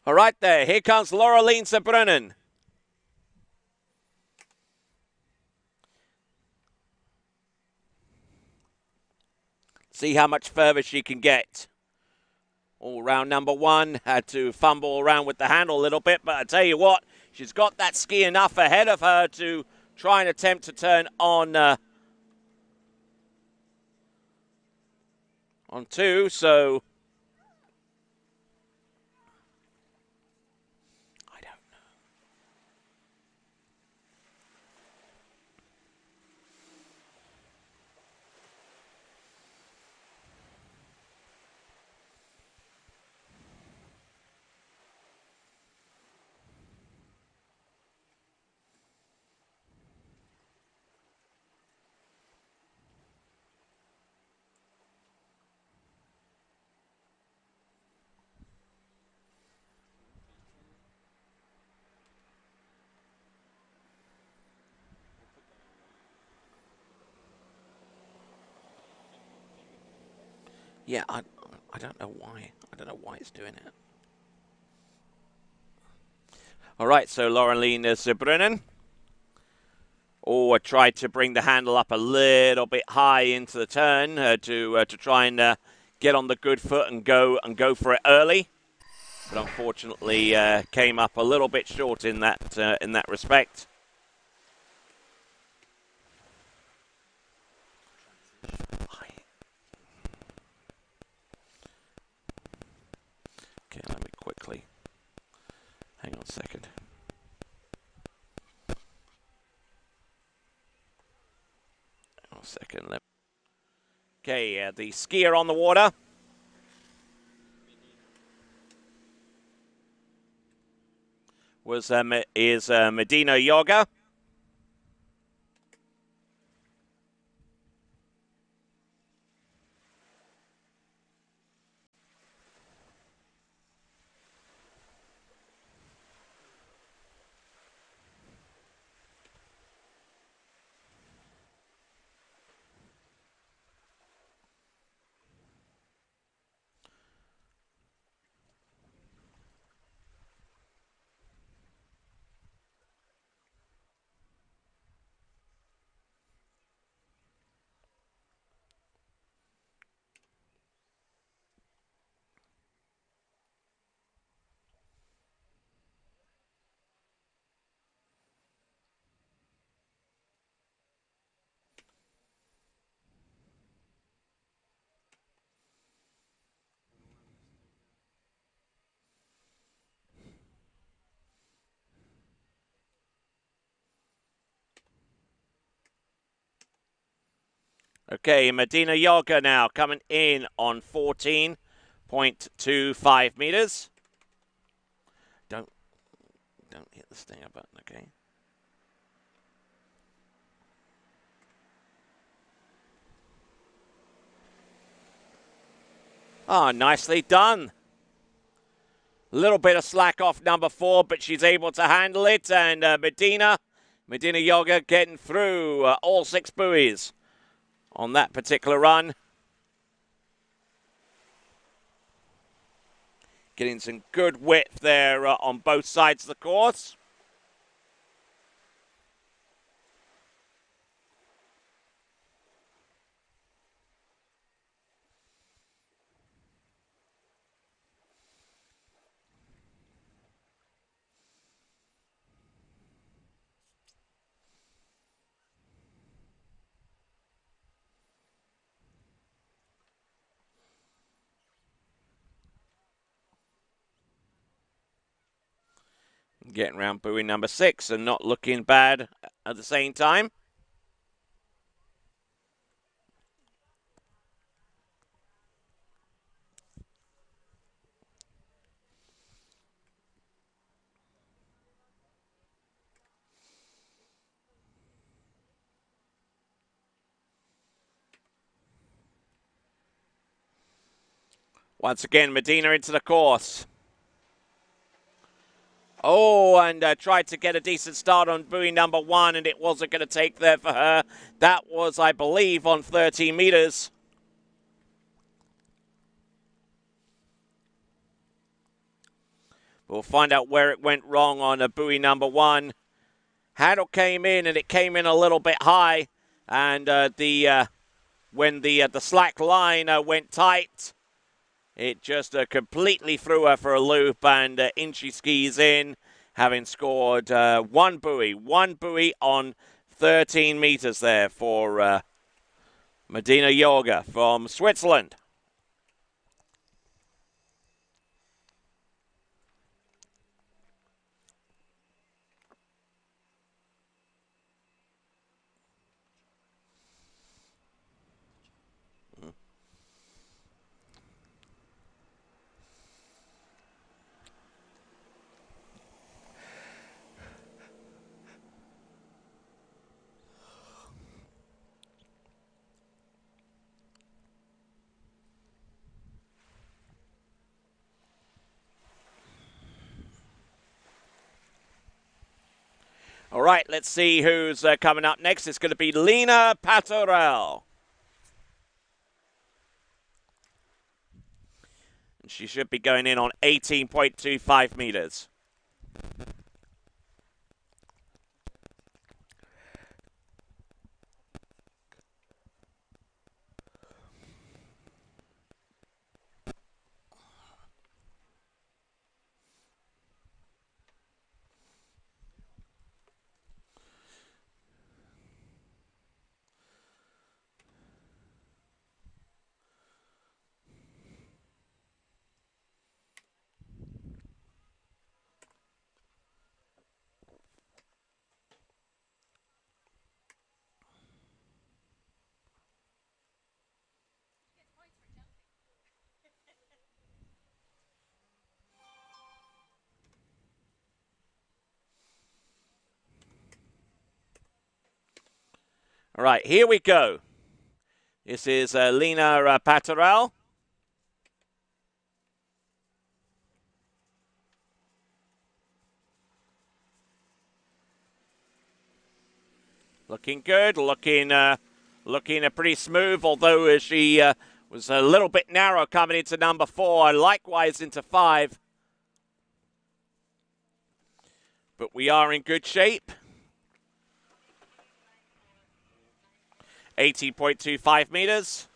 All right there, here comes Laureline Sabrunen. See how much further she can get. All round number 1, had to fumble around with the handle a little bit, but I tell you what, she's got that ski enough ahead of her to try and attempt to turn on 2, so I don't know. Yeah, I don't know why. I don't know why it's doing it. All right, so Laureline Sabrunen. Oh, I tried to bring the handle up a little bit high into the turn to try and get on the good foot and go for it early, but unfortunately came up a little bit short in that respect. Okay, let me quickly. Hang on a second. Hang on a second. Okay, the skier on the water. Is Medina Yoga. Okay, Medina Yoga now coming in on 14.25 meters. Don't hit the stinger button, okay? Oh, nicely done. A little bit of slack off number 4, but she's able to handle it. And Medina Yoga getting through all 6 buoys on that particular run. Getting some good width there on both sides of the course. Getting around buoy number 6 and not looking bad at the same time. Once again, Medina into the course. Oh, and tried to get a decent start on buoy number 1, and it wasn't going to take there for her. That was, I believe, on 13 meters. We'll find out where it went wrong on buoy number 1. Handle came in, and it came in a little bit high, and when the slack line went tight, it just completely threw her for a loop, and in she skis in, having scored one buoy on 13 meters there for Medina Yoga from Switzerland. All right, let's see who's coming up next. It's going to be Lena Patorel. And she should be going in on 18.25 meters. All right, here we go. This is Lena Patorel. Looking good, looking pretty smooth, although she was a little bit narrow coming into number 4, likewise into 5. But we are in good shape. 18.25 meters.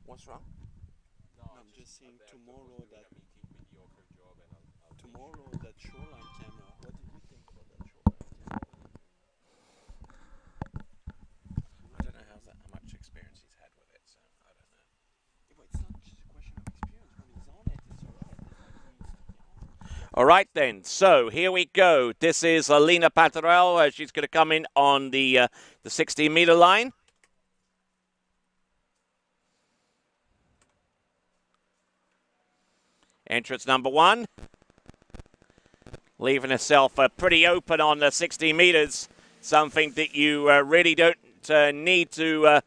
What's wrong? No, I'm just saying tomorrow that shoreline camera. What did you think about that shoreline camera? I don't know how much experience he's had with it, so I don't know. Yeah, but it's not just a question of experience. When he's on it, it's alright. It's like he needs to be on. All right, then. So here we go. This is Lena Patorel. She's going to come in on the 16-meter line. Entrance number 1. Leaving herself pretty open on the 60 meters. Something that you really don't need to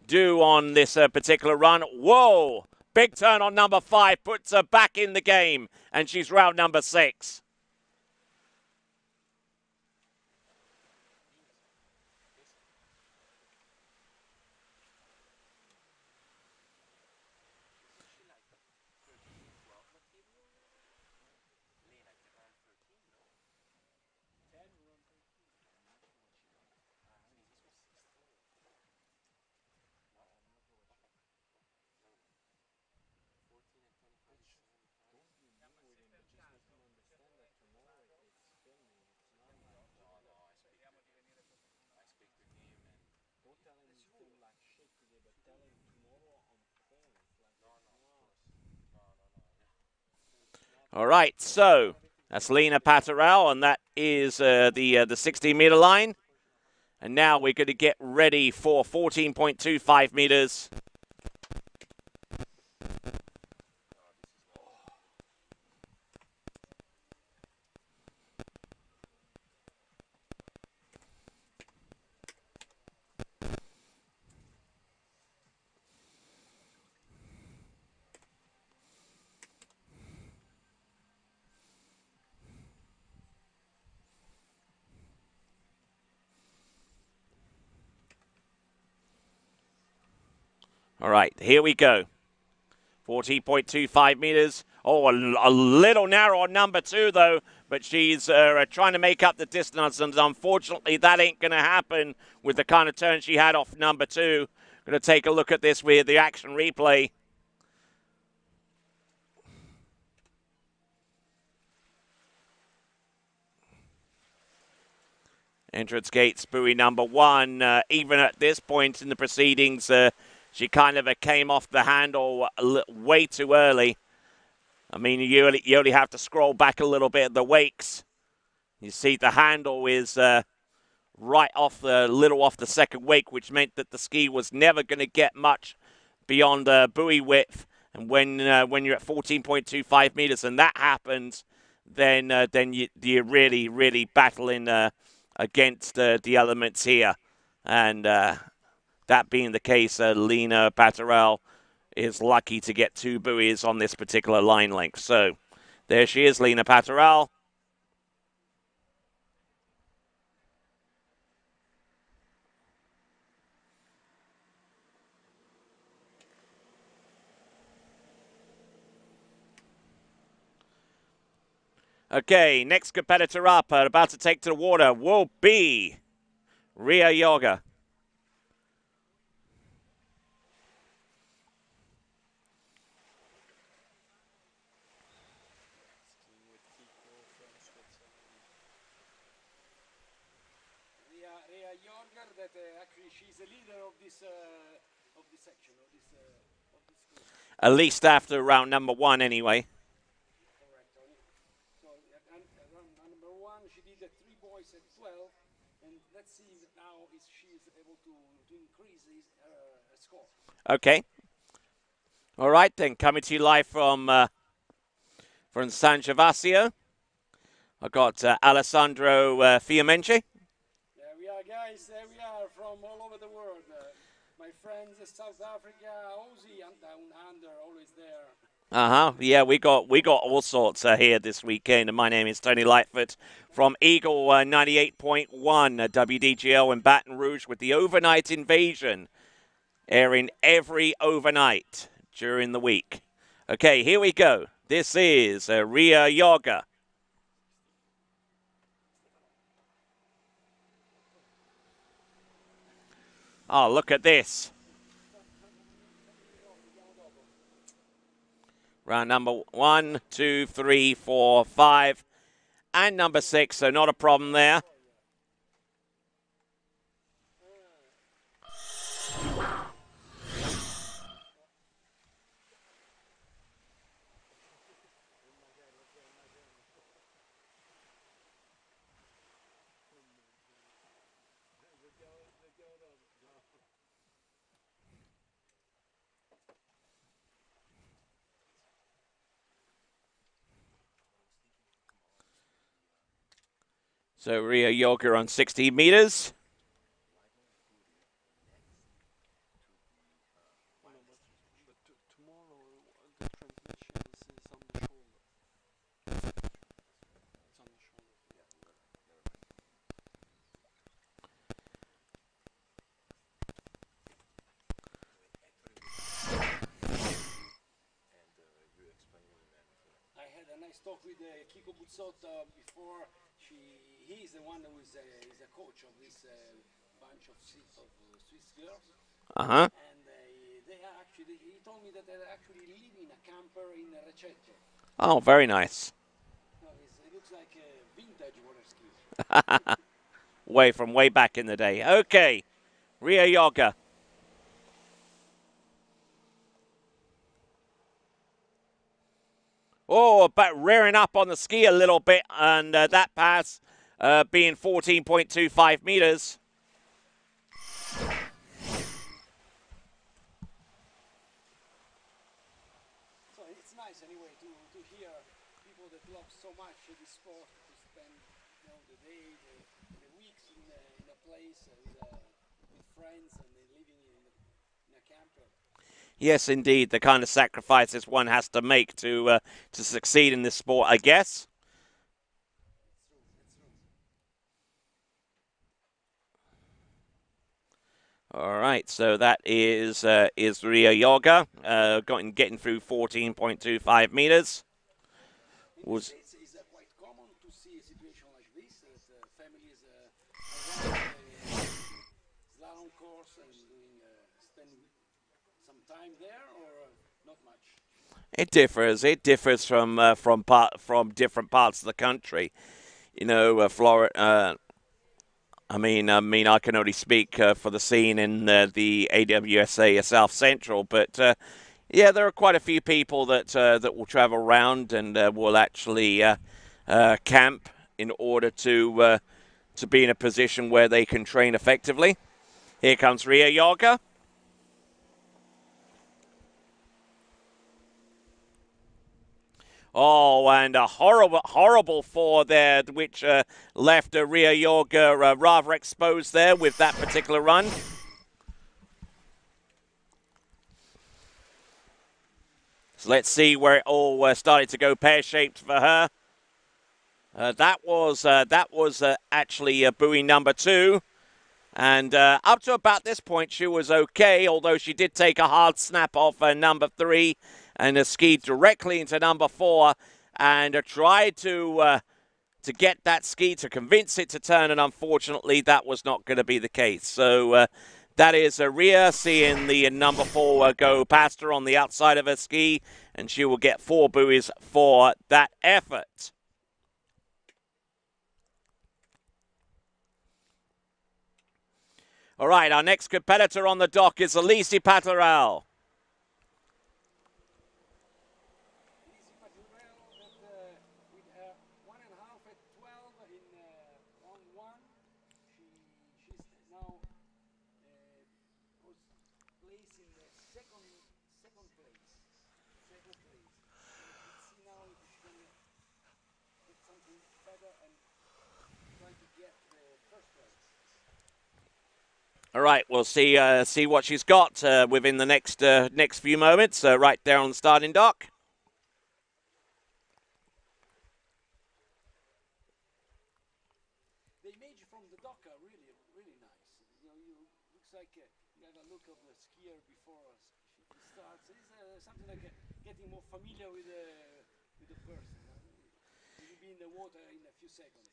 do on this particular run. Whoa! Big turn on number 5. Puts her back in the game. And she's round number 6. All right, so that's Lena Patarel, and that is the 60-meter line. And now we're going to get ready for 14.25 meters. All right, here we go. 14.25 meters. Oh, a little narrow on number 2, though, but she's trying to make up the distance, and unfortunately that ain't going to happen with the kind of turn she had off number 2. Going to take a look at this with the action replay. Entrance gates, buoy number 1. Even at this point in the proceedings, she kind of came off the handle way too early. I mean, you only have to scroll back a little bit at the wakes. You see the handle is right off the second wake, which meant that the ski was never going to get much beyond buoy width. And when you're at 14.25 meters and that happens, then you're really battling against the elements here. And that being the case, Lena Patarel is lucky to get 2 buoys on this particular line length. So there she is, Lena Patarel. Okay, next competitor up, about to take to the water, will be Ria Yoga. Ria Jorger, that actually she's the leader of this section of this group. At least after round number 1, anyway. Correct. So and number 1, she did 3 boys at 12, and let's see now if she is able to increase her score. Okay. All right, then, coming to you live from San Gervasio. I've got Alessandro Fiamenci. There we are, guys. There we are from all over the world. My friends, South Africa, Aussie, and down under, always there. Yeah, we got all sorts here this weekend. And my name is Tony Lightfoot from Eagle 98.1 WDGL in Baton Rouge with the Overnight Invasion, airing every overnight during the week. Okay, here we go. This is Ria Yoga. Oh, look at this. Round number 1, 2, 3, 4, 5, and number 6, so not a problem there. So Ria Yoga on 60 meters. Tomorrow the transmission is on the shoulder. It's on the shoulder. I had a nice talk with Kiko Buzzotta before. He's the one who is a coach of this bunch of Swiss girls. Uh-huh. And he told me that they're actually living in a camper in Recetto. Oh, very nice. It looks like a vintage water ski. Way back in the day. Okay, Ria Yoga. Oh, but rearing up on the ski a little bit, and that pass being 14.25 meters. So it's nice anyway to hear people that love so much this sport to spend the day, the weeks in a place with friends and living in a camper. Yes, indeed, the kind of sacrifices one has to make to succeed in this sport, I guess. It's true. It's true. All right, so that is Ria Yoga, getting through 14.25 meters. In the Was States, it's quite common to see a situation like this, that families are running the slalom course and spending some time there, or not much. It differs. It differs from different parts of the country. You know, Florida. I can only speak for the scene in the AWSA South Central, but yeah, there are quite a few people that will travel around and will actually camp in order to be in a position where they can train effectively. Here comes Ria Yoga. Oh, and a horrible fall there, which left Ria Yoga rather exposed there with that particular run. So let's see where it all started to go pear-shaped for her. That was actually buoy number 2. And up to about this point, she was okay, although she did take a hard snap off number 3 and skied directly into number 4 and tried to get that ski to convince it to turn, and unfortunately, that was not going to be the case. So that is Ria seeing the number 4 go past her on the outside of her ski, and she will get 4 buoys for that effort. All right, our next competitor on the dock is Elise Pateral. Easy Paturel that with 1.5 at 12 in round 1, she's now was placed in the second place. Second place. Let's see now if she can get something better and try to get the first place. All right, we'll see what she's got within the next few moments. Right there on the starting dock. The image from the dock are really, really nice. You looks like you have a look of the skier before he starts. It's something like getting more familiar with the person. You'll be in the water in a few seconds.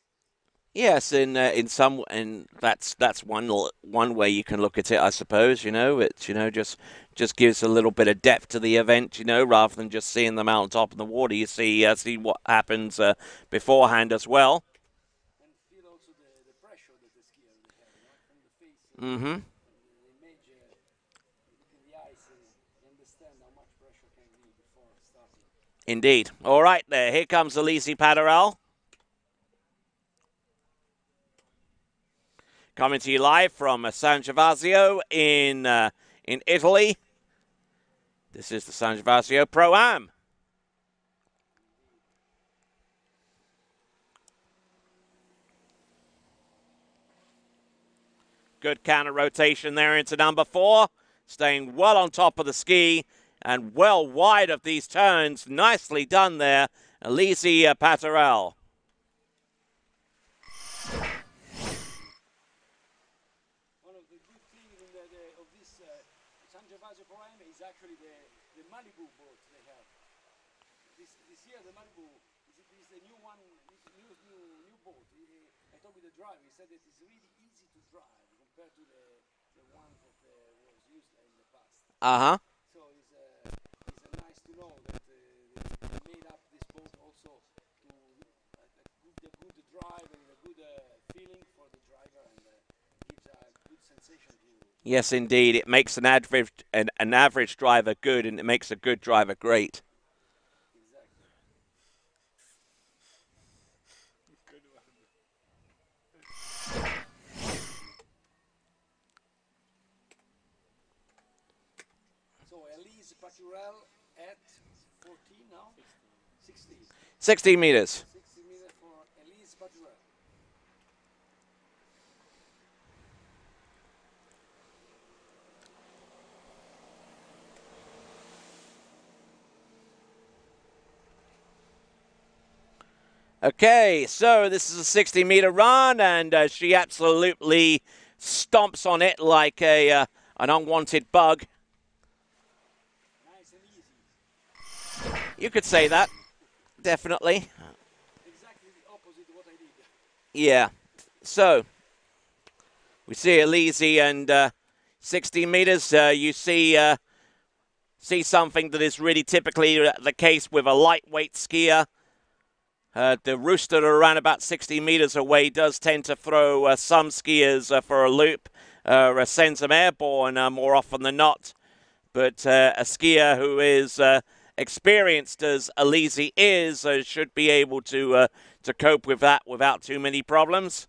Yes, and that's one way you can look at it, I suppose. It's just gives a little bit of depth to the event. Rather than just seeing them out on top of the water, you see what happens beforehand as well. And feel also the pressure that the skier they have, from the face, Mm-hmm. from the image, look in the eyes, you understand how much pressure can be before starting. Indeed. All right, there. Here comes Elise Paderal. Coming to you live from San Gervasio in Italy. This is the San Gervasio Pro-Am. Good counter rotation there into number 4. Staying well on top of the ski and well wide of these turns. Nicely done there, Elise Pateral. One of the good things of this San Gervasio program is actually the Malibu boat they have. This year the Malibu is the new one, new boat. I talked with the driver. He said that it's really easy to drive compared to the one that was used in the past. Uh-huh. So it's nice to know that they made up this boat also to a good drive and a good feeling for the driver, and gives a good sensation to Yes, indeed. It makes an average driver good, and it makes a good driver great. Exactly. Good one. So Elise Paturel at 14 now? 16. 16 meters. 60 meters for Elise Paturel. Okay, so this is a 60-meter run, and she absolutely stomps on it like an unwanted bug. Nice and easy. You could say that, definitely. Exactly the opposite of what I did. Yeah. So we see Elise and 16 meters. You see something that is really typically the case with a lightweight skier. The rooster around about 60 meters away does tend to throw some skiers for a loop or sends them airborne more often than not. But a skier who is experienced as Elise is should be able to cope with that without too many problems.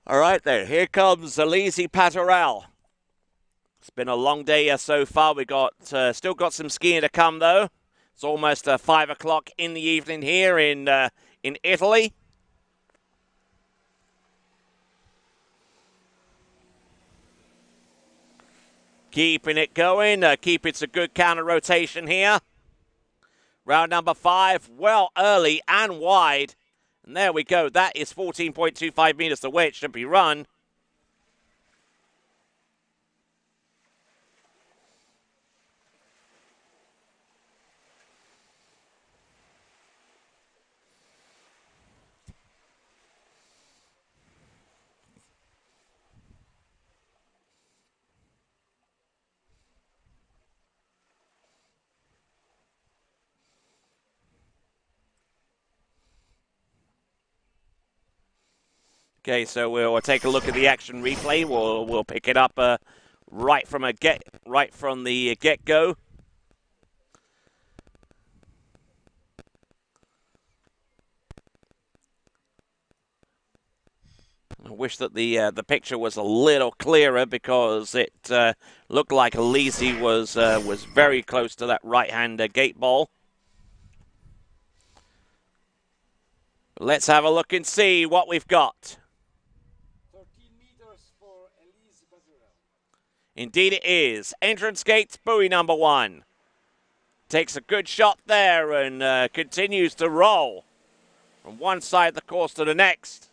All right, then. Here comes Elise Patarel. It's been a long day so far. We got still got some skiing to come, though. It's almost 5 o'clock in the evening here in Italy. Keeping it going. Keep it's a good counter rotation here. Round number 5, well early and wide. And there we go. That is 14.25 meters the way it should be run. Okay, so we'll take a look at the action replay. We'll pick it up right from the get go. I wish that the picture was a little clearer because it looked like Elise was very close to that right hand gate ball. Let's have a look and see what we've got. 13 meters for Elise Paturel. Indeed it is. Entrance gate, buoy number 1. Takes a good shot there and continues to roll from one side of the course to the next.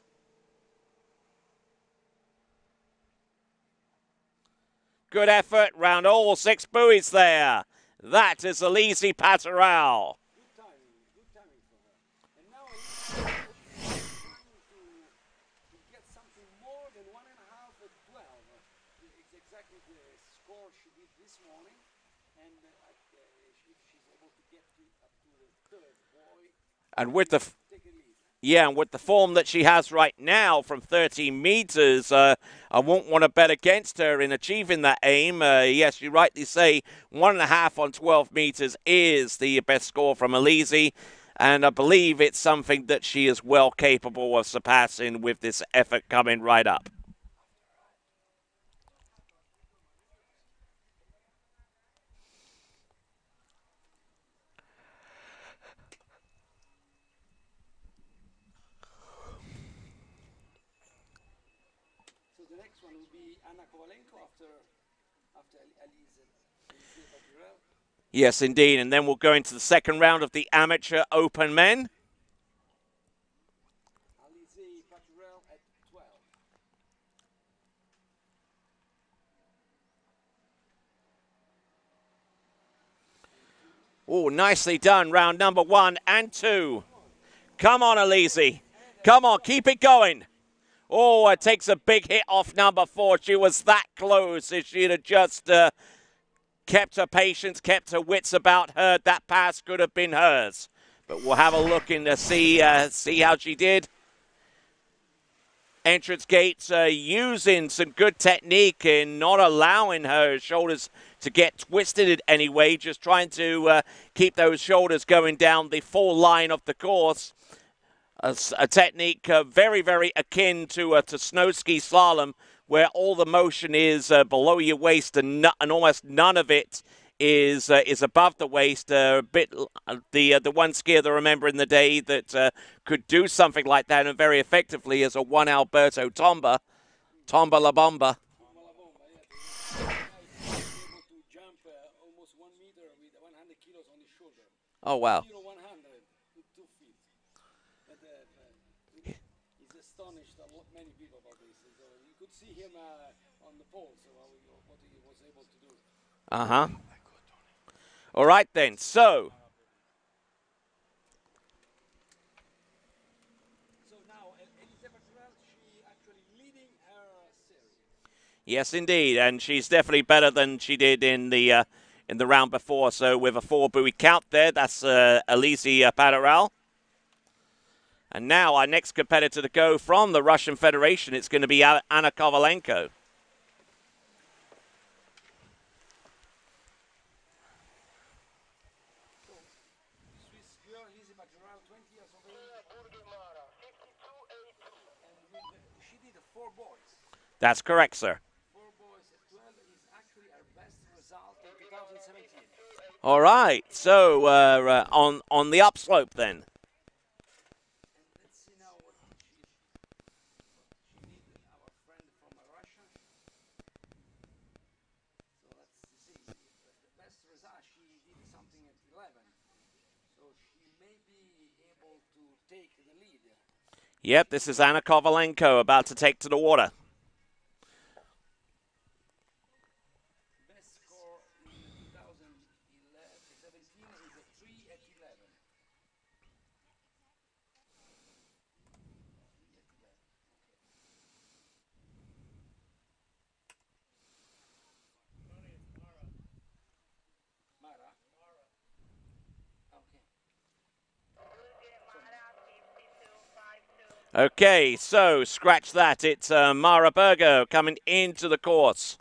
Good effort round all 6 buoys there. That is Elise Patarel. Good timing for her. And now Elise trying to get something more than 1.5 at 12. It's exactly the score she did this morning. And if she's able to get up to the third buoy, And with the take a lead. Yeah, and with the form that she has right now from 13 meters, I won't want to bet against her in achieving that aim. Yes, you rightly say 1.5 on 12 meters is the best score from Elise, and I believe it's something that she is well capable of surpassing with this effort coming right up. So the next one will be Anna Kovalenko after Elise Paturel. Yes, indeed, and then we'll go into the second round of the Amateur Open Men. Elise Paturel at 12. Oh, nicely done, round number 1 and 2. Come on, Elise. Come on, keep it going. Oh, it takes a big hit off number 4. She was that close. If she'd have just kept her patience, kept her wits about her, that pass could have been hers. But we'll have a look in to see how she did. Entrance Gates using some good technique in not allowing her shoulders to get twisted in any way, just trying to keep those shoulders going down the full line of the course. A technique very, very akin to snow ski slalom, where all the motion is below your waist and almost none of it is above the waist. A bit the one skier that I remember in the day that could do something like that and very effectively is a one Alberto Tomba La Bomba. Malabomba, yeah. The guy was able to jump almost 1 meter with 100 kilos on his shoulder. Oh wow. 100 with 2 feet. But he's astonished many people about this. So you could see him on the pole, so what he was able to do. Uh-huh. All right then. So So now Elisa Bertrand, she actually leading her series. yes, indeed, and she's definitely better than she did in the round before. So with a 4 buoy count there, that's Elise Padaral. And now our next competitor to go from the Russian Federation, it's going to be Anna Kovalenko. So Swiss girl Elisa Bertrand, 20 years of age, and she did 4 boys. That's correct, sir. 4 boys at 12 is actually her best result in 2017. All right, so on the upslope then. And let's see now what she did, our friend from Russia. So let's see. The best result, she did something at 11. So she may be able to take the lead. Yep, this is Anna Kovalenko about to take to the water. Best score in 2017 is a 3 at 11. 3 at 11. Mara? Okay. Okay, so scratch that. It's Mara Berger coming into the course.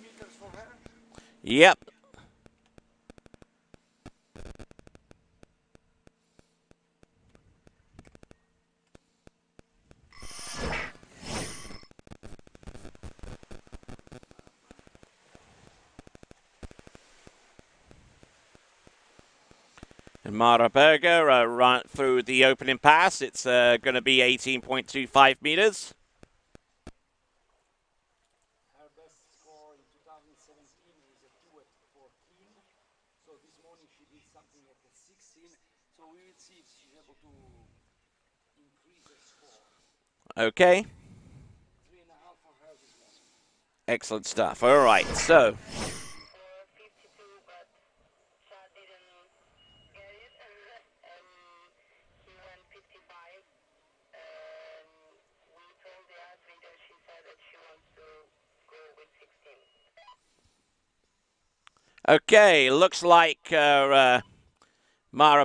Meters for her. Yep. And Mara Berger right through the opening pass. It's going to be 18.25 meters. Her best score in 2017 is a 2 at 14. So this morning she did something at the 16. So we will see if she's able to increase her score. Okay. 3.5 for her this morning. Excellent stuff. All right, so okay, looks like Mara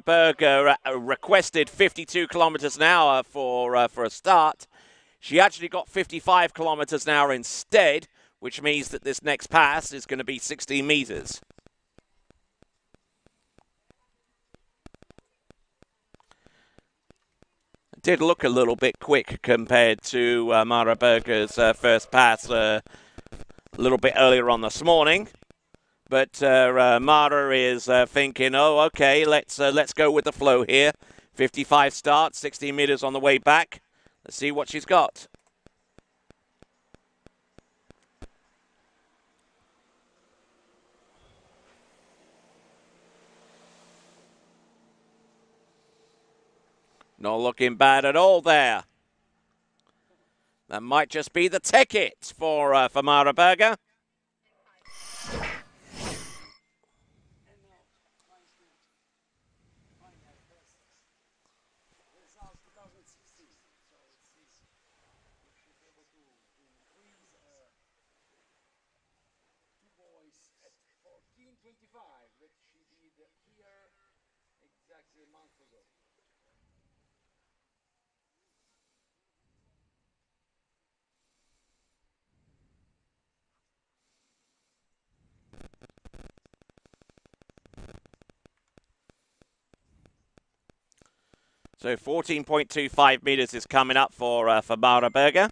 Berger requested 52 kilometers an hour for a start. She actually got 55 kilometers an hour instead, which means that this next pass is going to be 16 meters. It did look a little bit quick compared to Mara Berger's first pass a little bit earlier on this morning. But Mara is thinking, oh, okay, let's go with the flow here. 55 starts, 16 meters on the way back. Let's see what she's got. Not looking bad at all there. That might just be the ticket for Mara Berger. And now trying to find her best results 2016. So let's see if she's able to increase two boys at 14:25 that she did here exactly a month ago. So 14.25 meters is coming up for Mara Berger.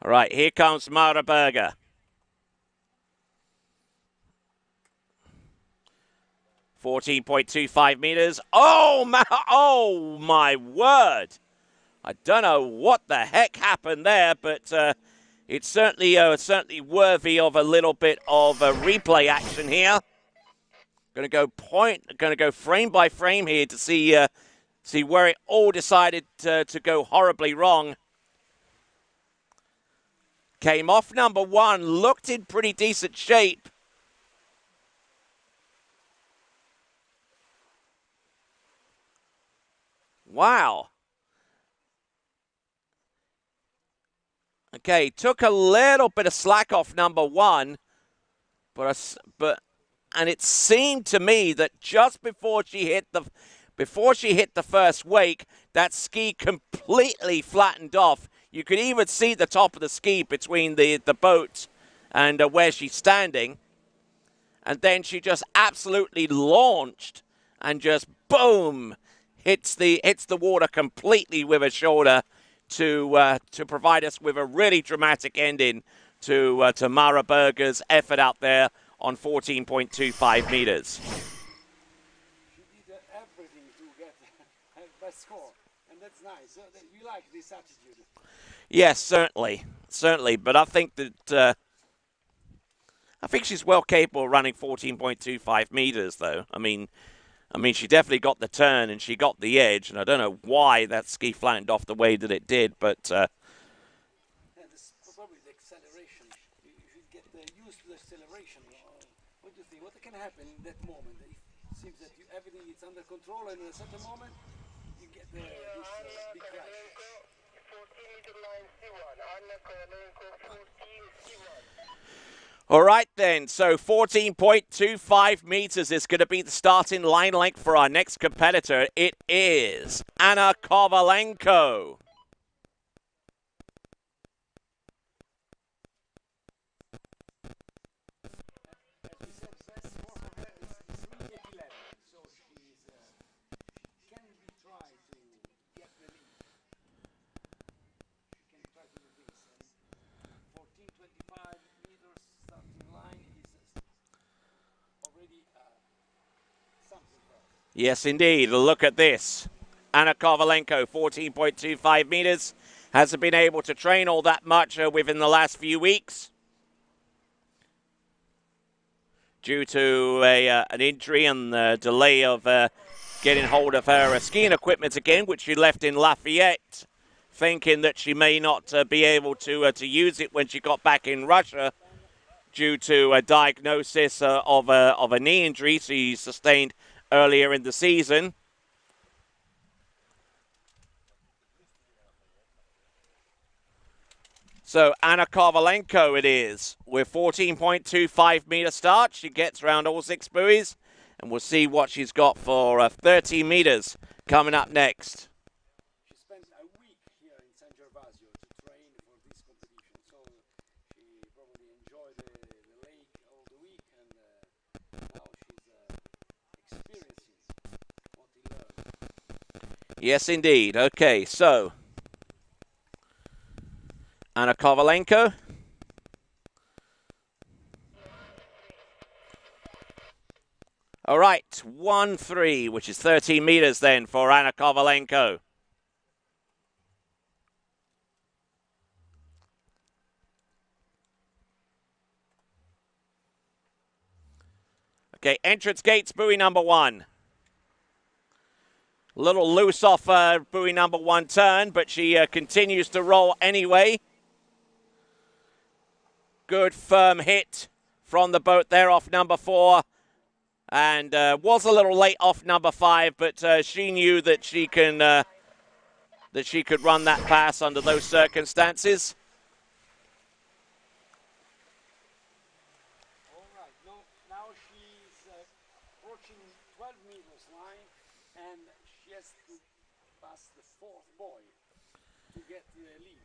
All right, here comes Mara Berger. 14.25 meters. Oh my word! I don't know what the heck happened there, but it's certainly worthy of a little bit of replay action here. Going to go frame by frame here to see where it all decided to go horribly wrong. Came off number one, looked in pretty decent shape. Wow. Okay, took a little bit of slack off number one, but and it seemed to me that just before she hit the first wake, that ski completely flattened off. You could even see the top of the ski between the boat and where she's standing. And then she just absolutely launched and just boom hits the water completely with her shoulder to provide us with a really dramatic ending to Mara Berger's effort out there on 14.25 meters. She did everything to get her best score, and that's nice. So you like this attitude? Yes, certainly. But I think that she's well capable of running 14.25 meters, though. I mean, she definitely got the turn and she got the edge, and I don't know why that ski flattened off the way that it did, but. Yeah, this probably the acceleration. You should get used to the acceleration. What do you think? What can happen in that moment? It seems that everything is under control, and in a certain moment, you get this big crash. All right, then. So 14.25 meters is going to be the starting line length for our next competitor. It is Anna Kovalenko. As we said, best score for her is 3:11, so she can be tried to get the lead. She can try to do this, and 14:25 meters starting line is already something for us. Yes, indeed. Look at this. Anna Kovalenko, 14.25 meters. Hasn't been able to train all that much within the last few weeks due to an injury and the delay of getting hold of her skiing equipment again, which she left in Lafayette, thinking that she may not be able to use it when she got back in Russia due to a diagnosis of a knee injury she sustained earlier in the season. So Anna Kovalenko it is. With 14.25 meter start, she gets around all six buoys, and we'll see what she's got for 30 meters coming up next. She spent a week here in San Gervasio to train for this competition, so she probably enjoyed the lake all the week, and now she's experiencing what he learned. Yes, indeed. Okay, so Anna Kovalenko. All right, 1-3, which is 13 meters then for Anna Kovalenko. Okay, entrance gates, buoy number 1. A little loose off buoy number 1 turn, but she continues to roll anyway. Good firm hit from the boat there off number 4. And was a little late off number 5, but she knew that she could run that pass under those circumstances. All right, now she's approaching 12 meters line, and she has to pass the 4th buoy to get the lead.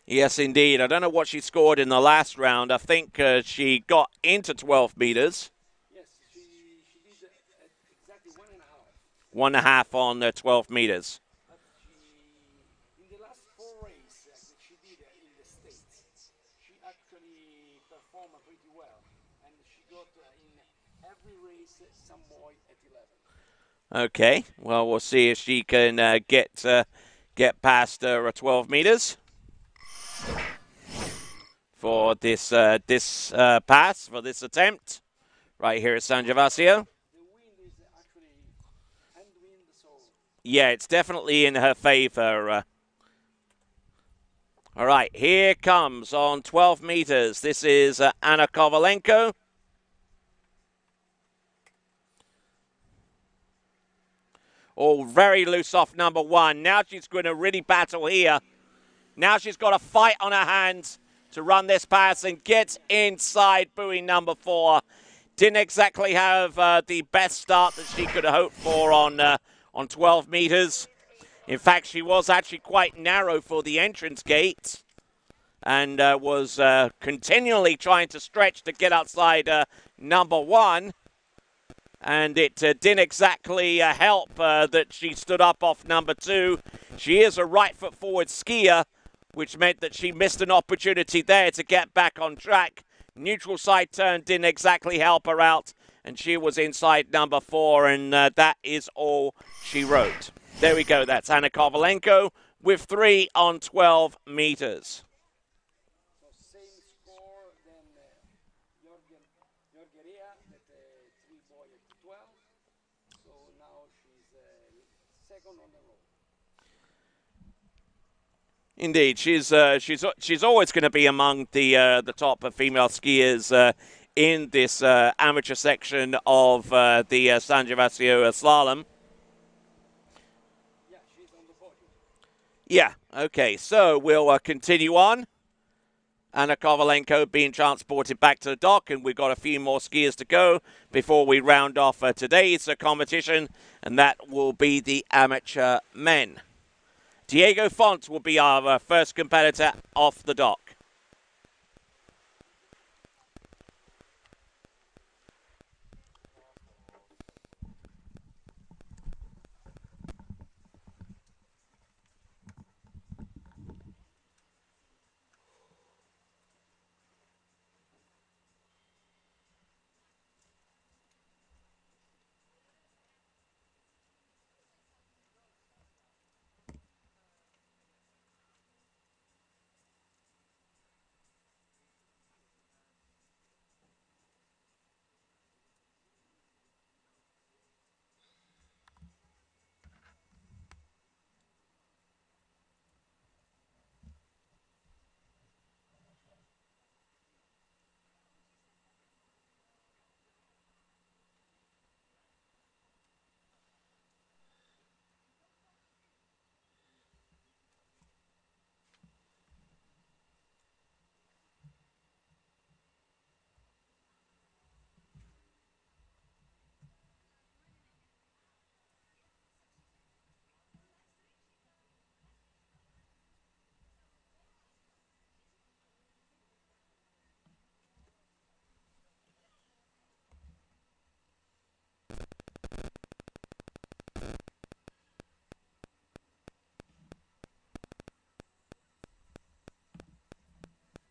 Yes, indeed. I don't know what she scored in the last round. I think she got into 12 meters. Yes, she did exactly 1.5. 1.5 on 12 meters. But in the last 4 races that she did in the States, she actually performed pretty well. And she got in every race some boy at 11. Okay, well, we'll see if she can get past 12 meters for this pass, for this attempt, right here at San Gervasio. The wind is actually hand wind, so Yeah, it's definitely in her favor. All right, here comes on 12 meters. This is Anna Kovalenko. All very loose off number 1. Now she's going to really battle here. Now she's got a fight on her hands to run this pass and gets inside buoy number 4. Didn't exactly have the best start that she could have hoped for on 12 meters. In fact, she was actually quite narrow for the entrance gate and was continually trying to stretch to get outside number 1. And it didn't exactly help that she stood up off number 2. She is a right foot forward skier, which meant that she missed an opportunity there to get back on track. Neutral side turn didn't exactly help her out, and she was inside number 4, and that is all she wrote. There we go. That's Anna Kovalenko with 3 on 12 meters. so same score than Georgia that 3 boy at 12. So now she's second on the road. Indeed, she's always going to be among the top female skiers in this amateur section of the San Gervasio slalom. Yeah, she's on the podium. Yeah. Okay. So we'll continue on. Anna Kovalenko being transported back to the dock, and we've got a few more skiers to go before we round off today's competition, and that will be the amateur men. Diego Font will be our first competitor off the dock.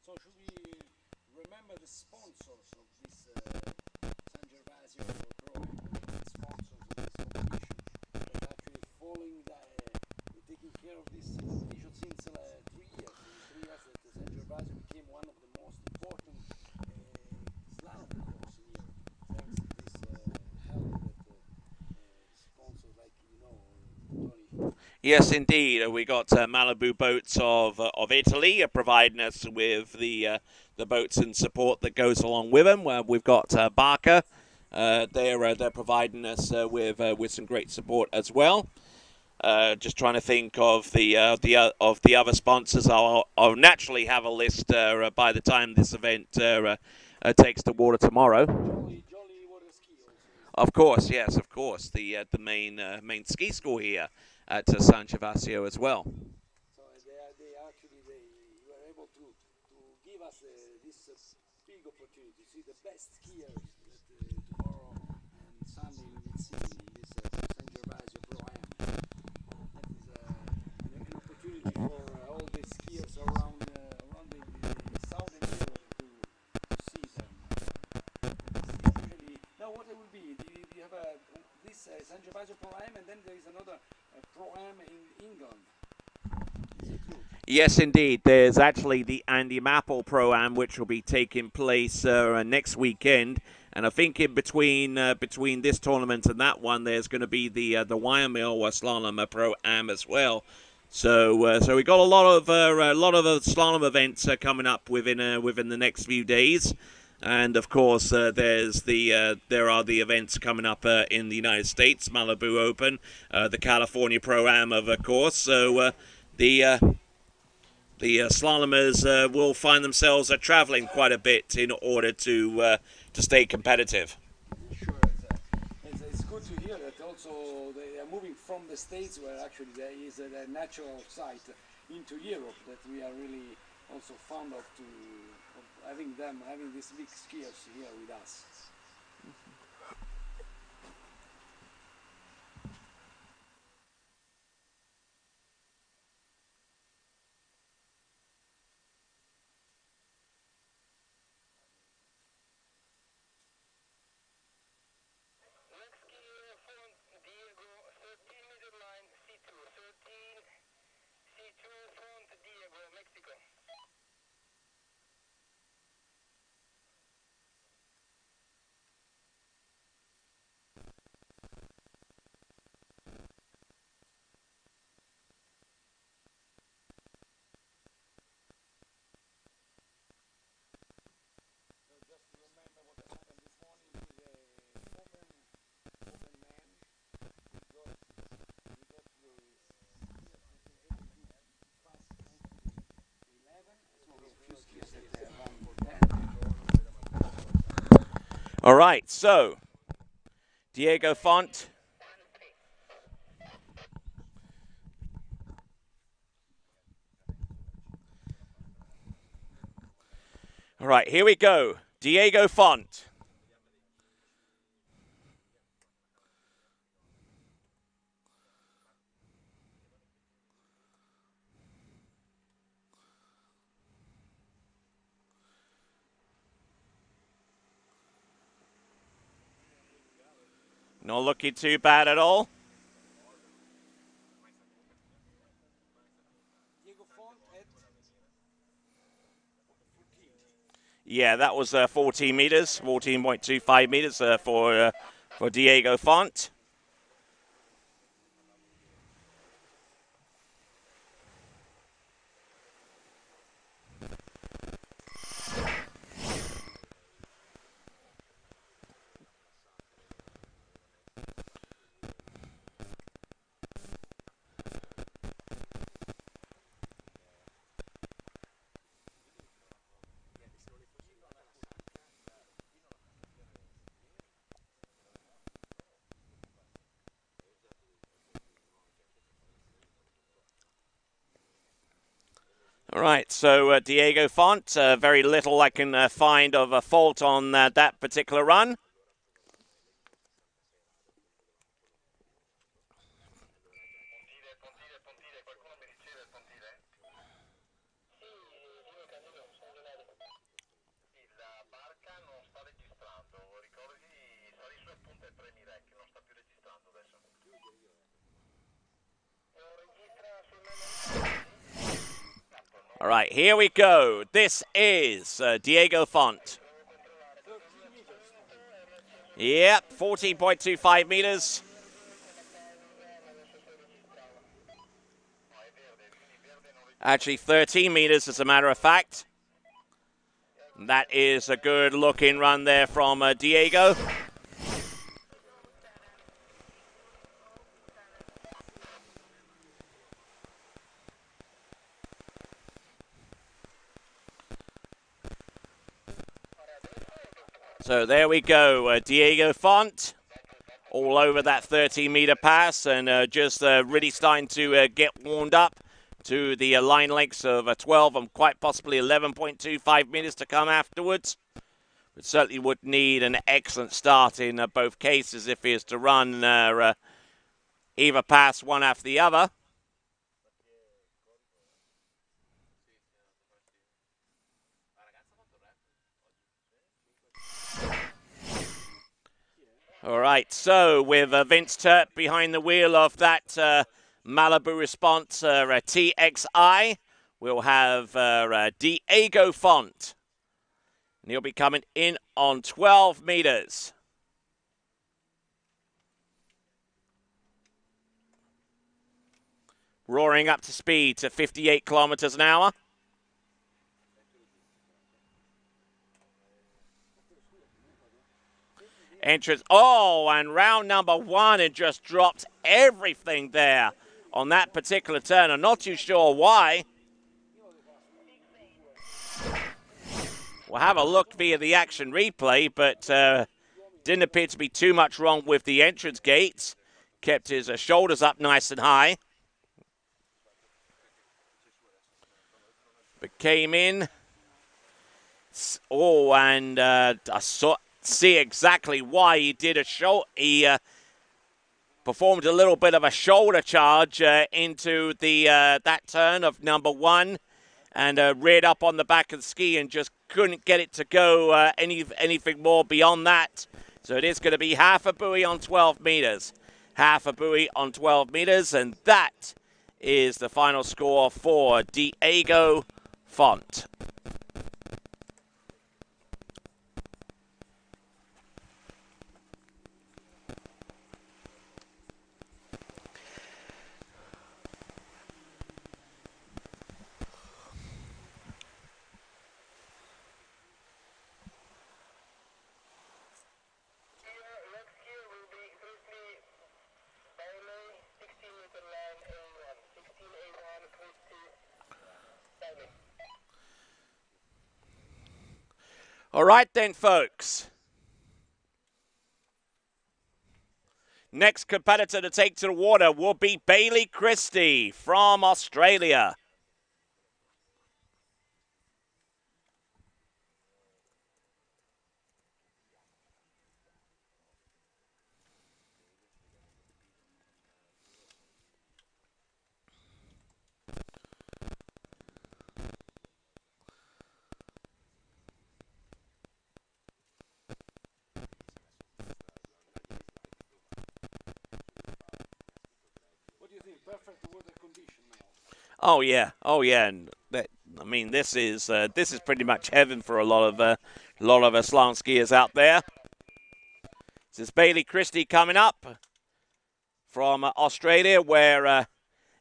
So should we remember the sponsors of this San Gervasio Pro? care of this competition since 3 years. In 3 years, that San Gervasio became one of the most important slalom course in Europe, thanks to this help that sponsors like Tony. Yes, indeed. We got Malibu Boats of Italy providing us with the boats and support that goes along with them. We've got Barker. They're providing us with some great support as well. Just trying to think of the other sponsors. I'll naturally have a list by the time this event takes the water tomorrow. Jolly water ski also. Of course, yes, of course. The main ski school here at San Gervasio as well. So they actually you are able to give us this big opportunity to see the best skiers that tomorrow and Sunday we will see in this San Gervasio Pro Am. That is an opportunity for all the skiers around the southern Europe to see them. Really, now what it will be? You have this San Gervasio Pro Am, and then there is another Pro Am in England. Is it true? Yes, indeed. There's actually the Andy Maple Pro-Am, which will be taking place next weekend. And I think in between this tournament and that one, there's going to be the Wyoming Slalom Pro-Am as well. So we got a lot of slalom events coming up within the next few days. And of course, there are the events coming up in the United States, Malibu Open, the California Pro-Am, of course. So the slalomers will find themselves traveling quite a bit in order to stay competitive. Sure, it's good to hear that also they are moving from the States, where actually there is a natural site, into Europe, that we are really also fond of having these big skiers here with us. Just to remember what happened this morning with the woman man. We got the fast the 11, so a few skiers that run 10. All right, so Diego Font. All right, here we go. Diego Font. Not looking too bad at all. Diego Font at 14. Yeah, that was 14 meters, 14.25 meters for Diego Font. All right, so Diego Font, very little I can find of a fault on that particular run. All right, here we go. This is Diego Font. 13 meters. Yep, 14.25 meters. Actually, 13 meters, as a matter of fact. That is a good looking run there from Diego. So there we go, Diego Font, all over that 13-meter pass, and just really starting to get warmed up to the line lengths of 12 and quite possibly 11.25 meters to come afterwards. But certainly would need an excellent start in both cases if he is to run either pass one after the other. All right, so with Vince Turt behind the wheel of that Malibu Response TXI, we'll have Diego Font. And he'll be coming in on 12 meters. Roaring up to speed to 58 kilometers an hour. Entrance. Oh, and round number one, it just dropped everything there on that particular turn. I'm not too sure why. We'll have a look via the action replay, but didn't appear to be too much wrong with the entrance gates. Kept his shoulders up nice and high. But came in. Oh, and I see exactly why he did a show. He performed a little bit of a shoulder charge into the that turn of number one, and reared up on the back of the ski and just couldn't get it to go anything more beyond that. So it is going to be half a buoy on 12 meters. Half a buoy on 12 meters, and that is the final score for Diego Font. All right then, folks. Next competitor to take to the water will be Bailey Christie from Australia. What do you think? Perfect water condition now. Oh yeah, and that, I mean this is pretty much heaven for a lot of slalom skiers out there. This is Bailey Christie coming up from Australia, where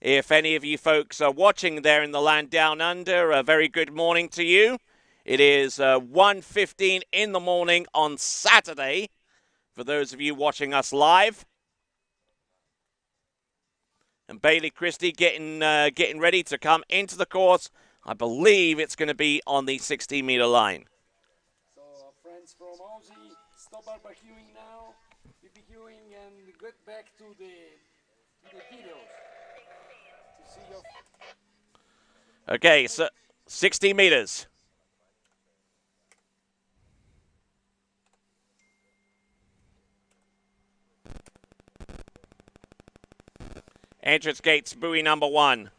if any of you folks are watching there in the land down under, a very good morning to you. It is 1:15 in the morning on Saturday for those of you watching us live. And Bailey Christie getting ready to come into the course. I believe it's going to be on the 60-meter line. So, friends from Aussie, stop barbecuing now, BBQing, and get back to the videos to see your. Okay, so 60 meters. Entrance gates, buoy number one.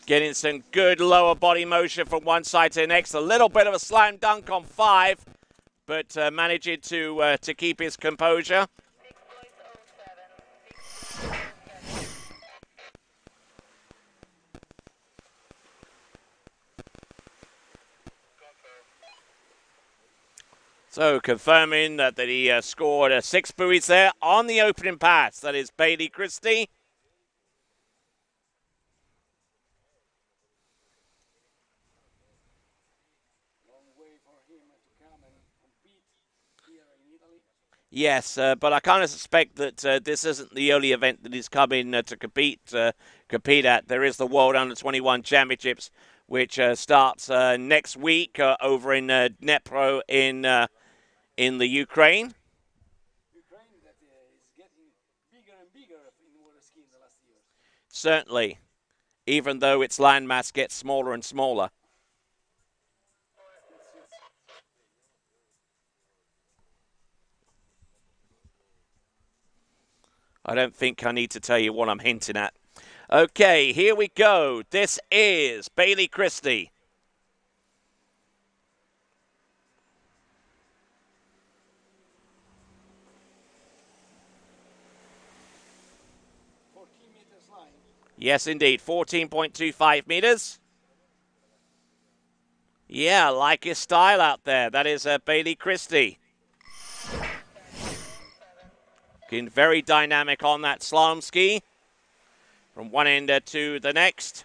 Getting some good lower body motion from one side to the next. A little bit of a slam dunk on 5, but managing to keep his composure. So confirming that he scored 6 buoys there on the opening pass. That is Bailey Christie. Long way for him to come and compete here in Italy. Yes, but I kind of suspect that this isn't the only event that he's coming to compete at. There is the World Under-21 Championships, which starts next week over in Dnipro in the Ukraine. Ukraine that is getting bigger and bigger in water ski in the last years. Certainly, even though its landmass gets smaller and smaller. I don't think I need to tell you what I'm hinting at. Okay, here we go. This is Bailey Christie. 14 meters line. Yes, indeed, 14.25 meters. Yeah, like his style out there. That is Bailey Christie. Looking very dynamic on that slalom ski from one end to the next.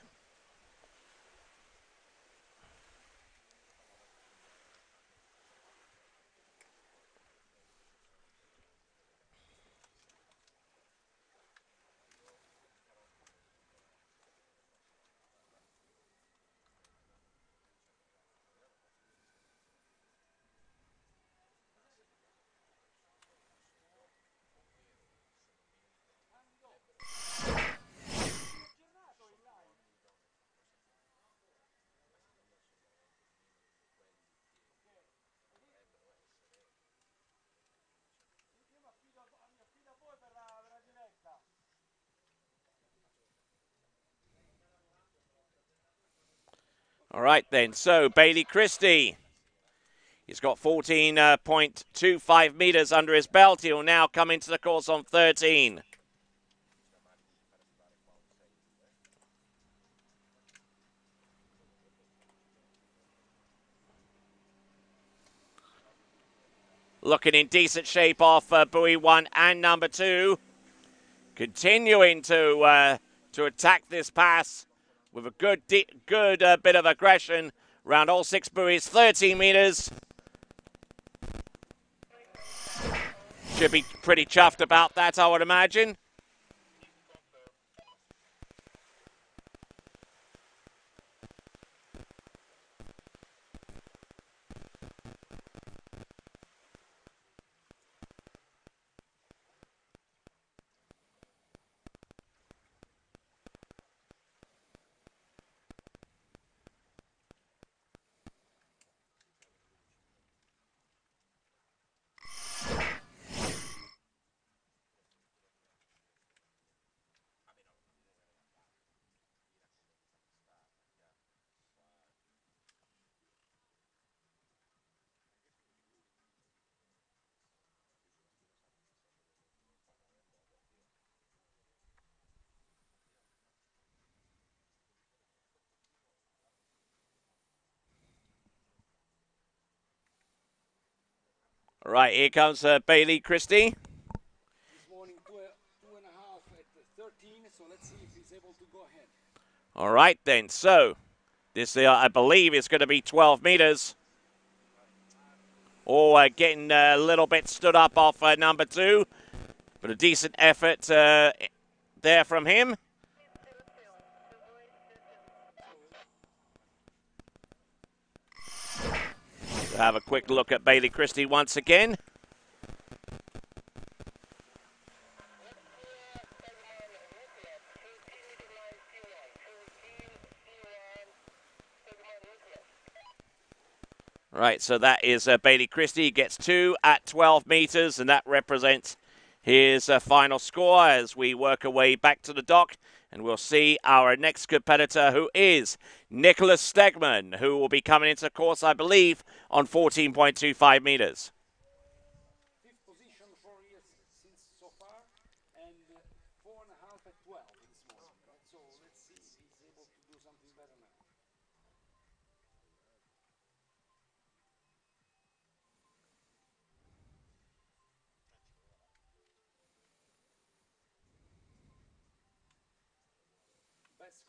All right then, so Bailey Christie. He's got 14.25 meters under his belt. He'll now come into the course on 13. Looking in decent shape off buoy 1 and number 2. Continuing to attack this pass with a good bit of aggression around all 6 buoys. 13 meters. Should be pretty chuffed about that, I would imagine. All right, here comes Bailey Christie. This morning, two and a half at 13, so let's see if he's able to go ahead. All right then, so this I believe is going to be 12 meters. Oh, getting a little bit stood up off number 2, but a decent effort there from him. So have a quick look at Bailey Christie once again. Right, so that is Bailey Christie. He gets 2 at 12 meters, and that represents his final score as we work our way back to the dock. And we'll see our next competitor, who is Nicholas Stegman, who will be coming into the course, I believe, on 14.25 meters. Fifth position for years since so far, and 4.5 at 12 this morning. So let's see if he's able to do something better now.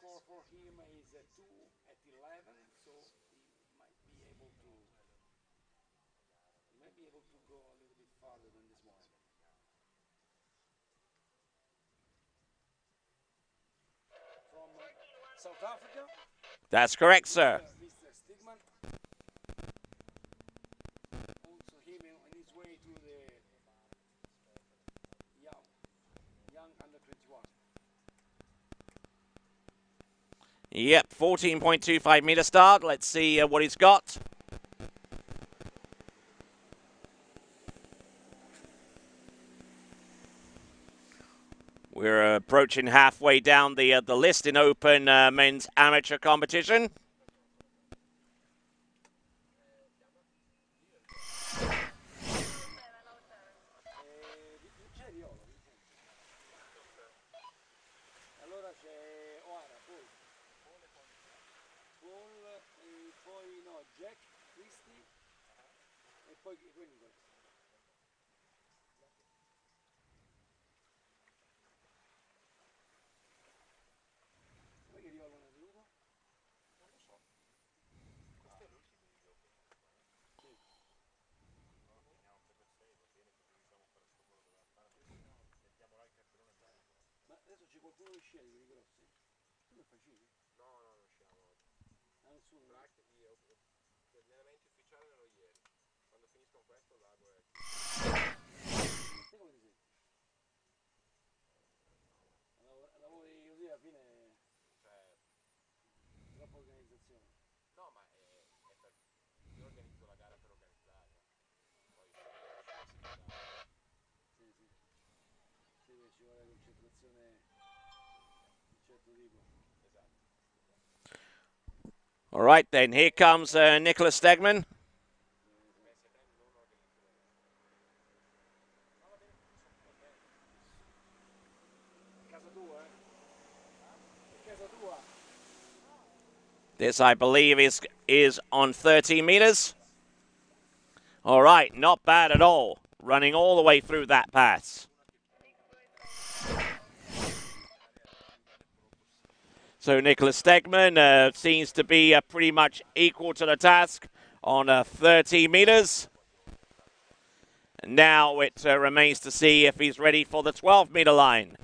score for him is 2 at 11, so he might be able to go a little bit farther than this one. From South Africa, That's correct, sir. Mr. Stigman. Also him on his way to the young under 21. Yep, 14.25 meter start. Let's see what he's got. We're approaching halfway down the list in open men's amateur competition. Allora c'è Oara, Paul e poi no, Jack, Christy e poi Nicola. Dov'è che Riolo è venuto? Non lo so. Questo è l'ultimo di dopo. Sì. No, finiamo per le 6, va bene, così riusciamo a fare sto quello che doveva fare. Mettiamo là il cartellone bene. Ma adesso c'è qualcuno che sceglie quelli grossi? Tu che facevi? No, no, non sciamo oggi. Ah, nessuno? Gli allenamenti ufficiali erano ieri. Quando finiscono questo, l'ago è... Te come ti senti? Lavori così alla fine Cioè... troppa organizzazione. No, ma è per... Io organizzo la gara per organizzare. Poi si fa dare. Sì, sì. Sì, che ci vuole concentrazione di un certo tipo. Esatto. All right, then. Here comes Nicholas Stegman. Non organizzo la gara. No, va bene, sono contento. È casa tua, eh? È casa tua. This, I believe, is on 13 meters. All right, not bad at all. Running all the way through that pass. So Nicholas Stegman seems to be pretty much equal to the task on 30 meters. Now it remains to see if he's ready for the 12-meter line.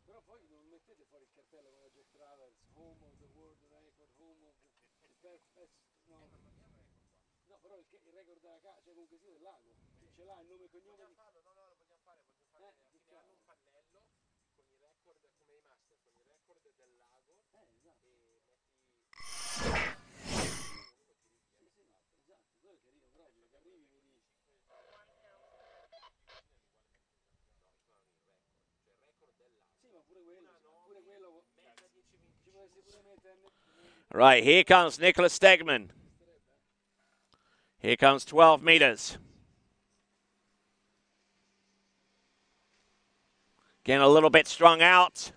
Però poi non mettete fuori il cartello con la Jack Travers, home of the world record, home of the best, no. No, però il record della casa, cioè comunque sia del lago, chi ce l'ha il nome e cognome Vogliamo di... farlo? No, no, lo vogliamo fare a che fine anno cavolo. un pannello con i record, come i master, con i record del lago Esatto. e metti... Sì, sì, esatto, quello è carino proprio, che arrivi vedi... Cioè il record del lago. Sì, ma pure quello Meta 10-25. ci potresti pure mettere... Right, here comes Nicholas Stegman. Here comes 12 meters. Getting a little bit strung out.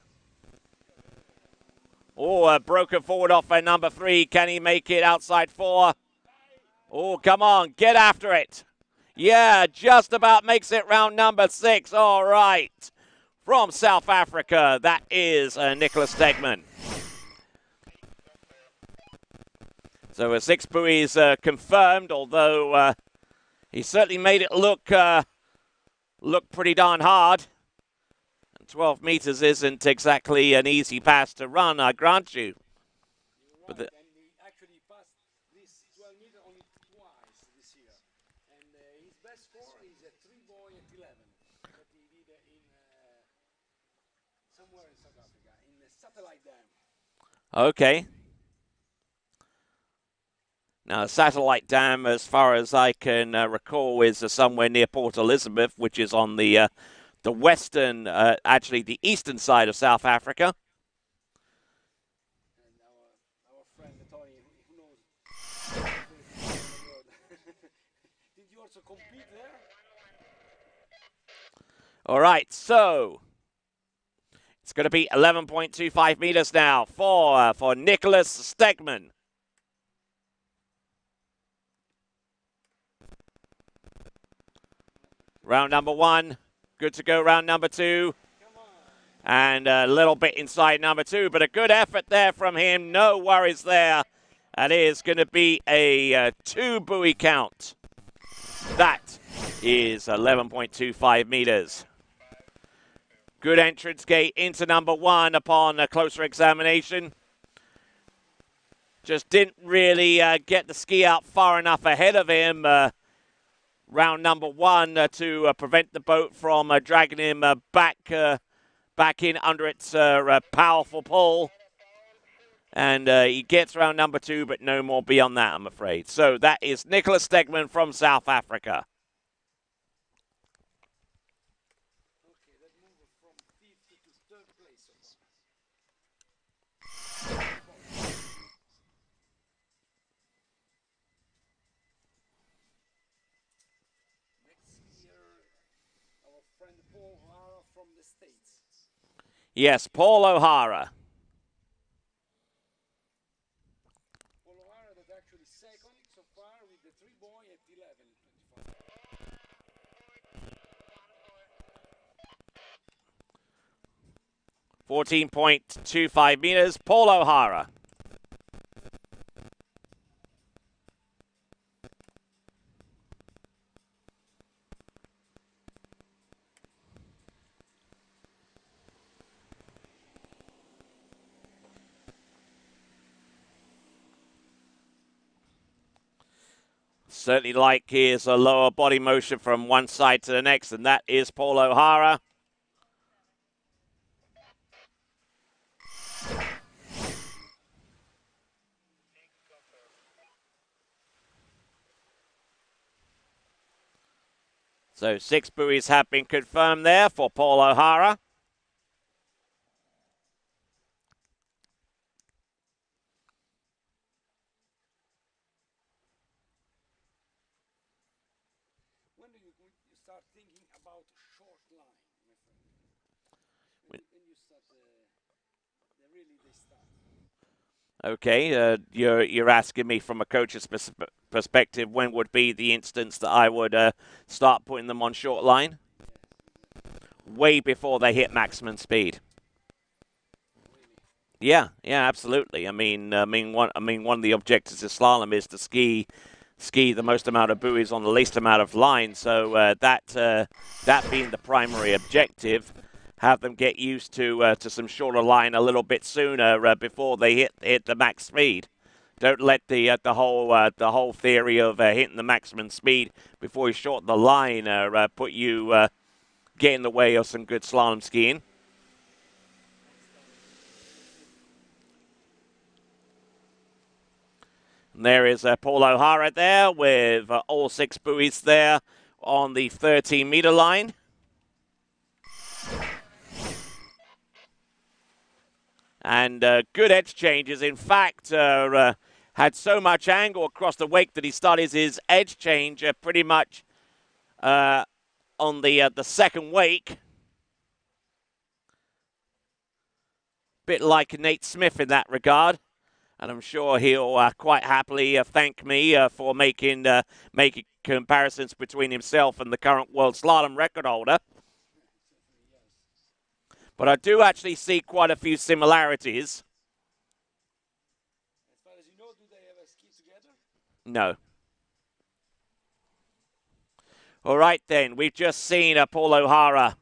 Oh, broken forward off by number 3. Can he make it outside 4? Oh, come on, get after it. Yeah, just about makes it round number 6. All right. From South Africa, that is Nicholas Stegman. So a 6 buoys confirmed, although he certainly made it look pretty darn hard. 12 meters isn't exactly an easy pass to run, I grant you. But and he actually passed this 12 meter only twice this year. And his best score is a 3 boy at 11 that he did in somewhere in South Africa, in the Satellite Dam. Okay. Now, Satellite Dam, as far as I can recall, is somewhere near Port Elizabeth, which is on the western, actually the eastern side of South Africa. And our friend Tony, who knows? Did you also compete there? All right, so It's going to be 11.25 meters now for Nicholas Stegman. Round number one, good to go. Round number two, and a little bit inside number two, but a good effort there from him. No worries there. That is going to be a two buoy count. That is 11.25 meters. Good entrance gate into number one upon a closer examination. Just didn't really get the ski out far enough ahead of him. Round number one to prevent the boat from dragging him back in under its powerful pull. And he gets round number two, but no more beyond that, I'm afraid. So that is Nicholas Stegman from South Africa. Okay, that move from fifth to third place. Next year, our friend Paul Hara from the States. Yes, Paul O'Hara. Paul Hara that's actually second so far with the three boy at 11.25. 14.25 meters, Paul O'Hara. Certainly like his lower body motion from one side to the next, and that is Paul O'Hara. So 6 buoys have been confirmed there for Paul O'Hara. When do you start thinking about short line, my friend? When you start, they start. Okay, you're asking me from a coach's perspective, when would be the instance that I would start putting them on short line? Way before they hit maximum speed. Yeah, absolutely. I mean, one of the objectives of slalom is to ski the most amount of buoys on the least amount of line. So that being the primary objective, have them get used to some shorter line a little bit sooner before they hit the max speed. Don't let the whole theory of hitting the maximum speed before you shorten the line put you get in the way of some good slalom skiing. And there is Paul O'Hara there with all 6 buoys there on the 13-meter line. And good edge changes. In fact, had so much angle across the wake that he started his edge change pretty much on the second wake. Bit like Nate Smith in that regard. And I'm sure he'll quite happily thank me for making comparisons between himself and the current world slalom record holder. But I do actually see quite a few similarities. As far as you know, do they ever ski together? No. All right, then. We've just seen Paul O'Hara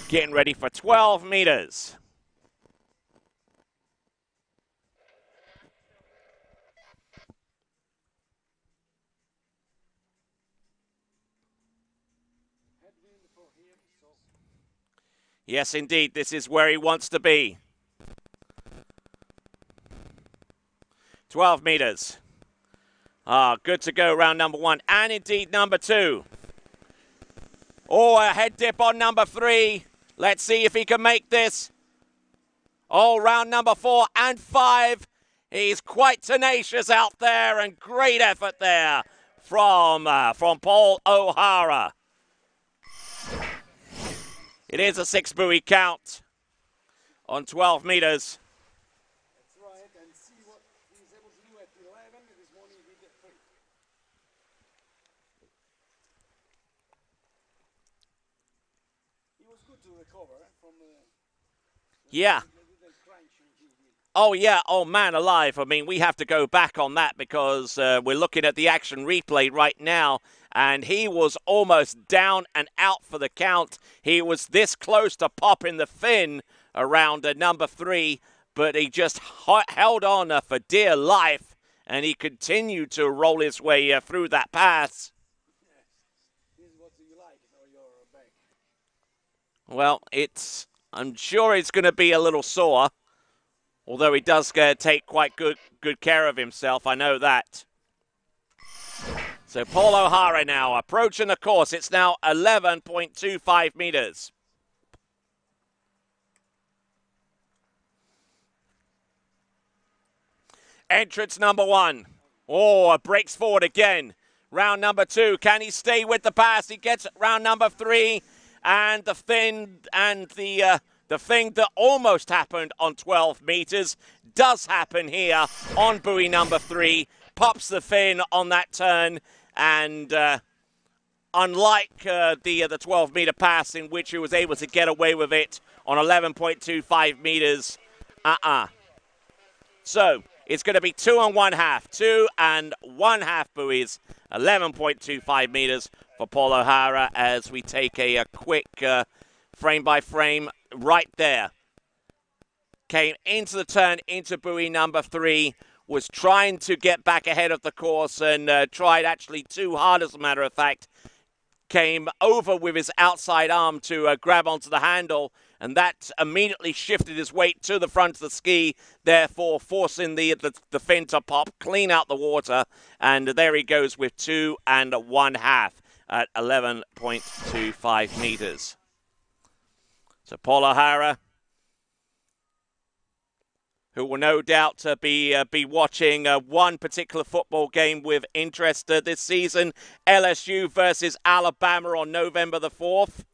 getting ready for 12 meters. Headwind for him, so Yes, indeed. This is where he wants to be. 12 meters. Good to go, round number 1. And indeed, number 2. Oh, a head dip on number 3. Let's see if he can make this. Oh, round number 4 and 5. He's quite tenacious out there, and great effort there from Paul O'Hara. It is a 6-buoy count on 12 meters. That's right, and see what he's able to do at 11 this morning with the 3. He was good to recover from Yeah. the little crunch he did. Oh, yeah. Oh, man alive. I mean, we have to go back on that because we're looking at the action replay right now, and he was almost down and out for the count. He was this close to popping the fin around number 3, but he just held on for dear life, and he continued to roll his way through that pass. Yes, this is what you like for your back. Well, I'm sure it's going to be a little sore. Although he does take quite good care of himself, I know that. So Paul O'Hara now approaching the course. It's now 11.25 meters. Entrance number 1. Oh, breaks forward again. Round number 2. Can he stay with the pass? He gets round number 3. And the fin and the thing that almost happened on 12 meters does happen here on buoy number 3. Pops the fin on that turn, and unlike the 12-meter pass in which he was able to get away with it on 11.25 meters, So it's going to be 2 1/2, 2 1/2 buoys, 11.25 meters for Paul O'Hara as we take a quick frame by frame right there. Came into the turn into buoy number 3, was trying to get back ahead of the course and tried actually too hard, as a matter of fact. Came over with his outside arm to grab onto the handle, and that immediately shifted his weight to the front of the ski, therefore forcing the fin to pop clean out the water. And there he goes with 2 1/2 at 11.25 meters. So Paul O'Hara, who will no doubt be watching one particular football game with interest this season, LSU versus Alabama on November the 4th.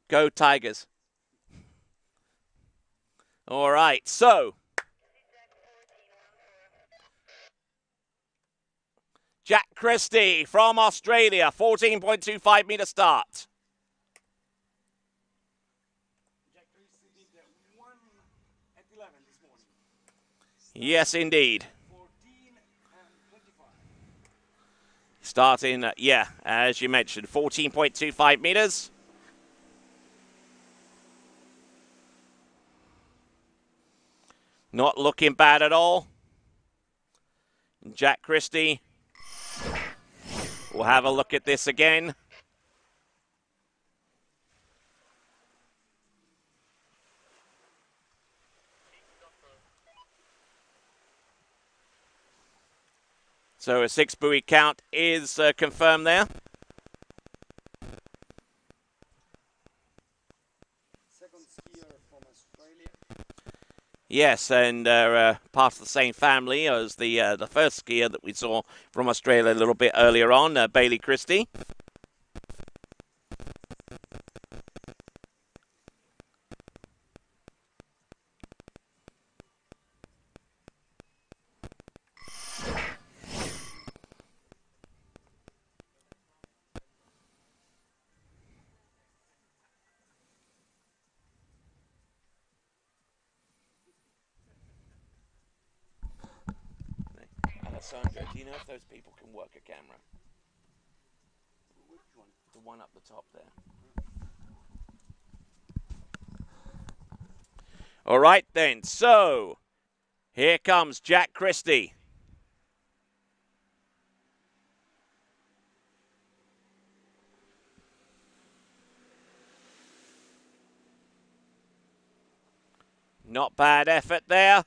Go Tigers. All right, so Jack Christie from Australia, 14.25 meter start. Jack Christie did 1 at 11 this morning. Yes, indeed. 14 and 25. Starting, as you mentioned, 14.25 meters. Not looking bad at all. Jack Christie. We'll have a look at this again. So a 6-buoy count is confirmed there. Second skier from Australia. Yes, and part of the same family as the first skier that we saw from Australia a little bit earlier on, Bailey Christie. Alessandro, do you know if those people can work a camera? Which one? The one up the top there. All right then, so here comes Jack Christie. Not bad effort there.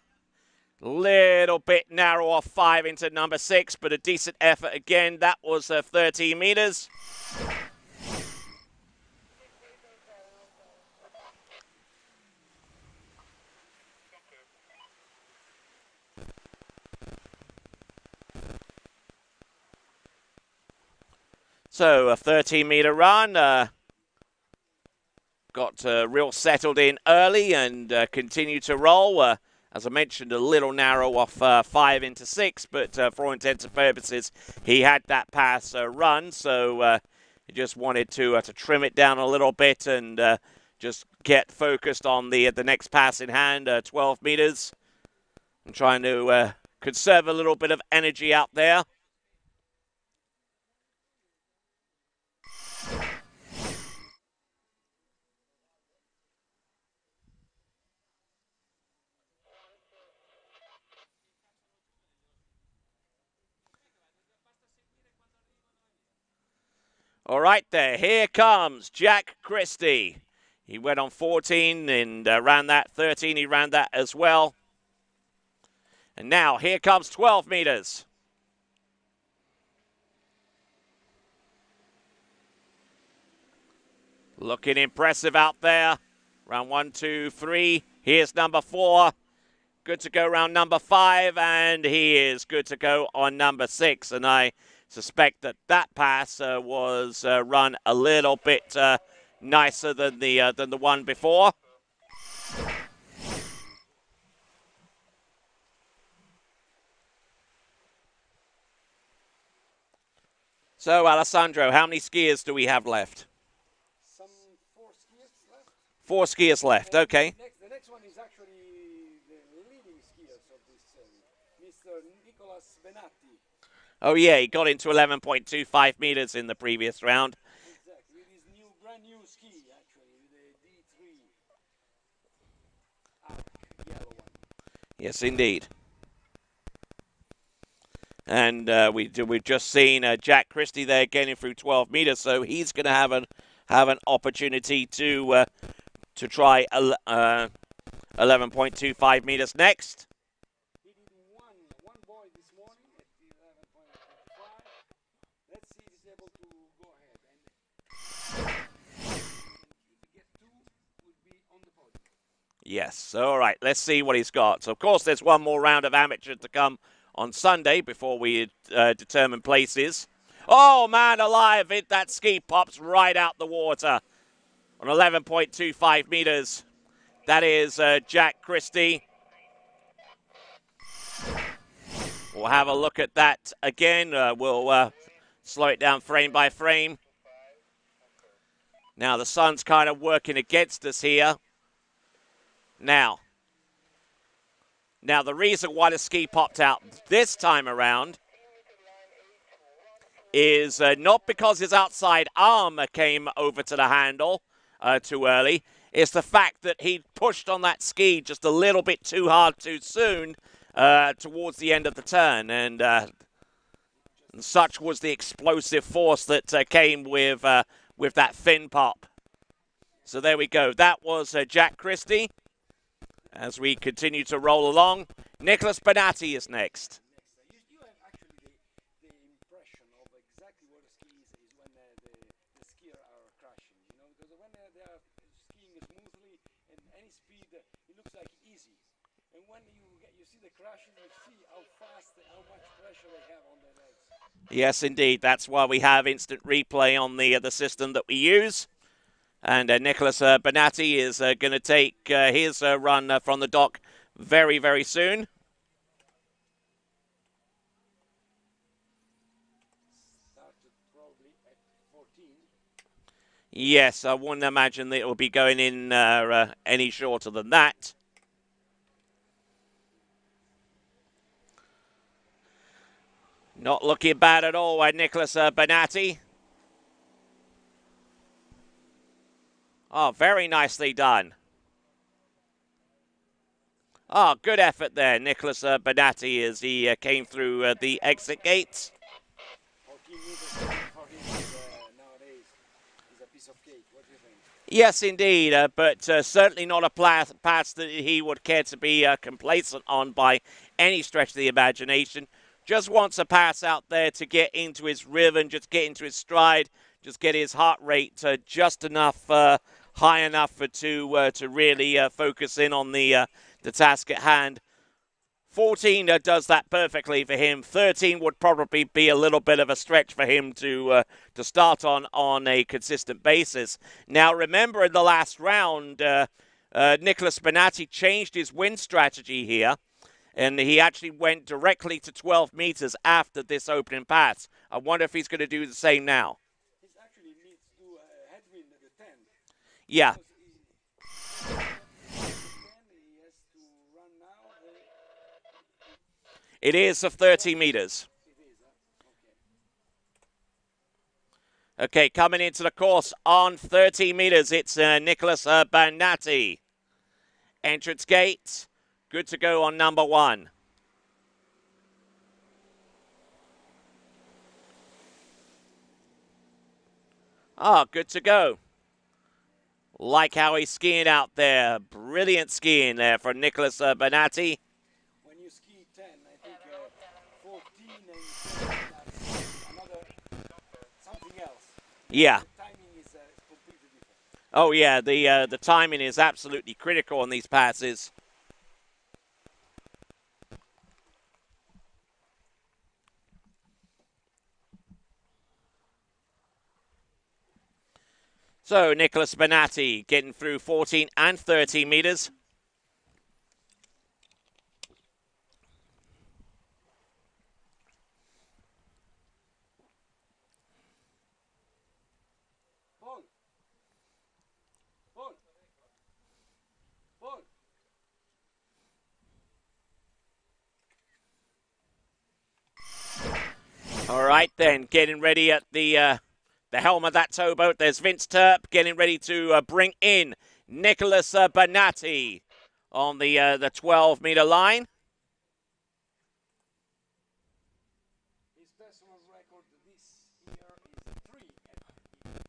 Little bit narrow off 5 into number 6, but a decent effort again. That was 13 meters. So a 13-meter run. got real settled in early and continued to roll. As I mentioned, a little narrow off 5 into 6, but for all intents and purposes, he had that pass run, so he just wanted to trim it down a little bit and just get focused on the next pass in hand, 12 meters, and trying to conserve a little bit of energy out there. All right there, here comes Jack Christie. He went on 14 and ran that. 13, he ran that as well. And now here comes 12 meters. Looking impressive out there. Round 1, 2, 3. Here's number 4. Good to go round number 5, and he is good to go on number 6. And I suspect that that pass was run a little bit nicer than the one before. So, Alessandro, how many skiers do we have left? Some 4 skiers left. 4 skiers left, okay. The next one is actually the leading skiers of this series, Mr. Nicolas Benatti. Oh, yeah, he got into 11.25 meters in the previous round. Exactly, with his brand new ski, actually, the D3 yellow one. Yes, indeed. And we've just seen Jack Christie there getting through 12 meters, so he's going to have an opportunity to try 11.25 meters next. He did one boy this morning at 11.25. Let's see if he's able to go ahead. And if he gets 2, would be on the podium. Yes, all right, let's see what he's got. So, of course, there's one more round of amateur to come on Sunday before we determine places. Oh, man alive, that ski pops right out the water on 11.25 meters. That is Jack Christie. We'll have a look at that again. We'll slow it down frame by frame. Now, the sun's kind of working against us here. Now, the reason why the ski popped out this time around is not because his outside arm came over to the handle too early. It's the fact that he pushed on that ski just a little bit too hard too soon towards the end of the turn. And such was the explosive force that came with that fin pop. So there we go. That was Jack Christie. As we continue to roll along, Nicolas Benatti is next. You have actually the impression of exactly where the ski is when the skier are crashing, because when they are skiing smoothly and any speed, it looks like easy. And when you see the crashing, you see how fast, how much pressure they have on their legs. Yes, indeed. That's why we have instant replay on the system that we use. And Nicolas Benatti is going to take his run from the dock very, very soon. Started probably at 14. Yes, I wouldn't imagine that it will be going in any shorter than that. Not looking bad at all, Nicolas Benatti. Oh, very nicely done. Oh, good effort there, Nicolas Benatti, as he came through the exit gates. 14 meters for him nowadays is a piece of cake. What do you think? Yes, indeed, but certainly not a pass that he would care to be complacent on by any stretch of the imagination. Just wants a pass out there to get into his rhythm, just get into his stride, just get his heart rate just enough high enough to really focus in on the task at hand. 14 does that perfectly for him. 13 would probably be a little bit of a stretch for him to start on a consistent basis. Now, remember in the last round, Nicholas Benatti changed his wind strategy here, and he actually went directly to 12 meters after this opening pass. I wonder if he's going to do the same now. He actually needs to headwind at the 10. Yeah. Because he has to run now. It is of 30 meters. It is, Okay, coming into the course on 30 meters, it's Nicholas Banatti. Entrance gate, good to go on number 1. Ah, good to go. Like how he's skiing out there. Brilliant skiing there for Nicholas Banatti. When you ski 10, I think 14 and 13 are another something else. Yeah. The timing is completely different. Oh yeah, the timing is absolutely critical on these passes. So Nicholas Benatti getting through 14 and 13 meters. Ball. Ball. Ball. All right then, getting ready at the helm of that towboat. There's Vince Turp getting ready to bring in Nicholas Benatti on the 12-meter line. His personal record this year is 3 at 10.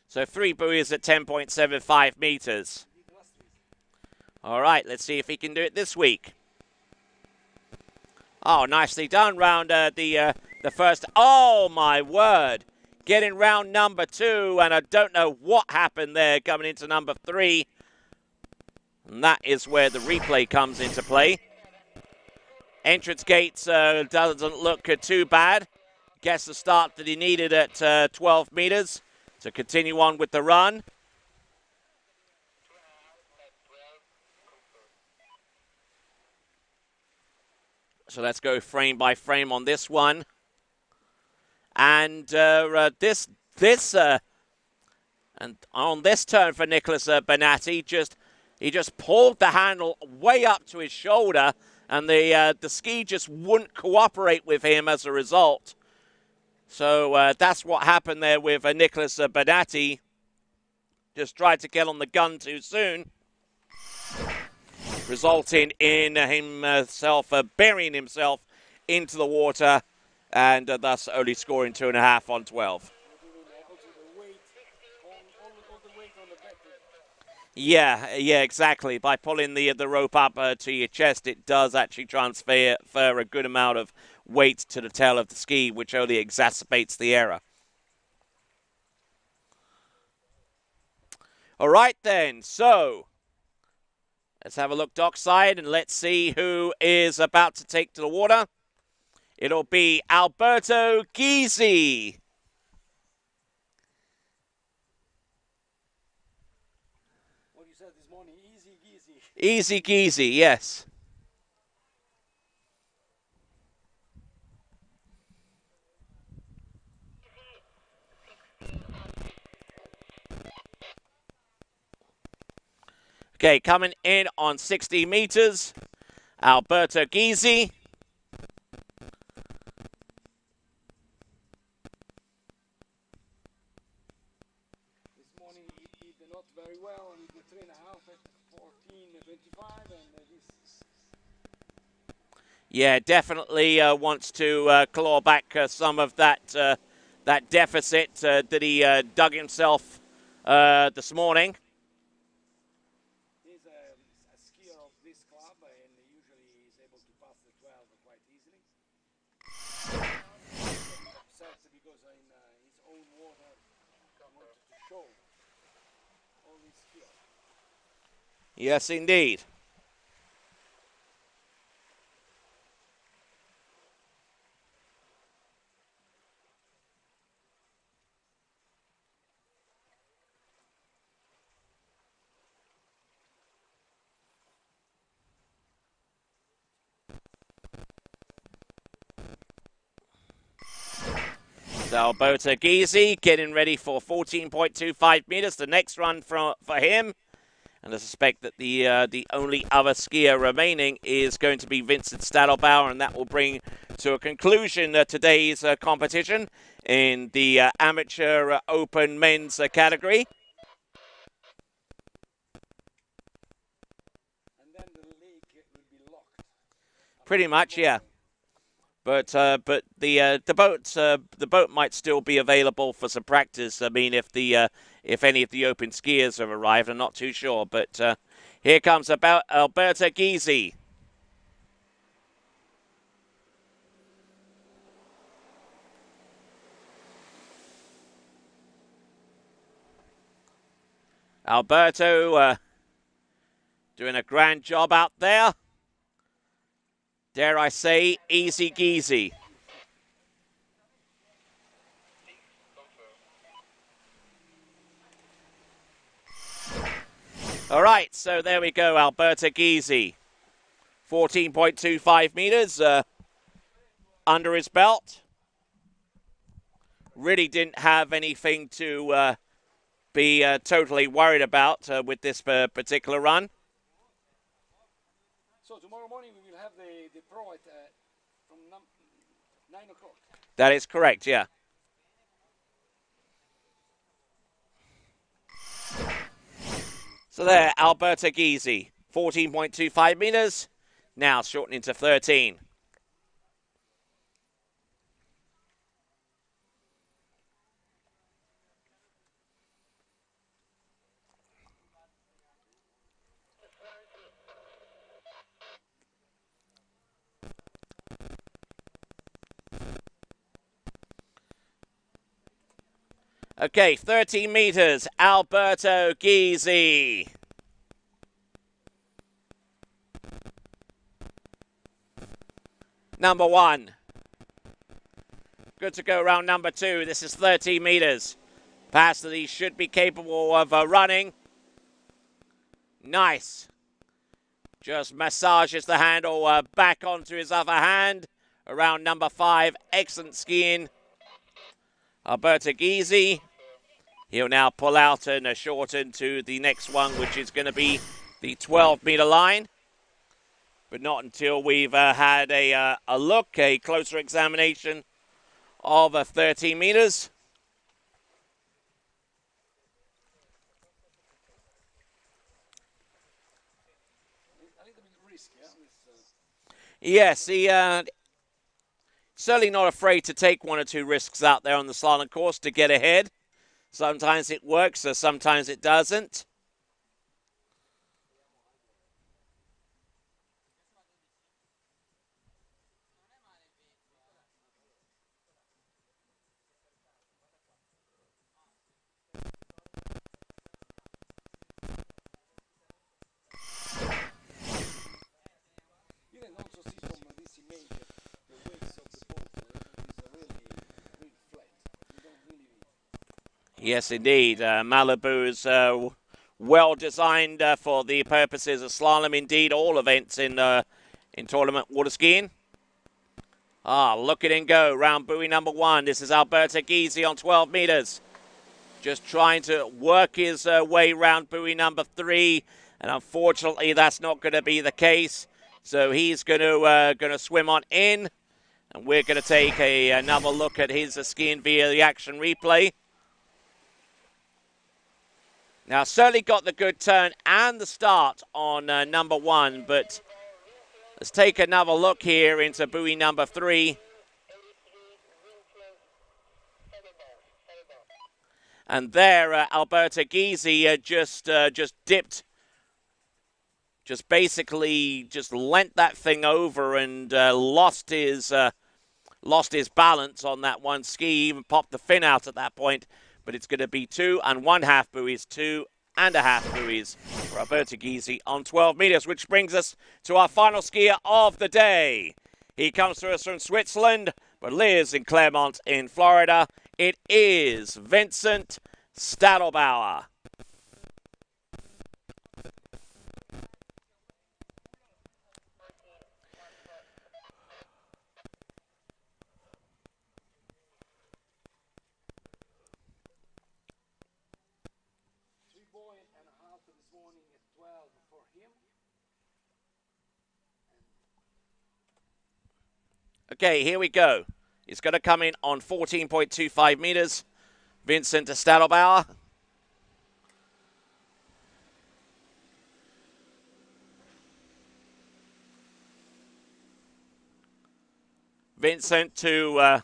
So 3 buoys at 10.75 meters. He did last season. All right, let's see if he can do it this week. Oh, nicely done round the first. Oh, my word. Getting round number 2, and I don't know what happened there coming into number 3. And that is where the replay comes into play. Entrance gates doesn't look too bad. Gets the start that he needed at 12 meters to continue on with the run. So let's go frame by frame on this one. And and on this turn for Nicholas Benatti, he just pulled the handle way up to his shoulder, and the ski just wouldn't cooperate with him as a result. So that's what happened there with Nicholas Benatti. Just tried to get on the gun too soon, resulting in himself burying himself into the water, and thus only scoring 2.5 on 12. Also the weight, all the weight on the back. Yeah, exactly. By pulling the rope up to your chest, it does actually transfer a good amount of weight to the tail of the ski, which only exacerbates the error. All right, then. So let's have a look dockside, and let's see who is about to take to the water. It'll be Alberto Gysi. What you said this morning, easy geezy. Easy Gysi, yes. Okay, coming in on 60 meters, Alberto Gysi. This morning he did not very well with the 3.5 at 14.25, and this. Yeah, definitely wants to claw back some of that deficit that he dug himself this morning. He's a skier of this club, and usually he's able to pass the 12 quite easily. Upset because in his own water he wanted to show all his skill. Yes, indeed. So Alberto Gysi getting ready for 14.25 meters. The next run for him. And I suspect that the only other skier remaining is going to be Vincent Stadelbauer, and that will bring to a conclusion today's competition in the amateur open men's category. And then the lake will be locked. Pretty much, yeah. But the boat might still be available for some practice. I mean, if any of the open skiers have arrived, I'm not too sure. But here comes about Alberto Gysi. Alberto doing a grand job out there. Dare I say, easy Gysi. All right, so there we go, Alberto Gysi. 14.25 meters under his belt. Really didn't have anything to be totally worried about with this particular run. So tomorrow morning we will have the pro at from 9 o'clock. That is correct, yeah. So there, Alberto Gysi, 14.25 meters, now shortening to 13. Okay, 13 meters, Alberto Gysi. Number one. Good to go round number two. This is 13 meters. Pass that he should be capable of running. Nice. Just massages the handle back onto his other hand. Around number five. Excellent skiing. Alberto Gysi. He'll now pull out and shorten to the next one, which is going to be the 12-meter line. But not until we've had a look, a closer examination of 13 meters. A little bit risky, yeah? Yes, he certainly not afraid to take one or two risks out there on the slalom course to get ahead. Sometimes it works, sometimes it doesn't. You can also see from this image the waves of the boat is really flat. You don't really. Yes, indeed. Malibu is well designed for the purposes of slalom. Indeed, all events in tournament water skiing. Look at him go. Round buoy number one. This is Alberto Gysi on 12 meters. Just trying to work his way round buoy number three. And unfortunately, that's not going to be the case. So he's going to swim on in. And we're going to take another look at his skiing via the action replay. Now, certainly got the good turn and the start on number one, but let's take another look here into buoy number three. And there, Alberto Gysi just dipped, just basically just leant that thing over and lost his balance on that one ski, even popped the fin out at that point. But it's going to be 2 1/2 buoys, 2 1/2 buoys for Alberto Gysi on 12 meters, which brings us to our final skier of the day. He comes to us from Switzerland, but lives in Claremont in Florida. It is Vincent Stadelbauer. Okay, here we go. It's going to come in on 14.25 meters. Vincent Stadelbauer. Vincent, who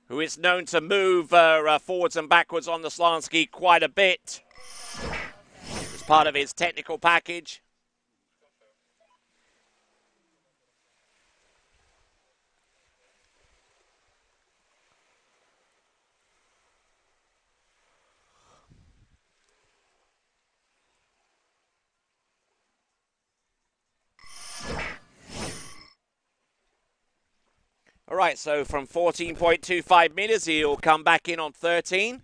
is known to move forwards and backwards on the slalom ski quite a bit as part of his technical package. All right, so from 14.25 meters, he'll come back in on 13.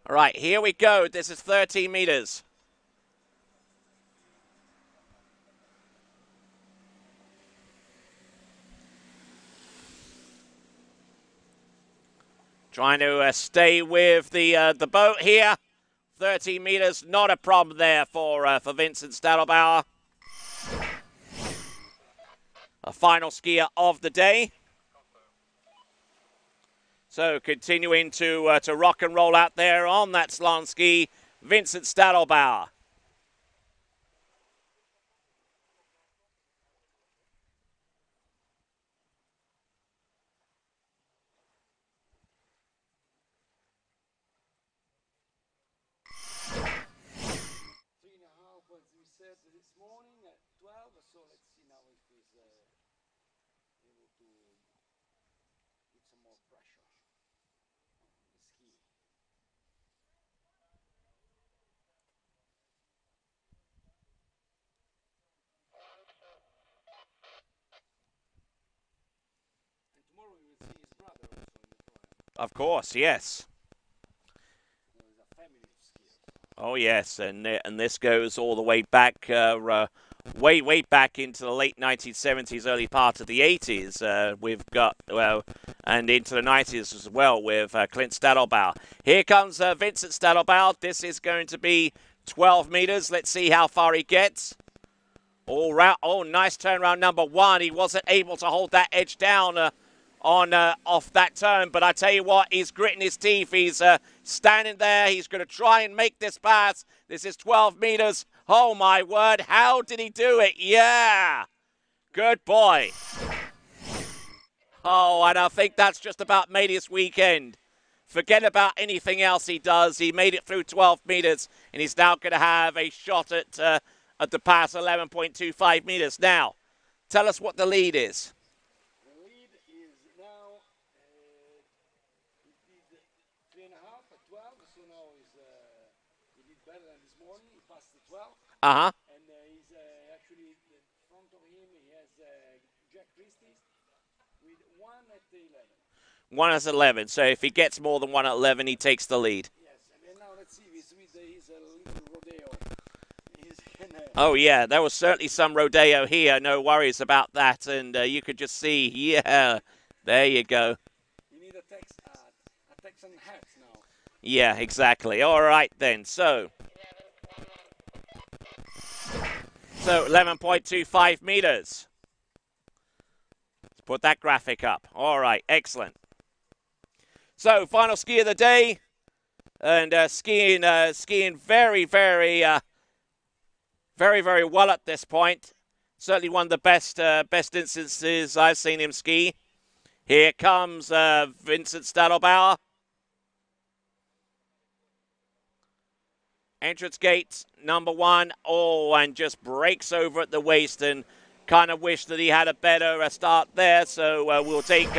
All right, here we go. This is 13 meters. Trying to stay with the boat here. 13 meters, not a problem there for Vincent Stadelbauer. A final skier of the day. So continuing to rock and roll out there on that slalom ski, Vincent Stadelbauer. As we said this morning at 12, so let's see now if he's able to put some more pressure on the ski. And tomorrow we will see his brother also in the program. Of course, yes. There's a family of skiers. Oh yes, and this goes all the way back, way back into the late 1970s, early part of the 80s. We've got and into the 90s as well with Clint Stadelbauer. Here comes Vincent Stadelbauer. This is going to be 12 meters. Let's see how far he gets. All round. Oh, nice turnaround number one. He wasn't able to hold that edge down off that turn, but I tell you what, he's gritting his teeth. He's standing there. He's going to try and make this pass. This is 12 meters. Oh my word, how did he do it? Yeah, good boy. Oh, and I think that's just about made his weekend. Forget about anything else he does. He made it through 12 meters, and he's now going to have a shot at the pass 11.25 meters. Now, tell us what the lead is. The lead is now, he did 3.5 at 12, so now he did better than this morning. He passed the 12. Uh-huh. And he's actually in front of him, he has Jack Christie with 1 at 11. 1 at 11. So if he gets more than 1 at 11, he takes the lead. Yes, and then now let's see if he's with his little rodeo. He's gonna, Oh, yeah, there was certainly some rodeo here. No worries about that. And you could just see, yeah, there you go. you need a Texan hat now. Yeah, exactly. All right, then. So 11.25 meters. Let's put that graphic up. All right, excellent. So, final ski of the day. And skiing very, very well at this point. Certainly one of the best instances I've seen him ski. Here comes Vincent Stadelbauer. Entrance gate number 1. Oh, and just breaks over at the waist, and kind of wish that he had a better start there. So we'll take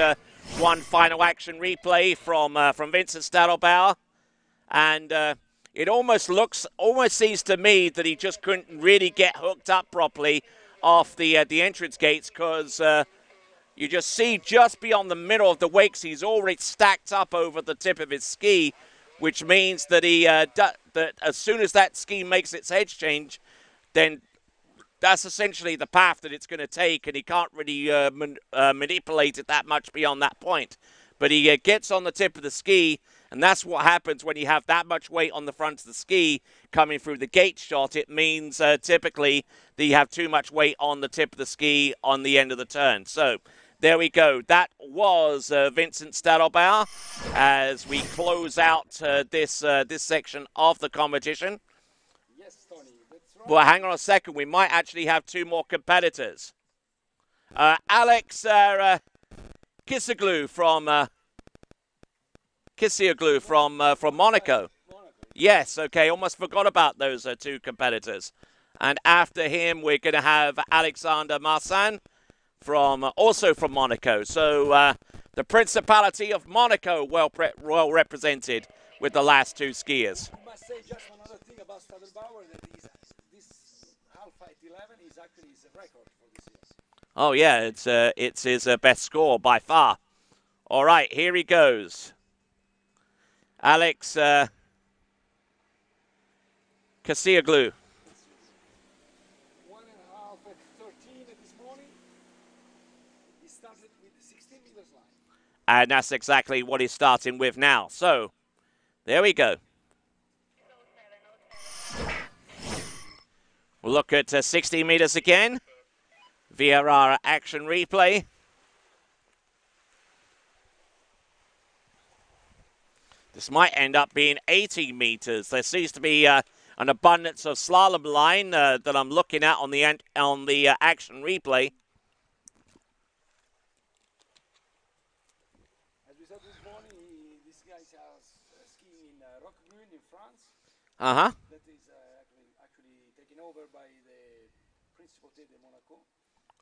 one final action replay from Vincent Stadelbauer. And it almost seems to me that he just couldn't really get hooked up properly off the entrance gates, because you just see just beyond the middle of the wakes, he's already stacked up over the tip of his ski, which means that that as soon as that ski makes its edge change, then that's essentially the path that it's going to take, and he can't really manipulate it that much beyond that point. But he gets on the tip of the ski, and that's what happens when you have that much weight on the front of the ski coming through the gate shot. It means typically that you have too much weight on the tip of the ski on the end of the turn. So there we go. That was Vincent Stadelbauer as we close out this section of the competition. Yes, Tony, that's right. Well, hang on a second. We might actually have two more competitors. Alex Kisioglu from Monaco. Yes, okay. Almost forgot about those two competitors. And after him, we're going to have Alexander Marsan also from Monaco. So the Principality of Monaco well represented with the last two skiers. I must say just another thing about Stadelbauer, that this Alpha at 11 is actually his record for this year. Oh yeah, it's his best score by far. All right, here he goes. Alex Kisioglu. 1.5 at 13 this morning. He started with 16 meters line. And that's exactly what he's starting with now. So, there we go. We'll look at 60 meters again via our action replay. This might end up being 80 meters. There seems to be an abundance of slalom line that I'm looking at on the action replay. As we said this morning, this guy is skiing in Roquebrune in France. Uh-huh. That is actually taken over by the Principauté de Monaco.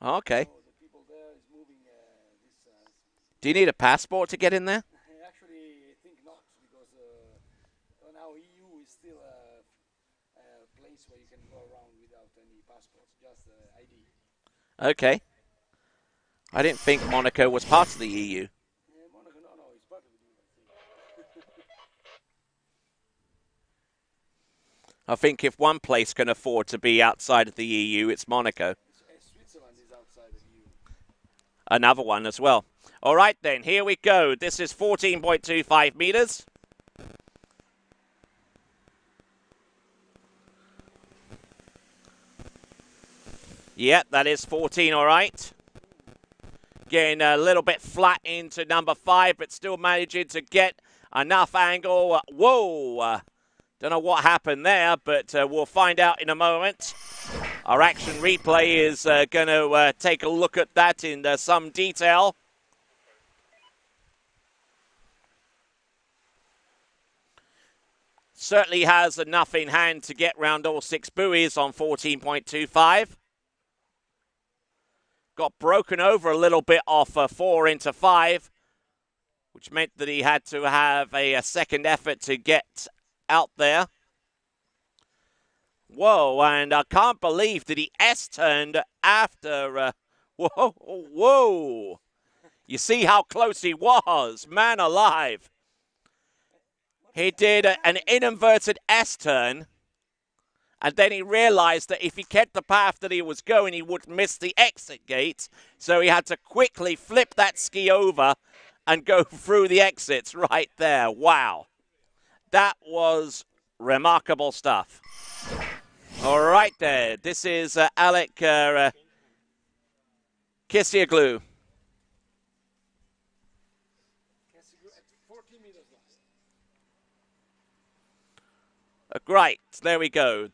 Okay. So the people there is moving this. Do you need a passport to get in there? Actually, I think not, because now EU is still a place where you can go around without any passports, just ID. Okay. I didn't think Monaco was part of the EU. Monaco, no, it's part of the EU, I think if one place can afford to be outside of the EU, it's Monaco. Switzerland is outside the EU. Another one as well. All right, then, here we go. This is 14.25 meters. Yep, that is 14, all right. Getting a little bit flat into number 5, but still managing to get enough angle. Whoa! Don't know what happened there, but we'll find out in a moment. Our action replay is going to take a look at that in some detail. Certainly has enough in hand to get round all 6 buoys on 14.25. Got broken over a little bit off 4 into 5, which meant that he had to have a second effort to get out there. Whoa, and I can't believe that he S-turned after... whoa. You see how close he was, man alive. He did an inverted S-turn, and then he realized that if he kept the path that he was going, he would miss the exit gate. So he had to quickly flip that ski over and go through the exits right there. Wow. That was remarkable stuff. All right there. This is Alec Kisioglu. At 14 meters long. Great. There we go.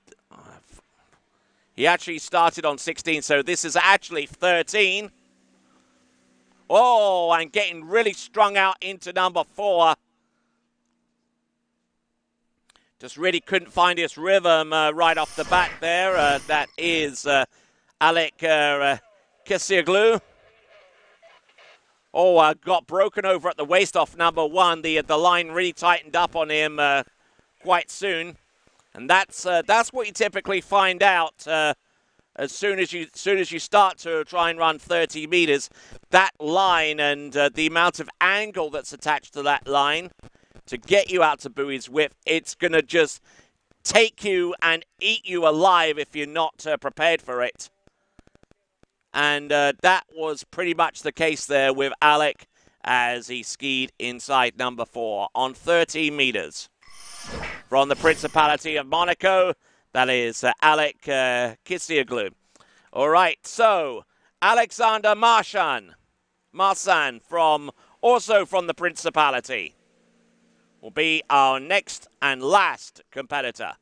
He actually started on 16, so this is actually 13. Oh, and getting really strung out into number 4. Just really couldn't find his rhythm right off the bat there. That is Alec Kisioglu. Oh, got broken over at the waist off number one. The line really tightened up on him quite soon, and that's what you typically find out as soon as you start to try and run 30 meters. That line and the amount of angle that's attached to that line to get you out to buoy's width, it's gonna just take you and eat you alive if you're not prepared for it. And that was pretty much the case there with Alec as he skied inside number 4 on 30 meters. From the Principality of Monaco, that is Alec Kisioglu. All right, so Alexander Marsan also from the Principality will be our next and last competitor.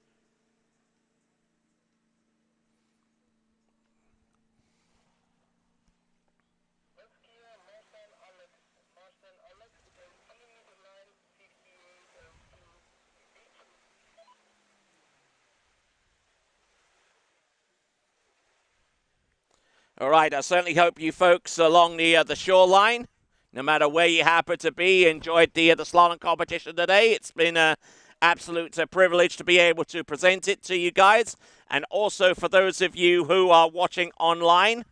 All right, I certainly hope you folks along the shoreline, no matter where you happen to be, enjoyed the slalom competition today. It's been an absolute privilege to be able to present it to you guys. And also for those of you who are watching online,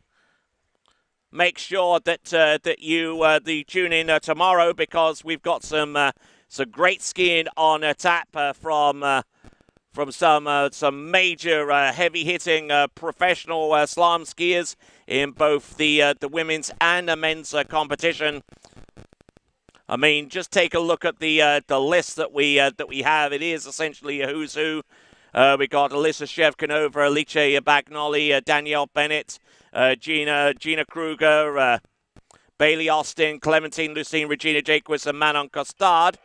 make sure that you tune in tomorrow, because we've got some great skiing on tap from some major heavy-hitting professional slalom skiers in both the women's and the men's competition. I mean, just take a look at the list that we have. It is essentially a who's who. We got Alyssa Shevkanova, Alice Bagnoli, Danielle Bennett, Gina Kruger, Bailey Austin, Clementine Lucine, Regina Jaquez, and Manon Costard.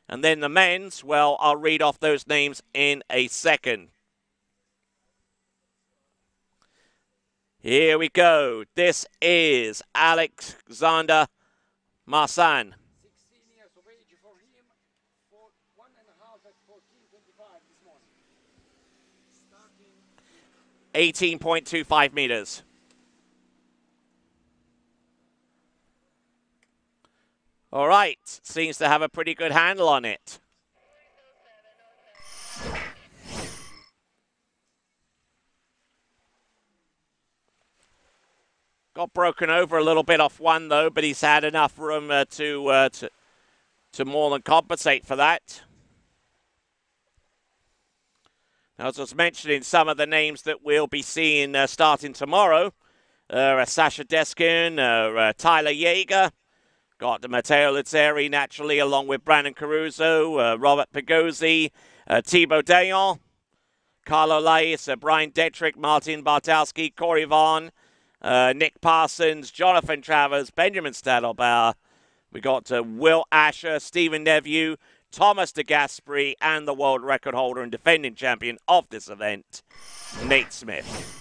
And then the men's, well, I'll read off those names in a second. Here we go. This is Alexander Marsan. 16 years of age for him, for 1.5 at 14:25 this morning. Starting 18.25 meters. All right, seems to have a pretty good handle on it. Got broken over a little bit off one, though, but he's had enough room to more than compensate for that. Now, as I was mentioning, some of the names that we'll be seeing starting tomorrow Sasha Deskin, Tyler Yeager, got Matteo Lizzeri naturally, along with Brandon Caruso, Robert Pigozzi, Thibaut Dayon, Carlo Lais, Brian Detrick, Martin Bartowski, Corey Vaughn, Nick Parsons, Jonathan Travers, Benjamin Stadelbauer. We got Will Asher, Stephen Neveu, Thomas de Gasperi, and the world record holder and defending champion of this event, Nate Smith.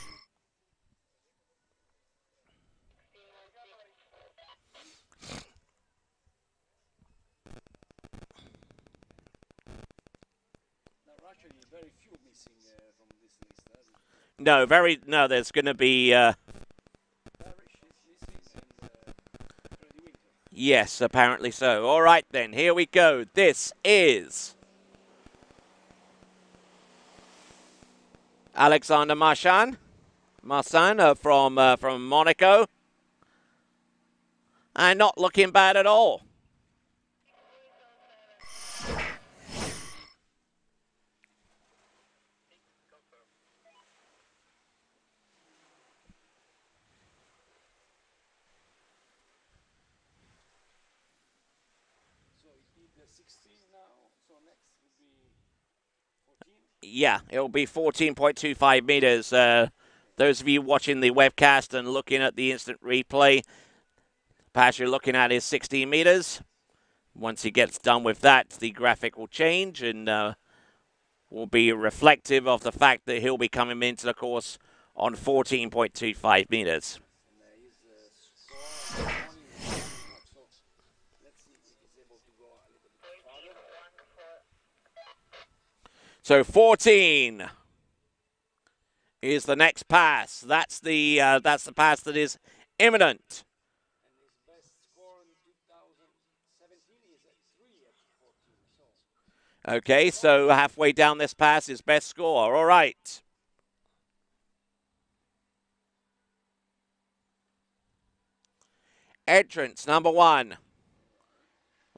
actually very few missing from this list. No, there's going to be... Parrish is missing and Freddie Winter. Yes, apparently so. All right, then. Here we go. This is Alexander Marsan from Monaco. And not looking bad at all. So he did 16 now, so next would be 14. Yeah, it'll be 14.25 meters. Those of you watching the webcast and looking at the instant replay, perhaps you're looking at is 16 meters. Once he gets done with that, the graphic will change and will be reflective of the fact that he'll be coming into the course on 14.25 meters. And his score morning was not so let's see if he's able to go a little bit farther. So 14 is the next pass. That's the pass that is imminent. Okay, so halfway down this pass, his best score. All right. Entrance number 1.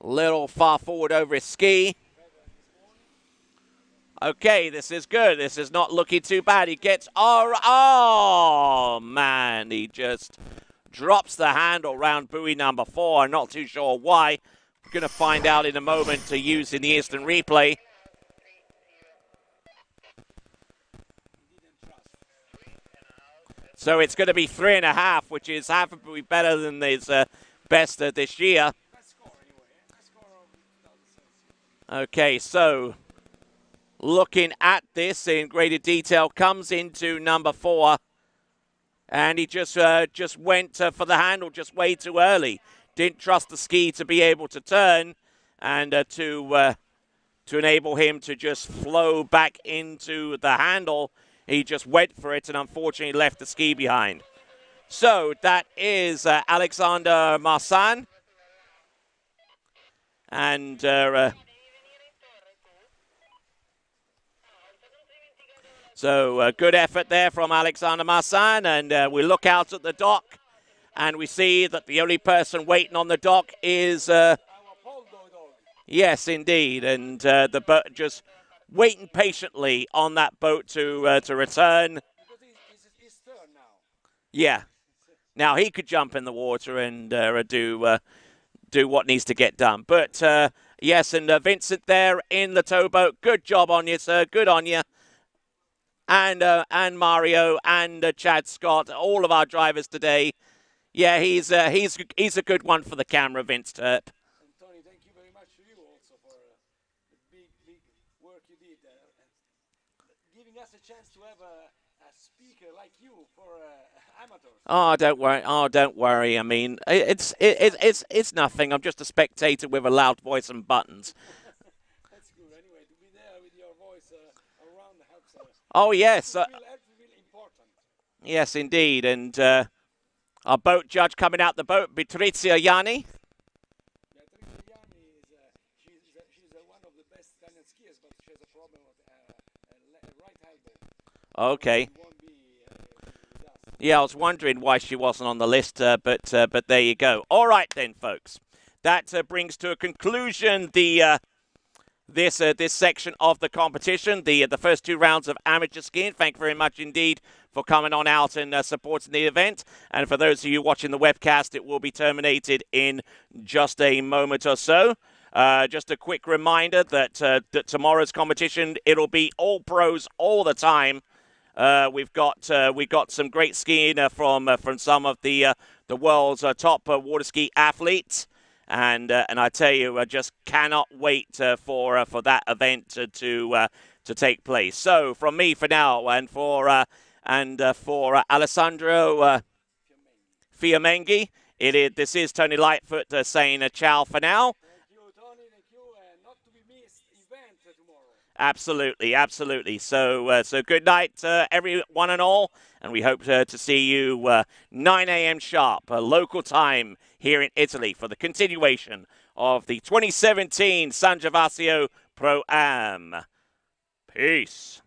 Little far forward over his ski. Okay, this is good. This is not looking too bad. He gets, oh man, he just drops the handle round buoy number 4. I'm not too sure why. We're going to find out in a moment to use in the instant replay. So it's going to be 3.5, which is half a buoy better than his best this year. Okay, so looking at this in greater detail, comes into number 4, and he just went for the handle just way too early. Didn't trust the ski to be able to turn and to enable him to just flow back into the handle. He just went for it and unfortunately left the ski behind. So that is Alexander Marsan. And so good effort there from Alexander Marsan. And we look out at the dock and we see that the only person waiting on the dock is... yes, indeed. And the boat just waiting patiently on that boat to return. Because it's turn now. Yeah. Now he could jump in the water and do what needs to get done. But yes, and Vincent there in the towboat. Good job on you, sir. Good on you. And Mario and Chad Scott, all of our drivers today. Yeah, he's a good one for the camera, Vince Turp. And Tony, thank you very much to you also for the big work you did, giving us a chance to have a speaker like you for amateurs. Oh, don't worry. Oh, don't worry. I mean, it's nothing. I'm just a spectator with a loud voice and buttons. That's good. Anyway, to be there with your voice around helps. Oh yes. That's really important. Yes, indeed. And our boat judge coming out the boat, Patrizia Yanni. Yeah, Patrizia Yanni is she's one of the best Italian skiers, but she has a problem with right elbow. Okay. She won't be with us. Yeah, I was wondering why she wasn't on the list, but there you go. All right then, folks. That brings to a conclusion the this section of the competition, the first 2 rounds of amateur skiing. Thank you very much indeed for coming on out and supporting the event. And for those of you watching the webcast, it will be terminated in just a moment or so. Just a quick reminder that that tomorrow's competition, it'll be all pros all the time. We've got some great skiing from some of the world's top water ski athletes. And I tell you, I just cannot wait for that event to take place. So from me for now, and for Alessandro Fiamengi, this is Tony Lightfoot saying ciao for now. Thank you, Tony. Thank you. Not to be missed event tomorrow. Absolutely, absolutely. So good night, everyone and all, and we hope to see you 9 a.m. sharp, local time here in Italy for the continuation of the 2017 San Gervasio Pro-Am. Peace.